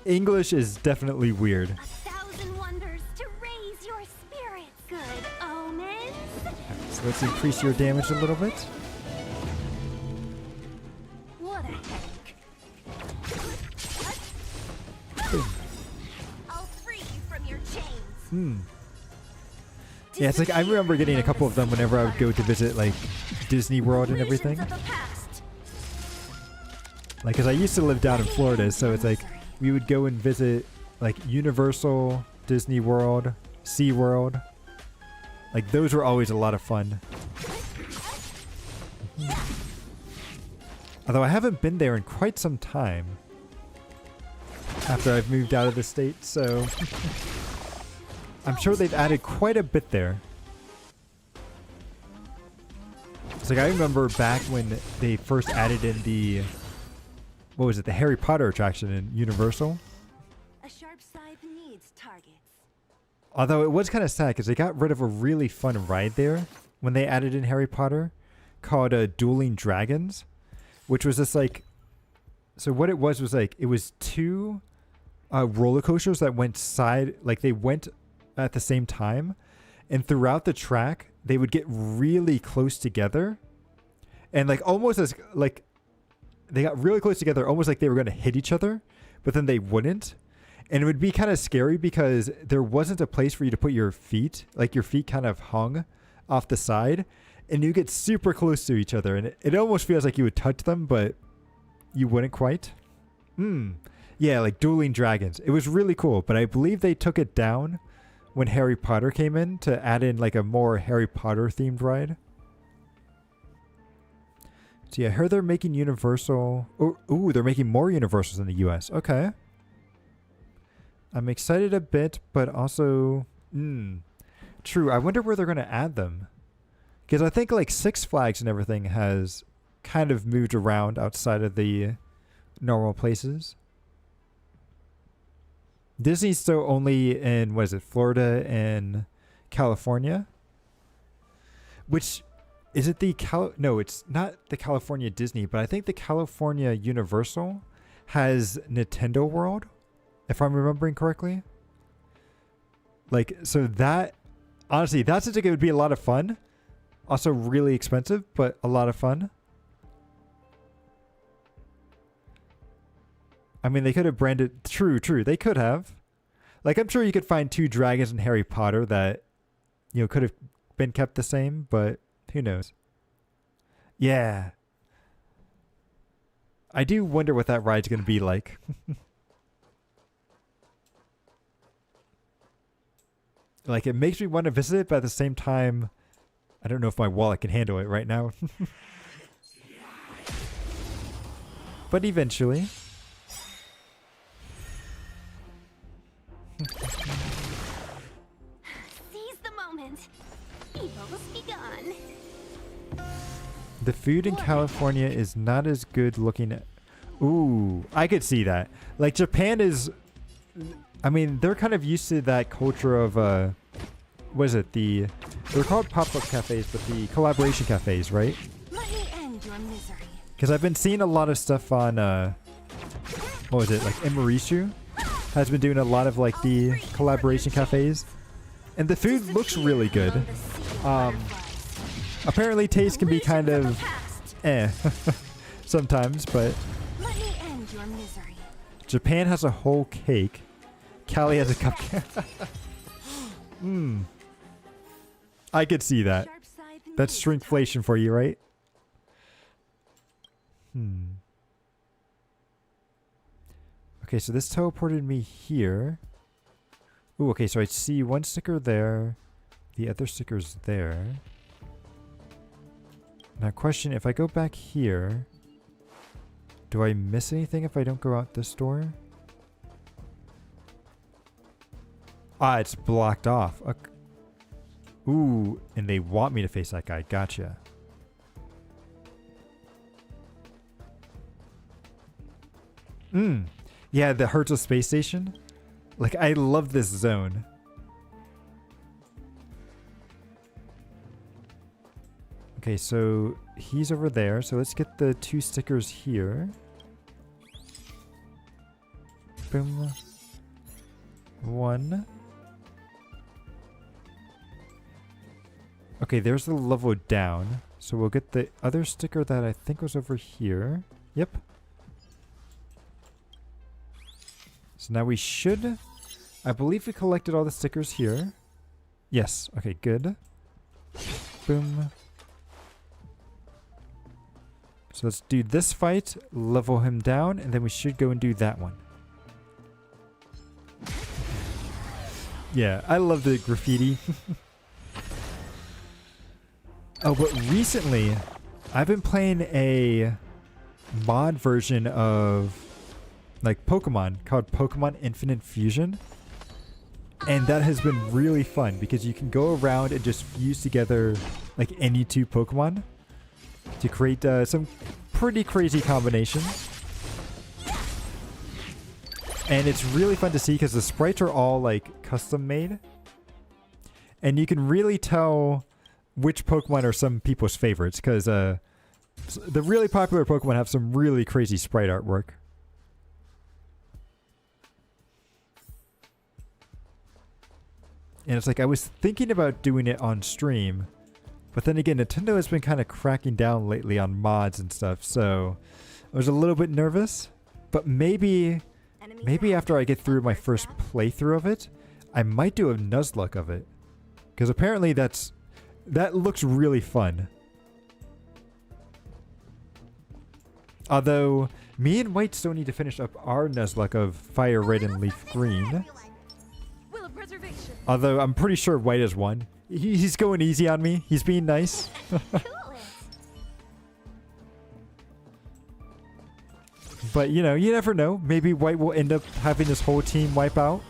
English is definitely weird. 1,000 wonders to raise your spirits. Good omens. So let's increase your damage a little bit. What a headache. Boom. I'll free you from your chains. Yeah, it's like, I remember getting a couple of them whenever I would go to visit like Disney World and everything. Like, because I used to live down in Florida, so it's like we would go and visit like Universal, Disney World, SeaWorld. Like, those were always a lot of fun. Although I haven't been there in quite some time after I've moved out of the state, so I'm sure they've added quite a bit there. It's like I remember back when they first added in the, what was it, the Harry Potter attraction in Universal. A sharp scythe needs targets. Although it was kind of sad because they got rid of a really fun ride there when they added in Harry Potter called Dueling Dragons, which was just like, so what it was like, it was two roller coasters that went they went at the same time, and throughout the track they would get really close together, and like almost as like they got really close together, almost like they were going to hit each other, but then they wouldn't. And it would be kind of scary because there wasn't a place for you to put your feet. Like your feet kind of hung off the side, and you get super close to each other, and it almost feels like you would touch them, but you wouldn't quite. Yeah, like Dueling Dragons. It was really cool, but I believe they took it down when Harry Potter came in to add in like a more Harry Potter themed ride. So yeah, I heard they're making Universal. Ooh, they're making more Universals in the US. Okay. I'm excited a bit, but also, true. I wonder where they're going to add them. Because I think like Six Flags and everything has kind of moved around outside of the normal places. Disney's still only in, what is it, Florida and California? Which, is it the no, it's not the California Disney, but I think the California Universal has Nintendo World, if I'm remembering correctly. Like, so that, honestly, that seems like it would be a lot of fun. Also really expensive, but a lot of fun. I mean, they could have branded... True. They could have. Like, I'm sure you could find two dragons in Harry Potter that, you know, could have been kept the same, but who knows? Yeah. I do wonder what that ride's going to be like. Like, it makes me want to visit it, but at the same time, I don't know if my wallet can handle it right now. But eventually... Seize the moment. Evil's begun. The food in California is not as good looking. Ooh, I could see that. Like Japan is, I mean, they're kind of used to that culture of what is it? They're called pop-up cafes, but the collaboration cafes, right? Let me end your misery. Because I've been seeing a lot of stuff on what was it, like Emerishu has been doing a lot of like the collaboration cafes, and the food looks really good. Apparently taste can be kind of sometimes, but Let me end your misery. Japan has a whole cake. Cali has a cupcake. I could see that. Sharp scythe That's needs shrinkflation for you, right? Okay, so this teleported me here. Ooh, okay, so I see one sticker there. The other sticker's there. Now question, if I go back here, do I miss anything if I don't go out this door? Ah, it's blocked off. Okay. Ooh, and they want me to face that guy. Gotcha. Yeah, the Hertz space station. Like, I love this zone. Okay, so he's over there. So let's get the two stickers here. Boom. One. Okay, there's the level down. So we'll get the other sticker that I think was over here. Yep. So now we should... I believe we collected all the stickers here. Yes. Okay, good. Boom. So let's do this fight, level him down, and then we should go and do that one. Yeah, I love the graffiti. Oh, but recently, I've been playing a mod version of like Pokemon called Pokemon Infinite Fusion. And that has been really fun because you can go around and just fuse together like any two Pokemon. to create some pretty crazy combinations. And it's really fun to see because the sprites are all like custom made. And you can really tell which Pokemon are some people's favorites because the really popular Pokemon have some really crazy sprite artwork. And it's like I was thinking about doing it on stream, but then again, Nintendo has been kind of cracking down lately on mods and stuff, so I was a little bit nervous. But maybe after I get through my first playthrough of it, I might do a Nuzlocke of it. Because apparently that looks really fun. Although, me and White still need to finish up our Nuzlocke of Fire Red and Leaf Green. Although, I'm pretty sure White has won. He's going easy on me. He's being nice. But, you know, you never know. Maybe White will end up having his whole team wipe out.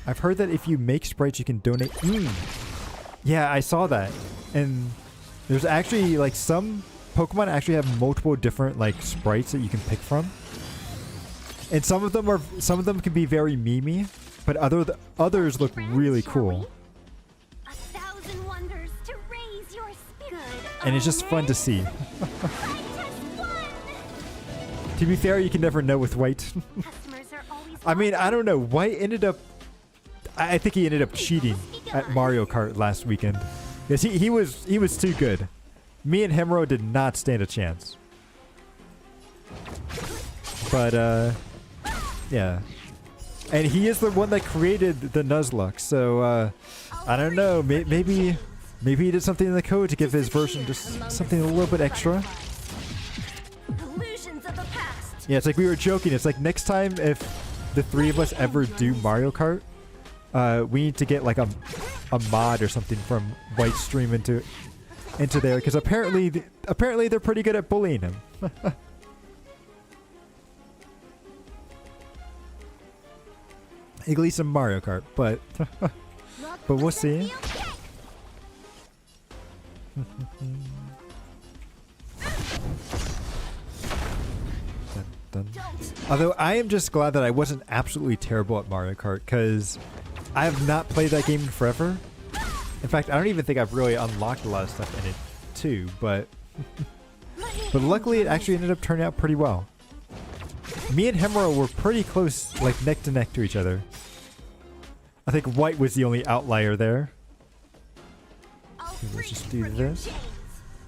I've heard that if you make sprites, you can donate. Yeah, I saw that. And there's actually, like, some Pokemon actually have multiple different, like, sprites that you can pick from. And some of them can be very memey, but others look really cool. And it's just fun to see. To be fair, you can never know with White. I mean, I don't know. White ended up... I think he ended up cheating at Mario Kart last weekend. Because he was too good. Me and Hemro did not stand a chance. But, yeah. And he is the one that created the Nuzlocke, so, I don't know. Maybe he did something in the code to give his version just something a little bit extra. Yeah, it's like we were joking. It's like next time if the three of us ever do Mario Kart, we need to get like a mod or something from White Stream into there, because apparently they're pretty good at bullying him. At least in Mario Kart, but we'll see. Although I am just glad that I wasn't absolutely terrible at Mario Kart, because I have not played that game in forever. In fact, I don't even think I've really unlocked a lot of stuff in it too, but luckily it actually ended up turning out pretty well. Me and Hemro were pretty close, like neck to neck to each other. I think White was the only outlier there. Okay, let's just do this.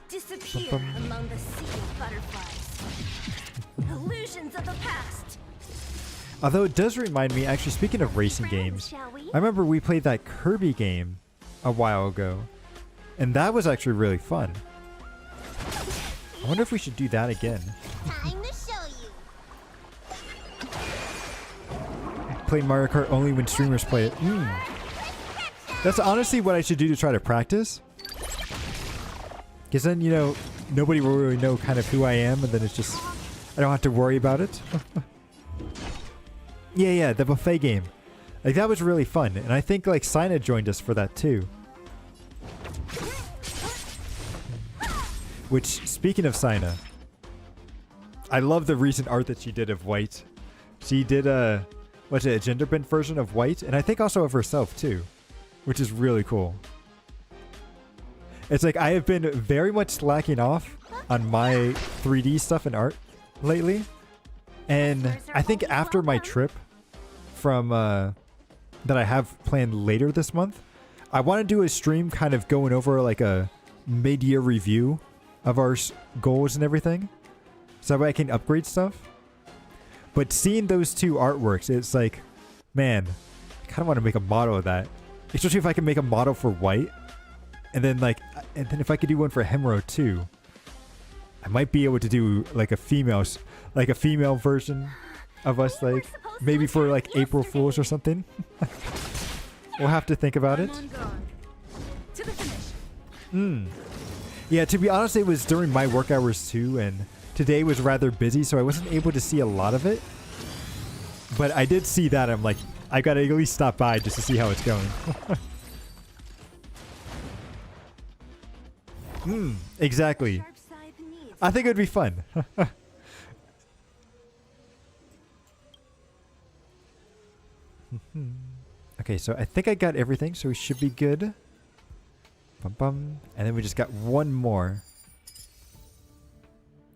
Disappear among the sea of butterflies. Illusions of the past. Although it does remind me, actually, speaking of racing games, I remember we played that Kirby game a while ago, and that was actually really fun. I wonder if we should do that again. Time to show you. Play Mario Kart only when streamers play it. That's honestly what I should do to try to practice. Because then, you know, nobody will really know kind of who I am, and then it's just, I don't have to worry about it. Yeah, the buffet game. Like, that was really fun. And I think, like, Sina joined us for that, too. Which, speaking of Sina, I love the recent art that she did of White. She did a gender bent version of White, and I think also of herself, too. Which is really cool. It's like I have been very much slacking off on my 3D stuff and art lately. And I think after my trip from that I have planned later this month, I want to do a stream kind of going over like a mid-year review of our goals and everything, so that I can upgrade stuff. But seeing those two artworks, it's like, man, I kind of want to make a model of that. Especially if I can make a model for White, and then if I could do one for Hemro too, I might be able to do like a female version of us, like maybe for like April Fools or something. We'll have to think about it. Yeah, to be honest, it was during my work hours too, and today was rather busy, so I wasn't able to see a lot of it. But I did see that. I'm like, I gotta at least stop by just to see how it's going. Exactly. Sharp scythe needs I think it would be fun. Okay, so I think I got everything, so we should be good. Bum bum. And then we just got one more.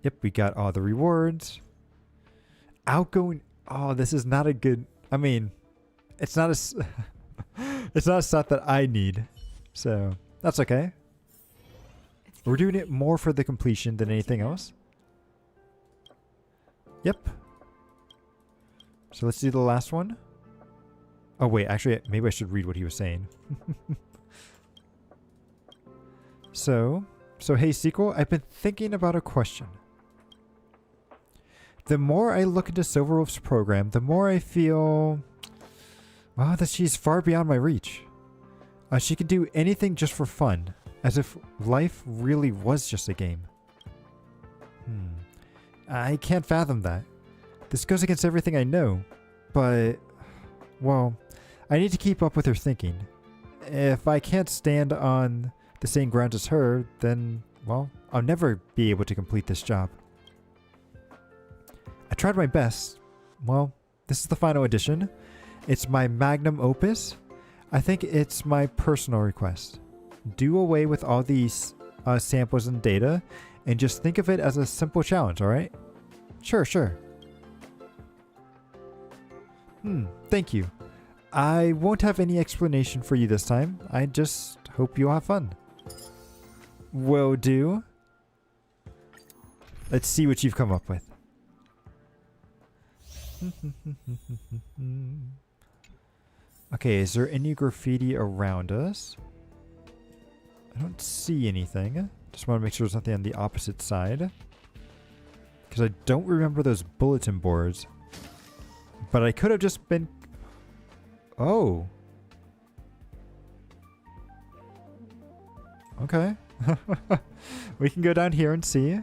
Yep, we got all the rewards. Outgoing. Oh, this is not a good. I mean, it's not a. It's not a stuff that I need, so that's okay. We're doing it more for the completion than anything else. Yep. So let's do the last one. Oh wait, actually, maybe I should read what he was saying. So hey, Cquel, I've been thinking about a question. The more I look into Silverwolf's program, the more I feel, well, that she's far beyond my reach. She can do anything just for fun, as if life really was just a game. I can't fathom that. This goes against everything I know, but, well, I need to keep up with her thinking. If I can't stand on the same grounds as her, then, well, I'll never be able to complete this job. I tried my best. Well, this is the final edition. It's my magnum opus. I think it's my personal request. Do away with all these samples and data and just think of it as a simple challenge, alright? Sure. Thank you. I won't have any explanation for you this time. I just hope you'll have fun. Will do. Let's see what you've come up with. Okay, is there any graffiti around us? I don't see anything. Just want to make sure there's nothing on the opposite side. Because I don't remember those bulletin boards. But I could have just been... Oh. Okay. We can go down here and see.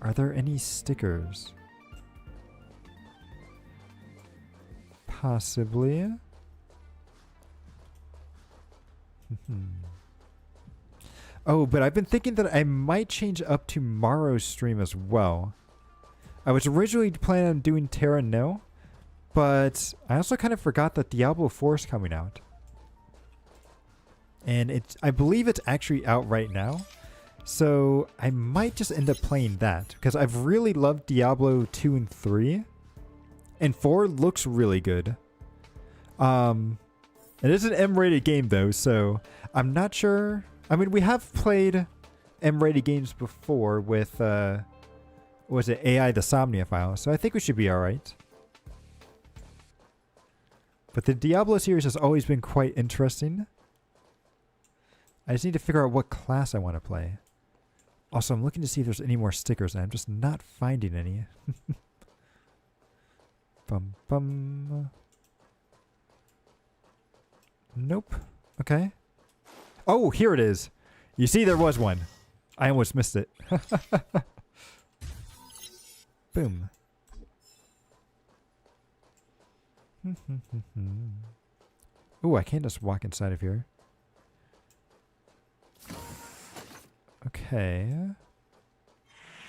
Are there any stickers? Possibly. Oh, but I've been thinking that I might change up tomorrow's stream as well. I was originally planning on doing Terra No, but I also kind of forgot that Diablo 4 is coming out. And I believe it's actually out right now. So I might just end up playing that because I've really loved Diablo 2 and 3. And 4 looks really good. It is an M-rated game though, so I'm not sure. I mean, we have played M-rated games before with, was it AI the Somniophile? So I think we should be alright. But the Diablo series has always been quite interesting. I just need to figure out what class I want to play. Also, I'm looking to see if there's any more stickers, and I'm just not finding any. Bum bum. Nope. Okay. Oh, here it is. You see, there was one. I almost missed it. Boom. Ooh, I can't just walk inside of here. Okay.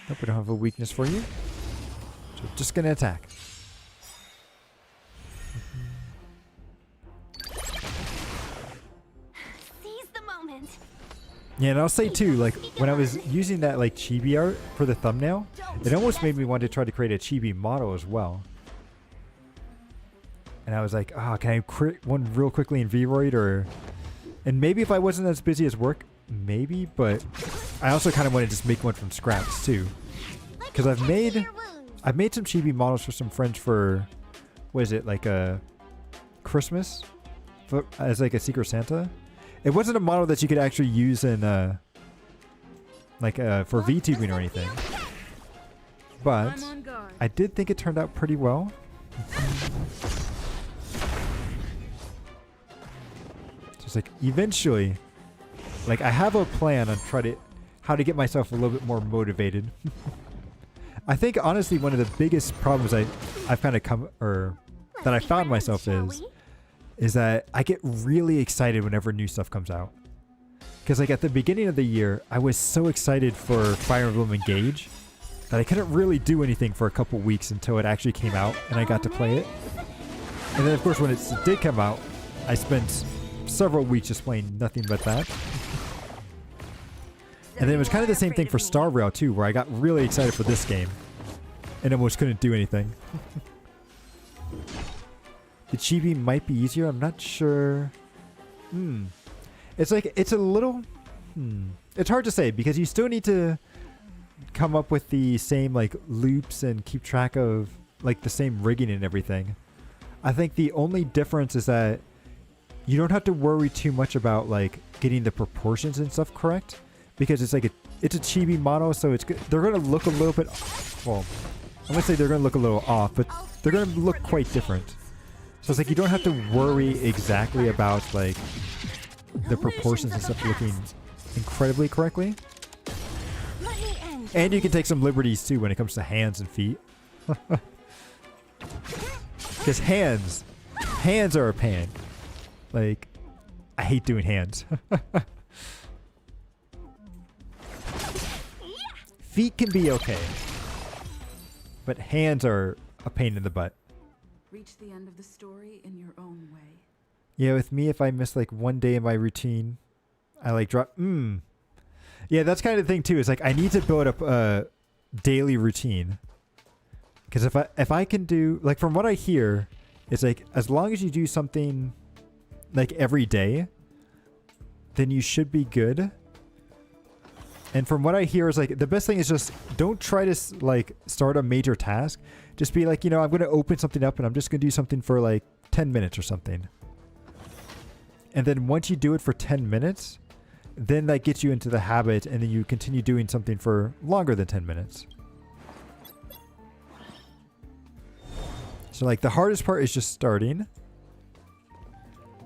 Nope, we don't have a weakness for you. So we're just gonna attack. Seize the moment. Yeah, and I'll say too, like, when I was using that, like, chibi art for the thumbnail, it almost made me want to try to create a chibi model as well. And I was like, oh, can I create one real quickly in VRoid, or... And maybe if I wasn't as busy as work, maybe, but I also kind of want to just make one from scratch too. Because I've made some chibi models for some friends for, what is it, like a Christmas? As like a Secret Santa. It wasn't a model that you could actually use in, for VTubing or anything. But I did think it turned out pretty well. Just like, eventually, like, I have a plan on how to get myself a little bit more motivated. I think, honestly, one of the biggest problems I've kind of that I found myself is that I get really excited whenever new stuff comes out. Because like at the beginning of the year, I was so excited for Fire Emblem Engage that I couldn't really do anything for a couple weeks until it actually came out and I got to play it. And then of course when it did come out, I spent several weeks just playing nothing but that. And then it was kind of the same thing for Star Rail too, where I got really excited for this game and almost couldn't do anything. The chibi might be easier, I'm not sure. It's like, it's a little, it's hard to say because you still need to come up with the same like loops and keep track of like the same rigging and everything. I think the only difference is that you don't have to worry too much about like getting the proportions and stuff correct because it's like it's a chibi model, so it's good. They're going to look a little bit, well, I'm going to say they're going to look a little off, but they're going to look quite different. So it's like you don't have to worry exactly about like the proportions and stuff looking incredibly correctly. And you can take some liberties too when it comes to hands and feet. Because hands are a pain. Like, I hate doing hands. Feet can be okay. But hands are a pain in the butt. Reach the end of the story in your own way. Yeah, with me, if I miss like one day in my routine, I like drop. Yeah, that's kind of the thing too. Is like I need to build up a daily routine. Because if I can do like from what I hear, it's like as long as you do something like every day, then you should be good. And from what I hear is like the best thing is just don't try to like start a major task. Just be like, you know, I'm going to open something up and I'm just going to do something for like 10 minutes or something. And then once you do it for 10 minutes, then that gets you into the habit and then you continue doing something for longer than 10 minutes. So like the hardest part is just starting.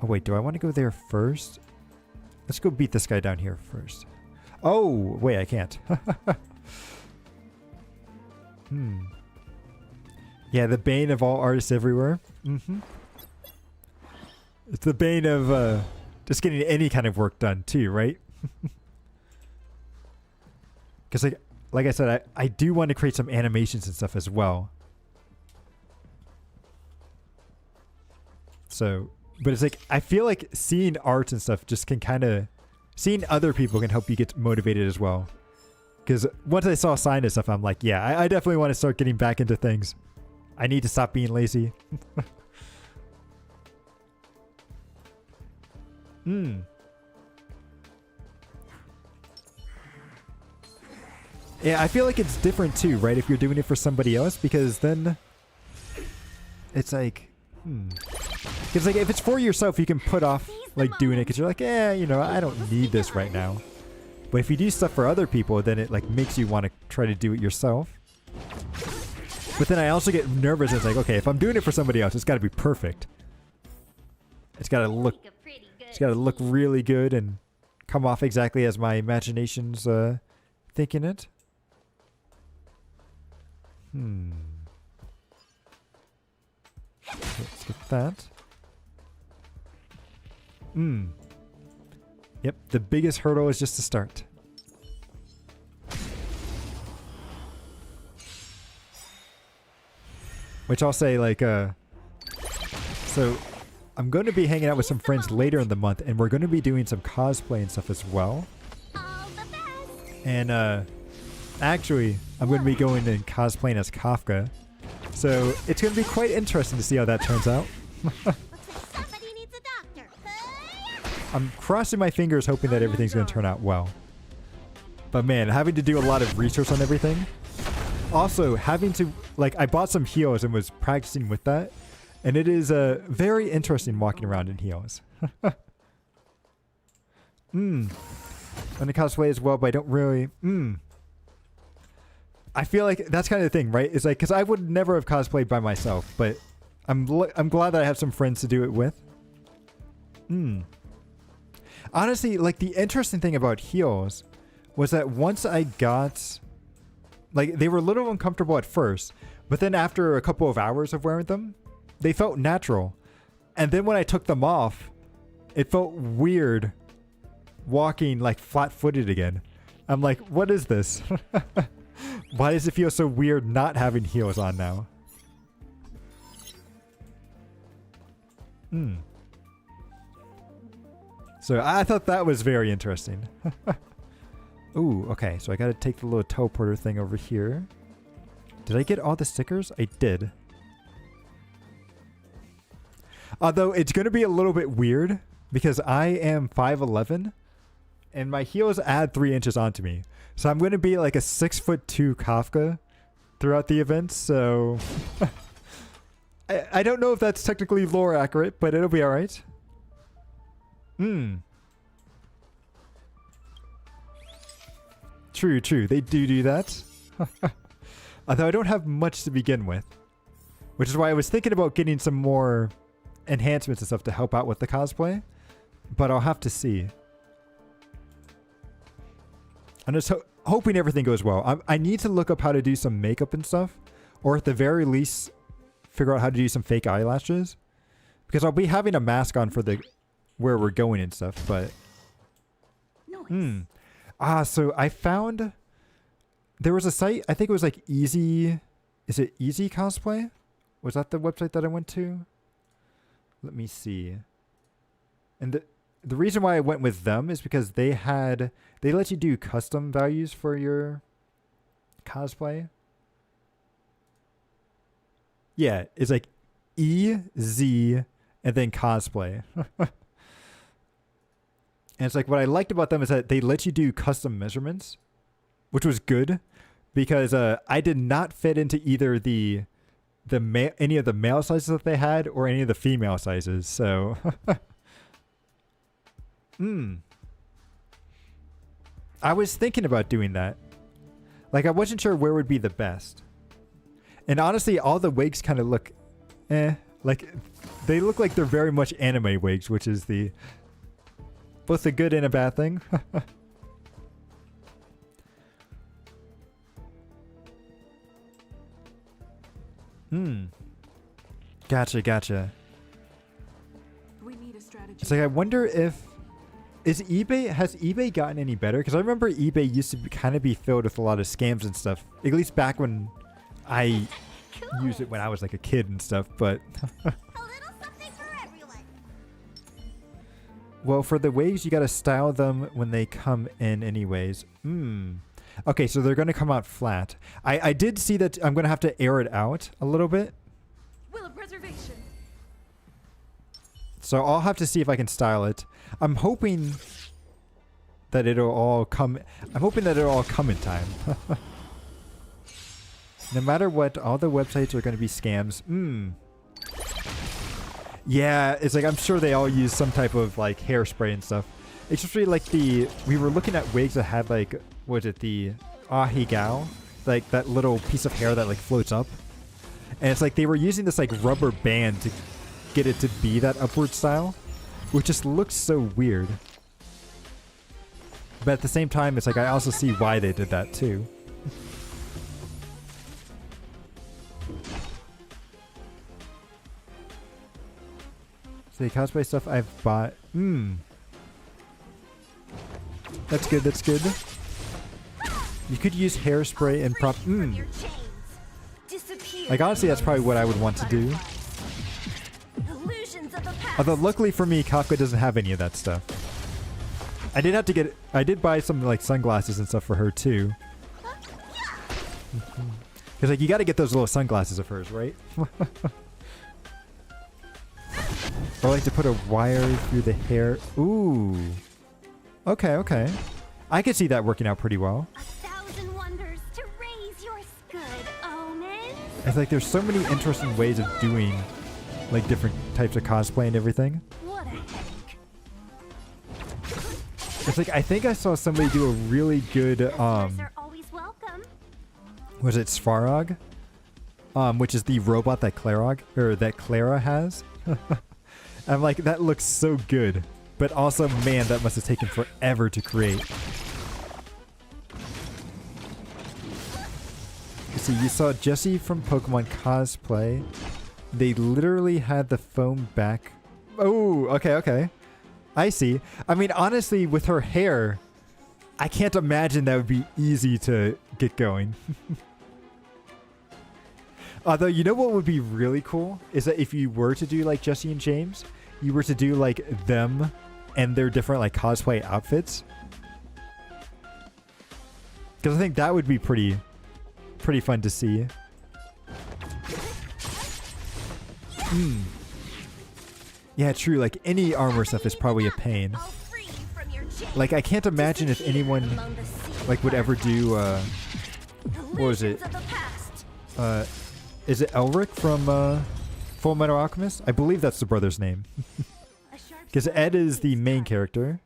Oh wait, do I want to go there first? Let's go beat this guy down here first. Oh, wait, I can't. Yeah, the bane of all artists everywhere. It's the bane of just getting any kind of work done too, right? Because like I said, I do want to create some animations and stuff as well. So, but it's like, I feel like seeing art and stuff just can kind of, seeing other people can help you get motivated as well. Because once I saw Sign and stuff, I'm like, yeah, I definitely want to start getting back into things. I need to stop being lazy. Yeah, I feel like it's different too, right? If you're doing it for somebody else, because then it's like, because like if it's for yourself, you can put off like doing it because you're like, you know, I don't need this right now. But if you do stuff for other people, then it like makes you want to try to do it yourself. But then I also get nervous. It's like, okay, if I'm doing it for somebody else, it's got to be perfect. It's got to look really good and come off exactly as my imagination's thinking it. Let's get that. Yep, the biggest hurdle is just to start. Which I'll say, like, so I'm going to be hanging out with some friends later in the month, and we're going to be doing some cosplay and stuff as well. And actually, I'm going to be going and cosplaying as Kafka. So it's going to be quite interesting to see how that turns out. I'm crossing my fingers hoping that everything's going to turn out well. But man, having to do a lot of research on everything. Also, having to, like, I bought some heels and was practicing with that. And it is very interesting walking around in heels. And the cosplay as well, but I don't really, I feel like that's kind of the thing, right? It's like, because I would never have cosplayed by myself, but I'm glad that I have some friends to do it with. Honestly, like, the interesting thing about heels was that once I got, like, they were a little uncomfortable at first, but then after a couple of hours of wearing them, they felt natural. And then when I took them off, it felt weird walking like flat-footed again. I'm like, what is this? Why does it feel so weird not having heels on now? So I thought that was very interesting. Ooh, okay. So I got to take the little teleporter thing over here. Did I get all the stickers? I did. Although it's going to be a little bit weird because I am 5'11" and my heels add 3 inches onto me. So I'm going to be like a 6'2" Kafka throughout the event. So I don't know if that's technically lore accurate, but it'll be all right. True, true. They do that. Although I don't have much to begin with. Which is why I was thinking about getting some more enhancements and stuff to help out with the cosplay. But I'll have to see. I'm just hoping everything goes well. I need to look up how to do some makeup and stuff. Or at the very least, figure out how to do some fake eyelashes. Because I'll be having a mask on for the where we're going and stuff, but... so I found... There was a site, I think it was like Easy... Is it Easy Cosplay? Was that the website that I went to? Let me see. And the reason why I went with them is because they let you do custom values for your cosplay. Yeah, it's like EZ and then cosplay. And it's like what I liked about them is that they let you do custom measurements, which was good because I did not fit into either any of the male sizes that they had or any of the female sizes. So I was thinking about doing that. Like I wasn't sure where would be the best. And honestly, all the wigs kind of look like they look like they're very much anime wigs, which is both a good and a bad thing. Gotcha. We need a strategy. It's like I wonder if has eBay gotten any better? Because I remember eBay used to kind of be filled with a lot of scams and stuff. At least back when I used it when I was like a kid and stuff. But A little something for everyone. well, for the waves, you got to style them when they come in anyways. Okay, so they're going to come out flat. I did see that I'm going to have to air it out a little bit. Will of preservation. So I'll have to see if I can style it. I'm hoping that it'll all come in time. No matter what, all the websites are going to be scams. Yeah, it's like I'm sure they all use some type of like hairspray and stuff. It's just really like we were looking at wigs that had like, was it the ahigao? Like that little piece of hair that like floats up. And it's like they were using this like rubber band to get it to be that upward style, which just looks so weird. But at the same time, it's like I also see why they did that too. So the cosplay stuff I've bought. That's good, that's good. You could use hairspray and prop. Like honestly, that's probably what I would want to do. Although luckily for me, Kafka doesn't have any of that stuff. I did buy some like sunglasses and stuff for her too. Because like you got to get those little sunglasses of hers, right? Or like to put a wire through the hair. Ooh. Okay. I could see that working out pretty well. 1,000 wonders to raise your good omens. It's like there's so many interesting ways of doing like different types of cosplay and everything. What a headache. It's like I think I saw somebody do a really good Visitors are always welcome. was it Svarog? Which is the robot that Clara has. I'm like, that looks so good. But also, man, that must have taken forever to create. See, you saw Jessie from Pokemon Cosplay. They literally had the foam back. Oh, okay. I see. I mean, honestly, with her hair, I can't imagine that would be easy to get going. Although, you know what would be really cool? Is that if you were to do like Jesse and James, you were to do like them and their different like cosplay outfits. Because I think that would be pretty fun to see. Yeah, true. Like any armor stuff is probably a pain. Like I can't imagine if anyone like would ever do what was it? Is it Elric from Full Metal Alchemist? I believe that's the brother's name. Because Ed is the main character.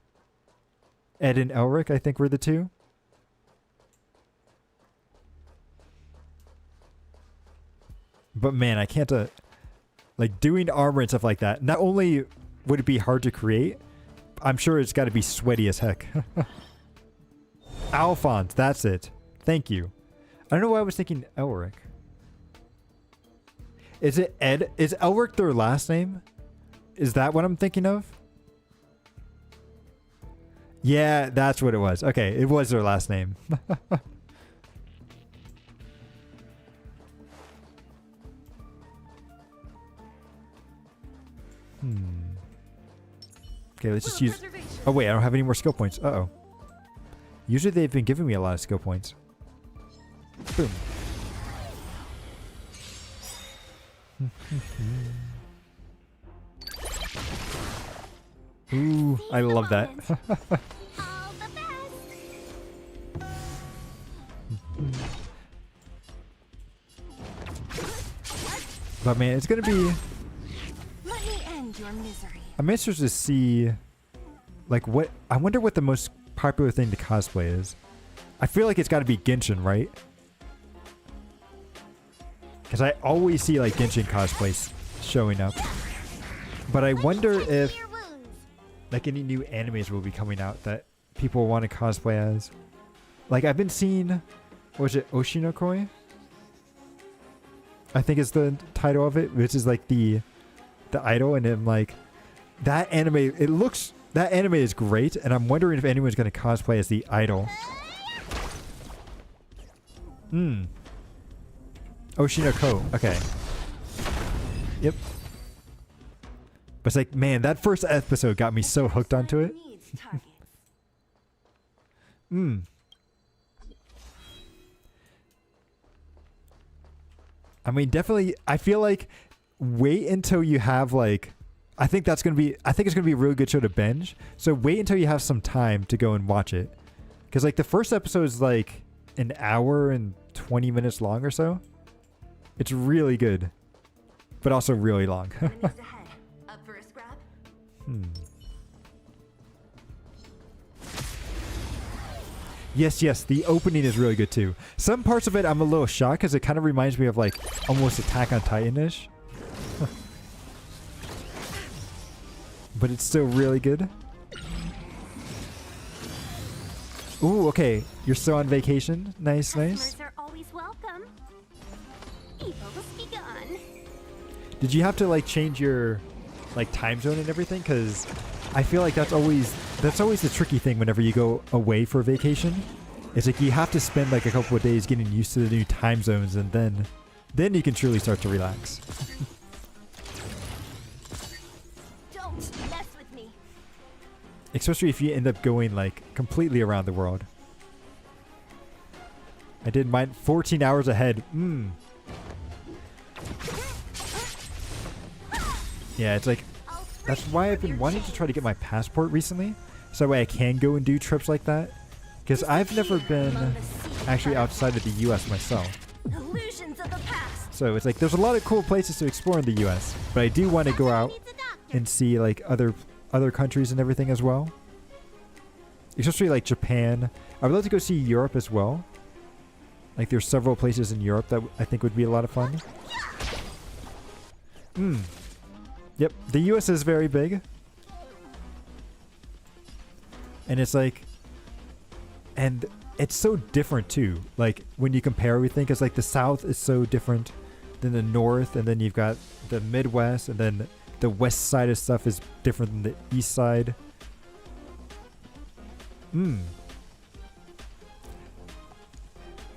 Ed and Elric, I think, were the two. But man, I can't like doing armor and stuff like that. Not only would it be hard to create, I'm sure it's got to be sweaty as heck. Alphonse, that's it. Thank you. I don't know why I was thinking Elric. Is it Ed? Is Elric their last name? Is that what I'm thinking of? Yeah, that's what it was. Okay, it was their last name. Okay, let's just use... Oh wait, I don't have any more skill points. Uh-oh. Usually they've been giving me a lot of skill points. Boom. Ooh, I love that. But man, it's gonna be... Let me end your misery. I'm interested to see, like, what... I wonder what the most popular thing to cosplay is. I feel like it's got to be Genshin, right? Because I always see, like, Genshin cosplays showing up. But I wonder if, like, any new animes will be coming out that people want to cosplay as. Like, I've been seeing... What was it? Oshinokoi? I think is the title of it, which is, like, the idol, and then, like... That anime, it looks... That anime is great, and I'm wondering if anyone's going to cosplay as the idol. Oshinoko. Okay. Yep. But it's like, man, that first episode got me so hooked onto it. I mean, definitely, I feel like wait until you have, like... I think it's going to be a really good show to binge. So wait until you have some time to go and watch it. Because, like, the first episode is, like, an hour and 20 minutes long or so. It's really good. But also really long. Up for a scrap? Yes, the opening is really good, too. Some parts of it I'm a little shocked because it kind of reminds me of, like, almost Attack on Titan-ish. But it's still really good. Ooh, okay. You're still on vacation. Nice, nice. Customers are always welcome. Evil's begun. Did you have to like change your like time zone and everything? Because I feel like that's always the tricky thing whenever you go away for vacation. It's like you have to spend like a couple of days getting used to the new time zones, and then you can truly start to relax. Especially if you end up going like completely around the world. I did mine 14 hours ahead. Yeah, it's like, that's why I've been wanting to try to get my passport recently. So that way I can go and do trips like that. Because I've never been actually outside of the US myself. So it's like, there's a lot of cool places to explore in the US. But I do want to go out and see like other countries and everything as well. Especially like Japan. I would love to go see Europe as well. Like there's several places in Europe that I think would be a lot of fun. Yep, the US is very big. And it's like, and it's so different too. Like when you compare everything, because like the South is so different than the North, and then you've got the Midwest, and then the West side of stuff is different than the East side.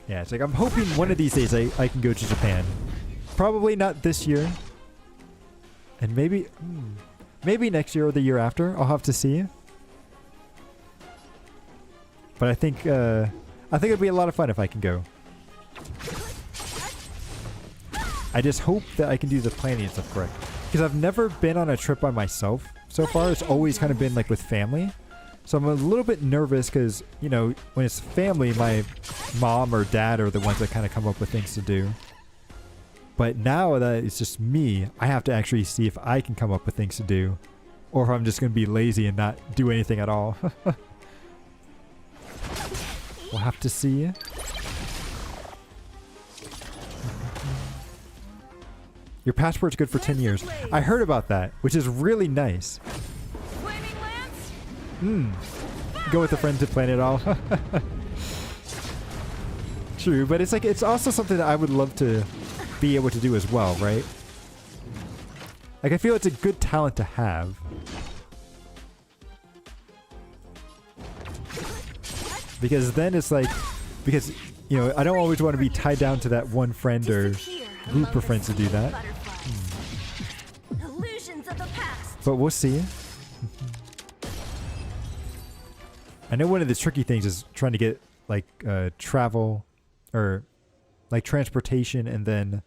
Yeah, it's like I'm hoping one of these days I can go to Japan. Probably not this year. And maybe maybe next year or the year after. I'll have to see. But I think it'd be a lot of fun if I can go. I just hope that I can do the planning and stuff correct. Because I've never been on a trip by myself so far. It's always kind of been like with family. So I'm a little bit nervous because, you know, when it's family, my mom or dad are the ones that kind of come up with things to do. But now that it's just me, I have to actually see if I can come up with things to do. Or if I'm just going to be lazy and not do anything at all. We'll have to see. Your passport's good for 10 years. I heard about that, which is really nice. Go with a friend to plan it all. True, but it's like it's also something that I would love to be able to do as well, right? Like I feel it's a good talent to have. Because then it's like, because, you know, I don't always want to be tied down to that one friend or group of friends to do that. But we'll see. I know one of the tricky things is trying to get like travel or like transportation, and then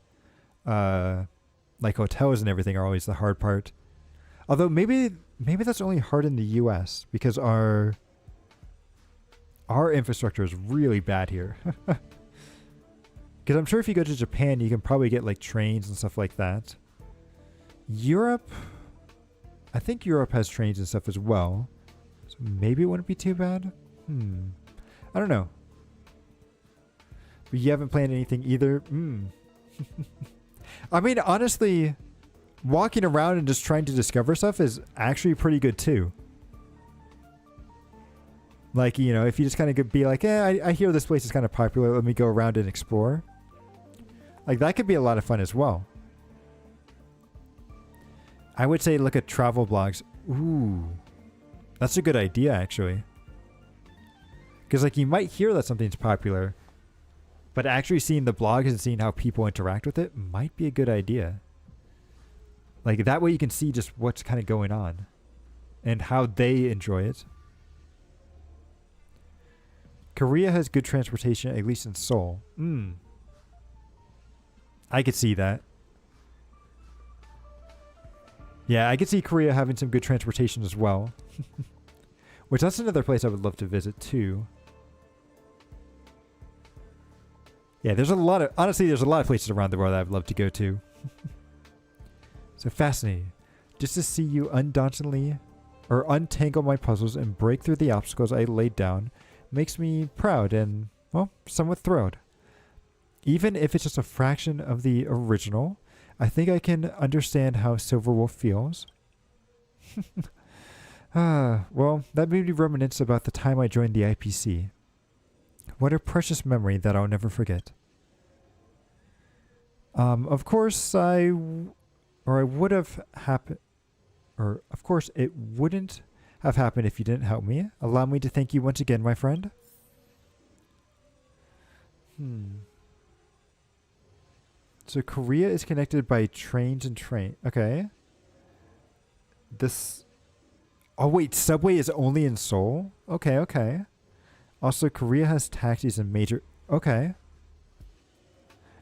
like hotels and everything are always the hard part. Although maybe that's only hard in the US because our infrastructure is really bad here. Because I'm sure if you go to Japan, you can probably get like trains and stuff like that. Europe, I think Europe has trains and stuff as well. So maybe it wouldn't be too bad. I don't know. But you haven't planned anything either? I mean, honestly, walking around and just trying to discover stuff is actually pretty good too. Like, you know, if you just kind of be like, I hear this place is kind of popular. Let me go around and explore. Like, that could be a lot of fun as well. I would say look at travel blogs. Ooh. That's a good idea, actually. Because, like, you might hear that something's popular, but actually seeing the blogs and seeing how people interact with it might be a good idea. Like, that way you can see just what's kind of going on and how they enjoy it. Korea has good transportation, at least in Seoul. I could see that. Yeah, I could see Korea having some good transportation as well. Which that's another place I would love to visit too. Yeah, there's a lot of places around the world that I'd love to go to. So fascinating. Just to see you undauntedly or untangle my puzzles and break through the obstacles I laid down makes me proud and, well, somewhat thrilled. Even if it's just a fraction of the original, I think I can understand how Silverwolf feels. Well, that made me reminisce about the time I joined the IPC. What a precious memory that I'll never forget. Of course, it wouldn't have happened if you didn't help me. Allow me to thank you once again, my friend. So Korea is connected by trains and train. Okay. Oh wait, subway is only in Seoul? Okay. Also, Korea has taxis and major... Okay.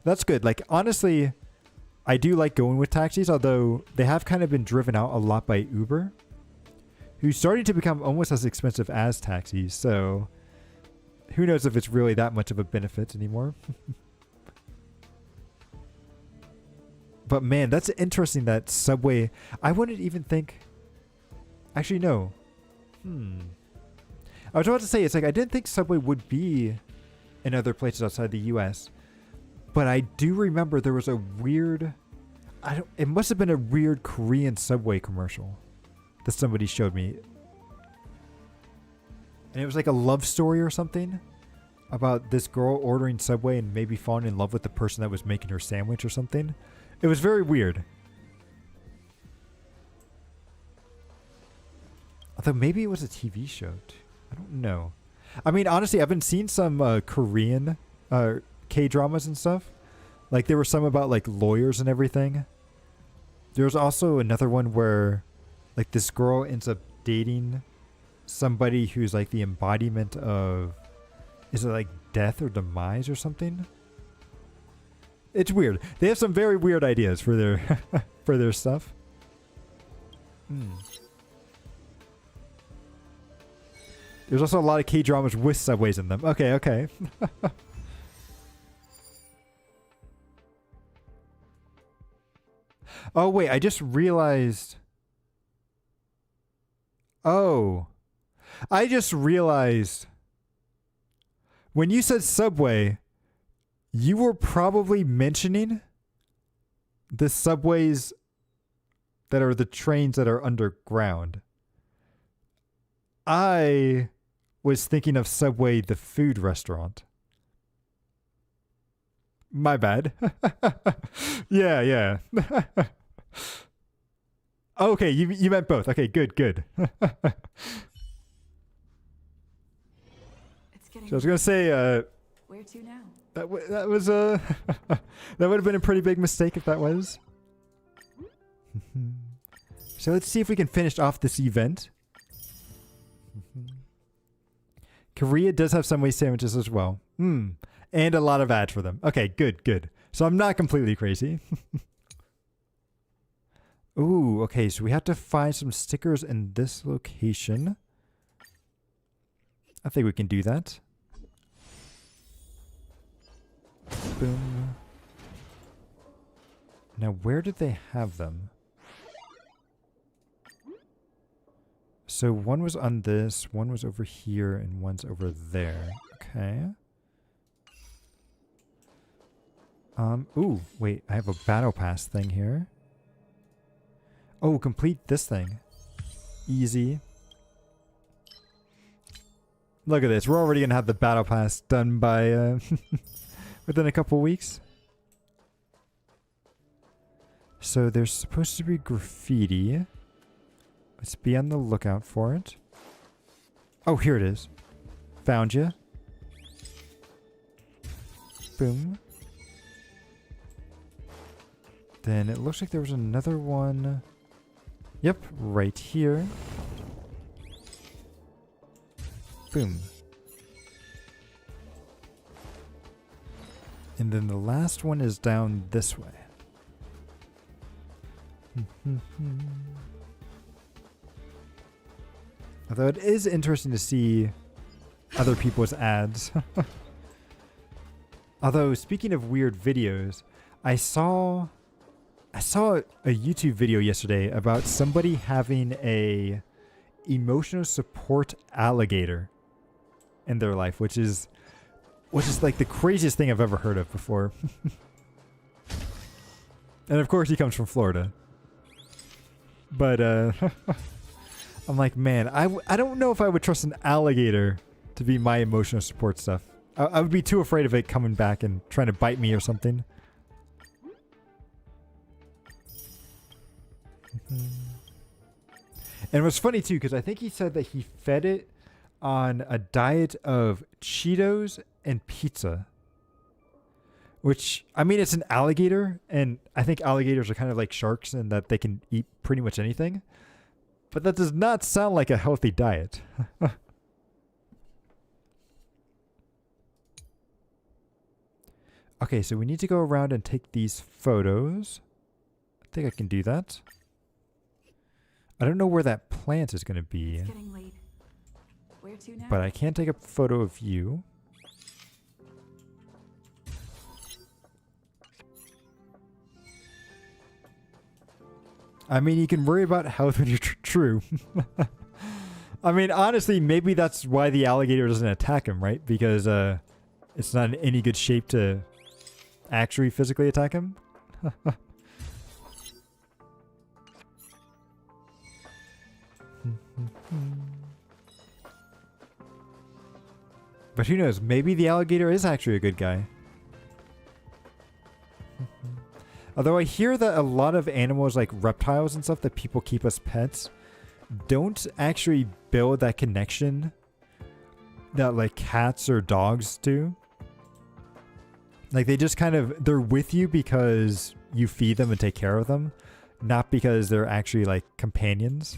That's good. Like, honestly, I do like going with taxis, although they have kind of been driven out a lot by Uber, who's starting to become almost as expensive as taxis, so who knows if it's really that much of a benefit anymore. But man, that's interesting that Subway... I wouldn't even think... Actually, no. I was about to say, it's like, I didn't think Subway would be in other places outside the US. But I do remember there was a weird... it must have been a weird Korean Subway commercial that somebody showed me. And it was like a love story or something about this girl ordering Subway and maybe falling in love with the person that was making her sandwich or something. It was very weird. Although maybe it was a TV show. I don't know. I mean, honestly, I've been seeing some Korean K-dramas and stuff. Like, there were some about, like, lawyers and everything. There's also another one where, like, this girl ends up dating somebody who's, like, the embodiment of... Is it, like, death or demise or something? It's weird. They have some very weird ideas for their for their stuff. There's also a lot of K-dramas with subways in them. Okay, okay. Oh, wait, I just realized... Oh. I just realized... When you said subway, you were probably mentioning the subways that are the trains that are underground. I was thinking of Subway, the food restaurant. My bad. Yeah, yeah. Okay, you meant both. Okay, good, good. So I was gonna say, where to now? That was that would have been a pretty big mistake if that was. So let's see if we can finish off this event. Korea does have Subway sandwiches as well. And a lot of ads for them. Okay, good, good. So I'm not completely crazy. Ooh, okay, so we have to find some stickers in this location. I think we can do that. Boom. Now, where did they have them? So one was on this, one was over here, and one's over there. Okay. Ooh, wait, I have a battle pass thing here. Oh, complete this thing. Easy. Look at this, we're already gonna have the battle pass done by, within a couple weeks. So there's supposed to be graffiti. Let's be on the lookout for it. Oh, here it is. Found you. Boom. Then it looks like there was another one. Yep, right here. Boom. And then the last one is down this way. Although it is interesting to see other people's ads. Although, speaking of weird videos, I saw a YouTube video yesterday about somebody having a emotional support alligator in their life, which is like the craziest thing I've ever heard of before. And of course he comes from Florida. But I'm like, man, I don't know if I would trust an alligator to be my emotional support stuff. I would be too afraid of it coming back and trying to bite me or something. And it was funny too, because I think he said that he fed it on a diet of Cheetos and pizza. Which, I mean, it's an alligator, and I think alligators are kind of like sharks in that they can eat pretty much anything. But that does not sound like a healthy diet. Okay, so we need to go around and take these photos. I think I can do that. I don't know where that plant is going to be. It's getting late. Where to now? But I can take a photo of you. I mean, you can worry about health when you're true. I mean, honestly, maybe that's why the alligator doesn't attack him, right? Because it's not in any good shape to actually physically attack him. But who knows? Maybe the alligator is actually a good guy. Although I hear that a lot of animals like reptiles and stuff that people keep as pets don't actually build that connection that like cats or dogs do. Like they just kind of, they're with you because you feed them and take care of them, not because they're actually like companions.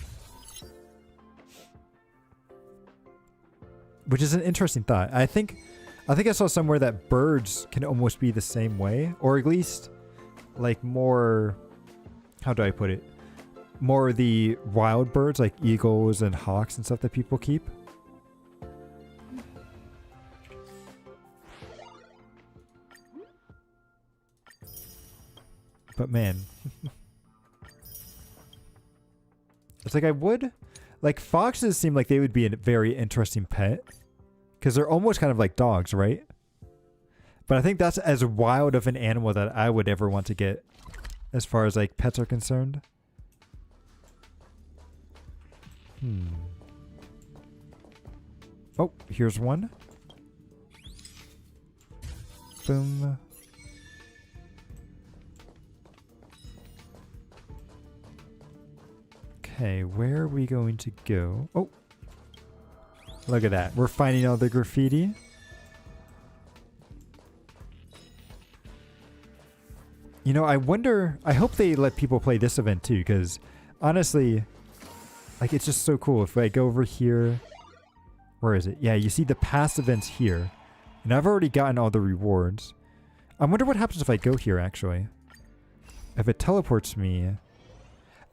Which is an interesting thought. I think I saw somewhere that birds can almost be the same way, or at least like more, how do I put it? More the wild birds like eagles and hawks and stuff that people keep. But man, it's like I would, like foxes seem like they would be a very interesting pet because they're almost kind of like dogs, right? But I think that's as wild of an animal that I would ever want to get as far as like pets are concerned. Oh, here's one. Boom. Okay, where are we going to go? Oh, look at that. We're finding all the graffiti. You know, I wonder, I hope they let people play this event too, because honestly, like it's just so cool. If I go over here, where is it? Yeah, you see the past events here. And I've already gotten all the rewards. I wonder what happens if I go here actually. If it teleports me.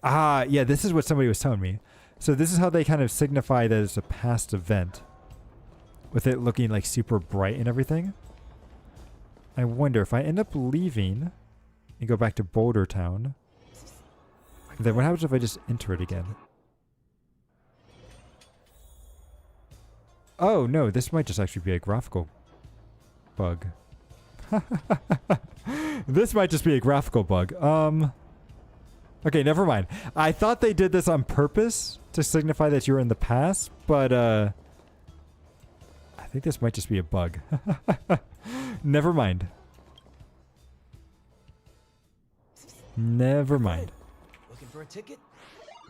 Ah, yeah, this is what somebody was telling me. So this is how they kind of signify that it's a past event. With it looking like super bright and everything. I wonder if I end up leaving and go back to Boulder Town. Then what happens if I just enter it again? Oh no, this might just actually be a graphical bug. This might just be a graphical bug. Okay, never mind. I thought they did this on purpose to signify that you're in the past, but I think this might just be a bug. Never mind. Never mind. Looking for a ticket?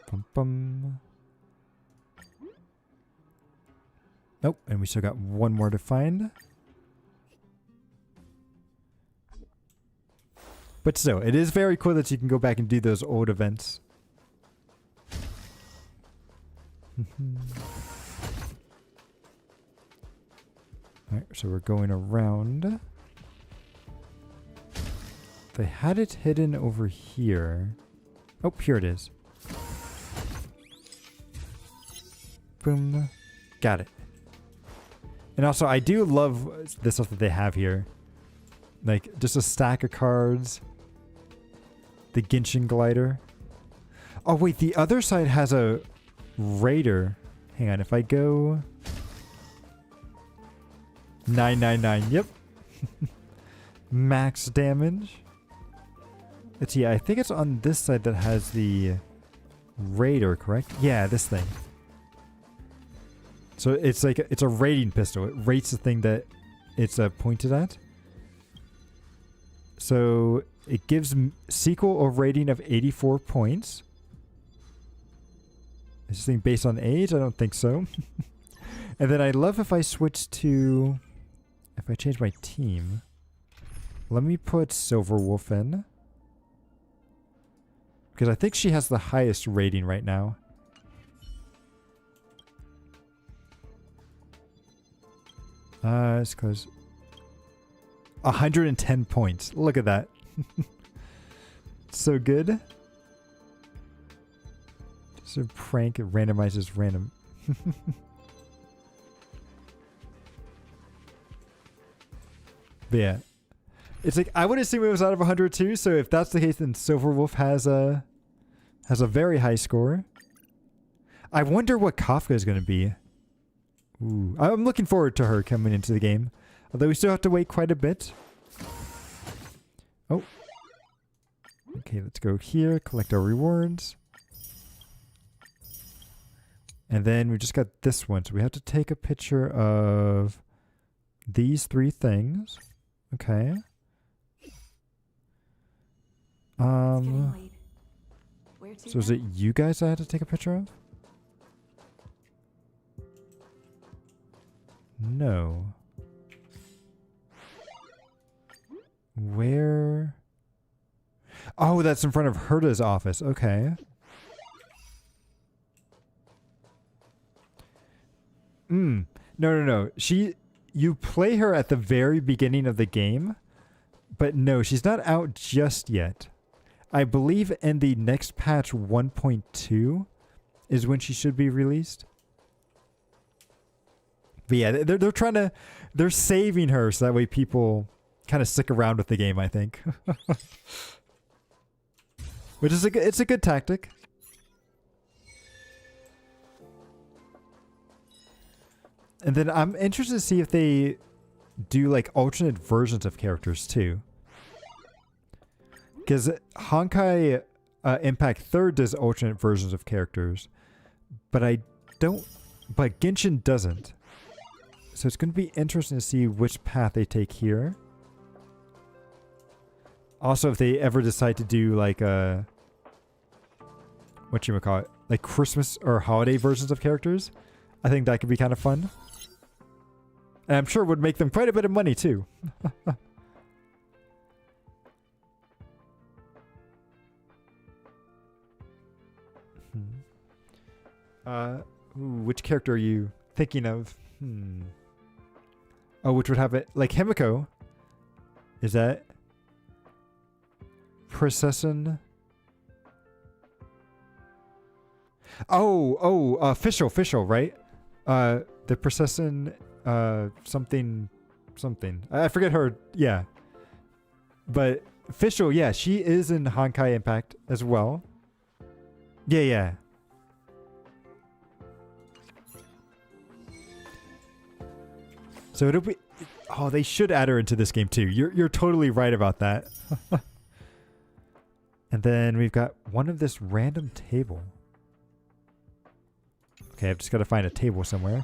Bum, bum. Nope, and we still got one more to find. But still, it is very cool that you can go back and do those old events. Alright, so we're going around. They had it hidden over here. Oh, here it is. Boom. Got it. And also, I do love the stuff that they have here. Like, just a stack of cards. The Genshin glider. Oh, wait, the other side has a raider. Hang on, if I go... 999, yep. Max damage. Let's see, I think it's on this side that has the raider, correct? Yeah, this thing. So it's like, it's a rating pistol. It rates the thing that it's pointed at. So it gives Cquel a rating of 84 points. Is this thing based on age? I don't think so. And then I love if I switch to... If I change my team. Let me put Silverwolf in. Because I think she has the highest rating right now. It's close. 110 points. Look at that. So good. Just a prank. It randomizes random. But yeah. It's like, I would assume it was out of 100 too, so if that's the case, then Silverwolf has a very high score. I wonder what Kafka is going to be. Ooh, I'm looking forward to her coming into the game. Although we still have to wait quite a bit. Oh. Okay, let's go here, collect our rewards. And then we just got this one, so we have to take a picture of these 3 things. Okay. So is it you guys I had to take a picture of? No. Where? Oh, that's in front of Herta's office. Okay. No, no, no. You play her at the very beginning of the game, but no, she's not out just yet. I believe in the next patch 1.2 is when she should be released. But yeah, they're saving her so that way people kind of stick around with the game, I think. Which is it's a good tactic. And then I'm interested to see if they do like alternate versions of characters too. Because Honkai Impact 3rd does alternate versions of characters, but but Genshin doesn't. So it's going to be interesting to see which path they take here. Also, if they ever decide to do like whatchamacallit, like Christmas or holiday versions of characters, I think that could be kind of fun. And I'm sure it would make them quite a bit of money too. Which character are you thinking of? Oh, which would have it like Himiko? Is that Procession? Official, right? The Procession, something. I forget her. Yeah, but Official, yeah, she is in Honkai Impact as well. Yeah. So it'll be. Oh, they should add her into this game too. You're totally right about that. And then we've got one of this random table. Okay, I've just got to find a table somewhere.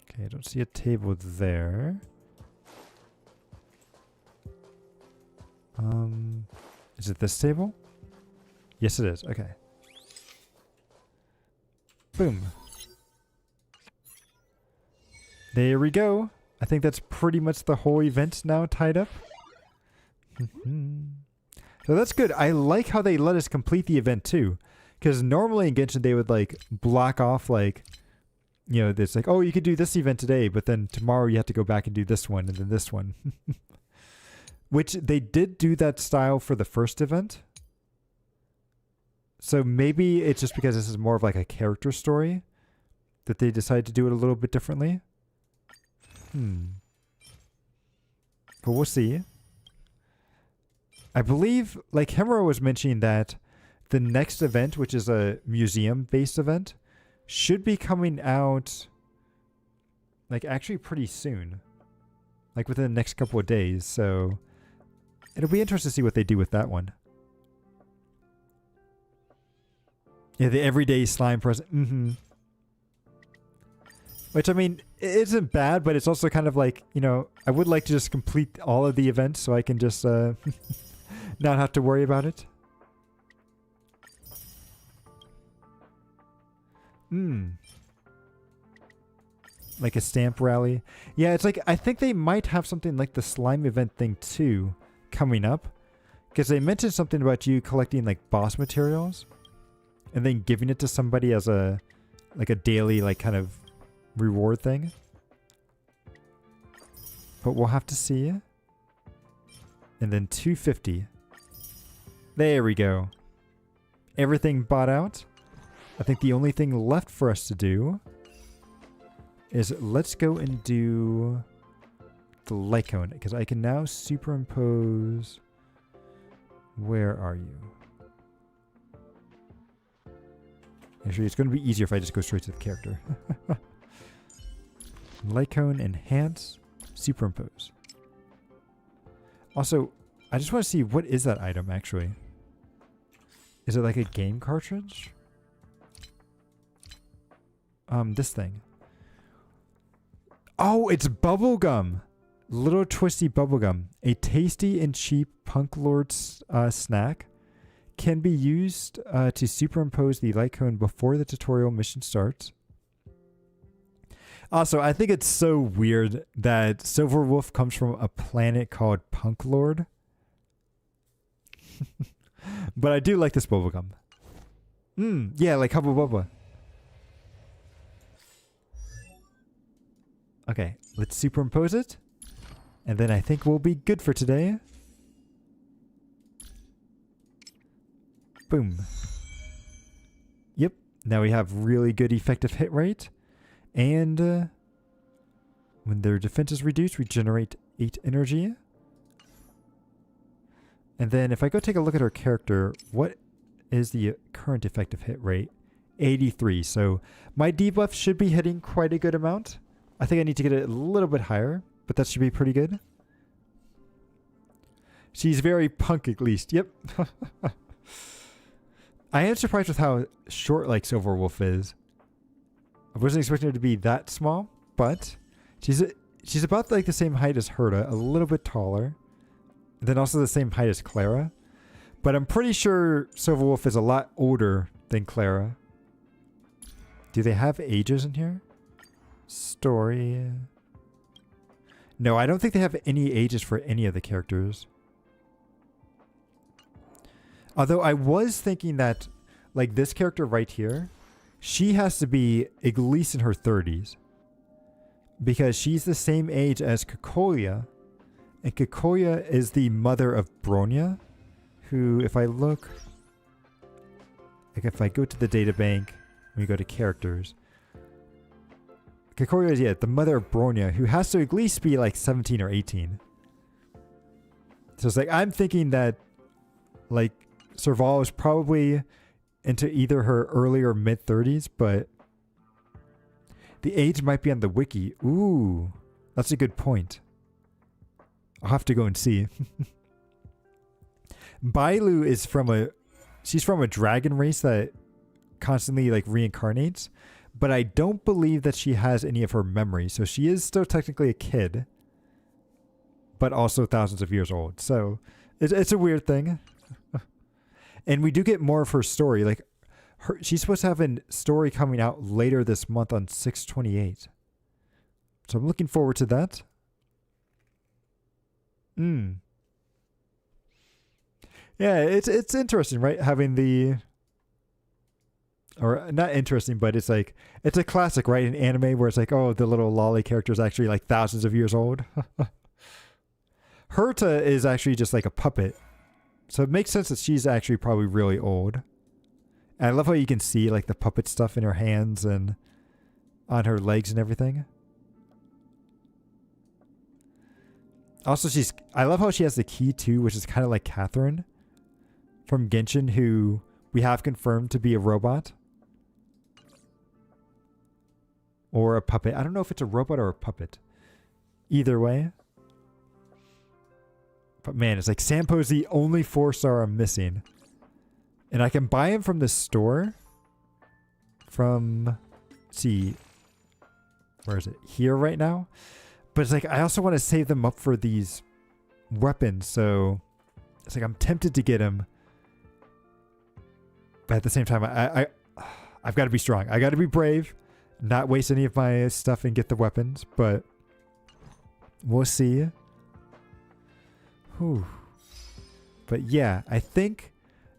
Okay, I don't see a table there. Is it this table? Yes, it is. Okay. Boom. There we go. I think that's pretty much the whole event now tied up. So that's good. I like how they let us complete the event too. Because normally in Genshin they would like block off like, you know, this like, oh, you could do this event today, but then tomorrow you have to go back and do this one and then this one. Which they did do that style for the first event. So maybe it's just because this is more of like a character story that they decided to do it a little bit differently. But we'll see. I believe, like Hemero was mentioning that the next event, which is a museum-based event, should be coming out like actually pretty soon. Like within the next couple of days. So it'll be interesting to see what they do with that one. Yeah, the everyday slime present. Which, I mean, it isn't bad, but it's also kind of like, you know, I would like to just complete all of the events so I can just not have to worry about it. Like a stamp rally. Yeah, it's like, I think they might have something like the slime event thing too coming up. Because they mentioned something about you collecting like boss materials and then giving it to somebody as a like a daily like kind of reward thing. But we'll have to see. And then 250. There we go. Everything bought out. I think the only thing left for us to do is let's go and do the light cone, because I can now superimpose. Where are you? Actually, it's going to be easier if I just go straight to the character. Light cone, enhance, superimpose. Also, I just want to see, what is that item actually? Is it like a game cartridge? This thing. Oh, it's bubblegum. Little twisty bubblegum. A tasty and cheap punk lord snack. can be used to superimpose the light cone before the tutorial mission starts. Also, I think it's so weird that Silverwolf comes from a planet called Punk Lord. But I do like this bubblegum. Yeah, like Hubba Bubba. Okay, let's superimpose it. And then I think we'll be good for today. Boom. Yep, now we have really good effective hit rate. And when their defense is reduced, we generate 8 energy. And then if I go take a look at our character, what is the current effective hit rate? 83. So my debuff should be hitting quite a good amount. I think I need to get it a little bit higher, but that should be pretty good. She's very punk at least. Yep. I am surprised with how short like Silverwolf is. I wasn't expecting her to be that small, but she's about like the same height as Herta, a little bit taller. And then also the same height as Clara. But I'm pretty sure Silverwolf is a lot older than Clara. Do they have ages in here? Story. No, I don't think they have any ages for any of the characters. Although I was thinking that, like this character right here, she has to be at least in her 30s. Because she's the same age as Cquel. And Cquel is the mother of Bronya. Who, if I look... Like if I go to the databank, we go to characters. Cquel is, yeah, the mother of Bronya, who has to at least be like 17 or 18. So it's like, I'm thinking that, like, Serval is probably into either her early or mid 30s, but the age might be on the wiki. Ooh, that's a good point. I'll have to go and see. Bailu is she's from a dragon race that constantly like reincarnates, but I don't believe that she has any of her memories. So she is still technically a kid, but also thousands of years old. So it's a weird thing. And we do get more of her story. Like she's supposed to have a story coming out later this month on 6/28. So I'm looking forward to that. Yeah, it's interesting, right? Having the, or not interesting, but it's like, it's a classic, right? In anime where it's like, oh, the little lolly character is actually like thousands of years old. Herta is actually just like a puppet. So it makes sense that she's actually probably really old. And I love how you can see like the puppet stuff in her hands and on her legs and everything. Also, I love how she has the key too, which is kind of like Catherine from Genshin, who we have confirmed to be a robot. Or a puppet. I don't know if it's a robot or a puppet. Either way. But man, it's like Sampo's the only 4-star I'm missing. And I can buy him from the store. From, let's see. Where is it? Here right now? But it's like, I also want to save them up for these weapons. So it's like, I'm tempted to get him. But at the same time, I've got to be strong. I got to be brave. Not waste any of my stuff and get the weapons. But we'll see. Whew. But yeah, I think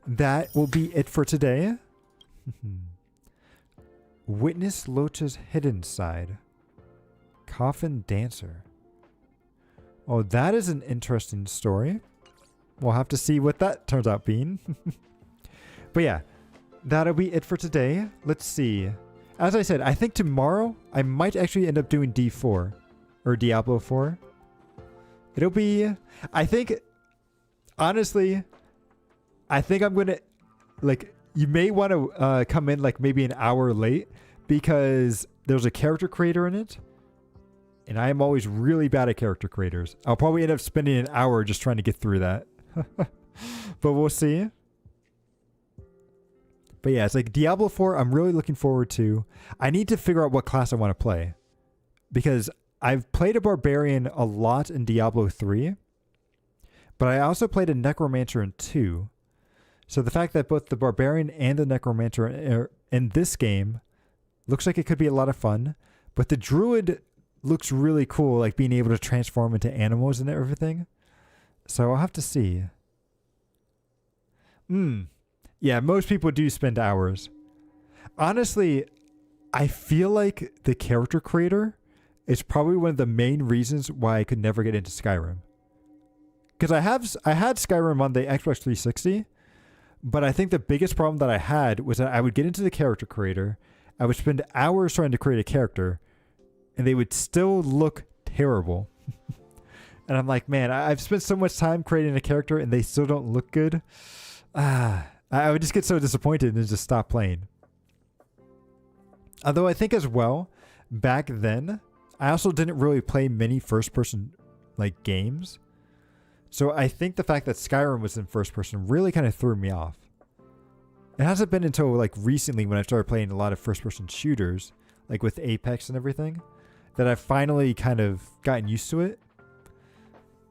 that will be it for today. Witness Locha's hidden side. Coffin Dancer. Oh, that is an interesting story. We'll have to see what that turns out being. But yeah, that'll be it for today. Let's see. As I said, I think tomorrow I might actually end up doing D4 or Diablo 4. It'll be, I think, honestly, I think I'm going to, like, you may want to come in like maybe an hour late because there's a character creator in it. And I am always really bad at character creators. I'll probably end up spending an hour just trying to get through that. But we'll see. But yeah, it's like Diablo 4 I'm really looking forward to. I need to figure out what class I want to play. Because I've played a Barbarian a lot in Diablo 3. But I also played a Necromancer in 2. So the fact that both the Barbarian and the Necromancer are in this game looks like it could be a lot of fun. But the Druid looks really cool, like being able to transform into animals and everything. So I'll have to see. Yeah, most people do spend hours. Honestly, I feel like the character creator is probably one of the main reasons why I could never get into Skyrim. Because I had Skyrim on the Xbox 360, but I think the biggest problem that I had was that I would get into the character creator, I would spend hours trying to create a character, and they would still look terrible. And I'm like, man, I've spent so much time creating a character and they still don't look good. I would just get so disappointed and just stop playing. Although I think as well, back then, I also didn't really play many first-person like games. So I think the fact that Skyrim was in first-person really kind of threw me off. It hasn't been until like recently when I started playing a lot of first-person shooters, like with Apex and everything, that I've finally kind of gotten used to it.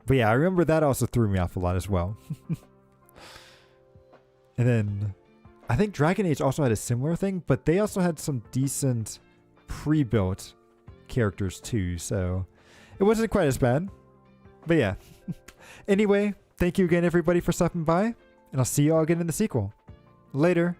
But yeah, I remember that also threw me off a lot as well. And then I think Dragon Age also had a similar thing, but they also had some decent pre-built characters too, so it wasn't quite as bad. But yeah. Anyway, thank you again everybody for stopping by, and I'll see you all again in the sequel. Later.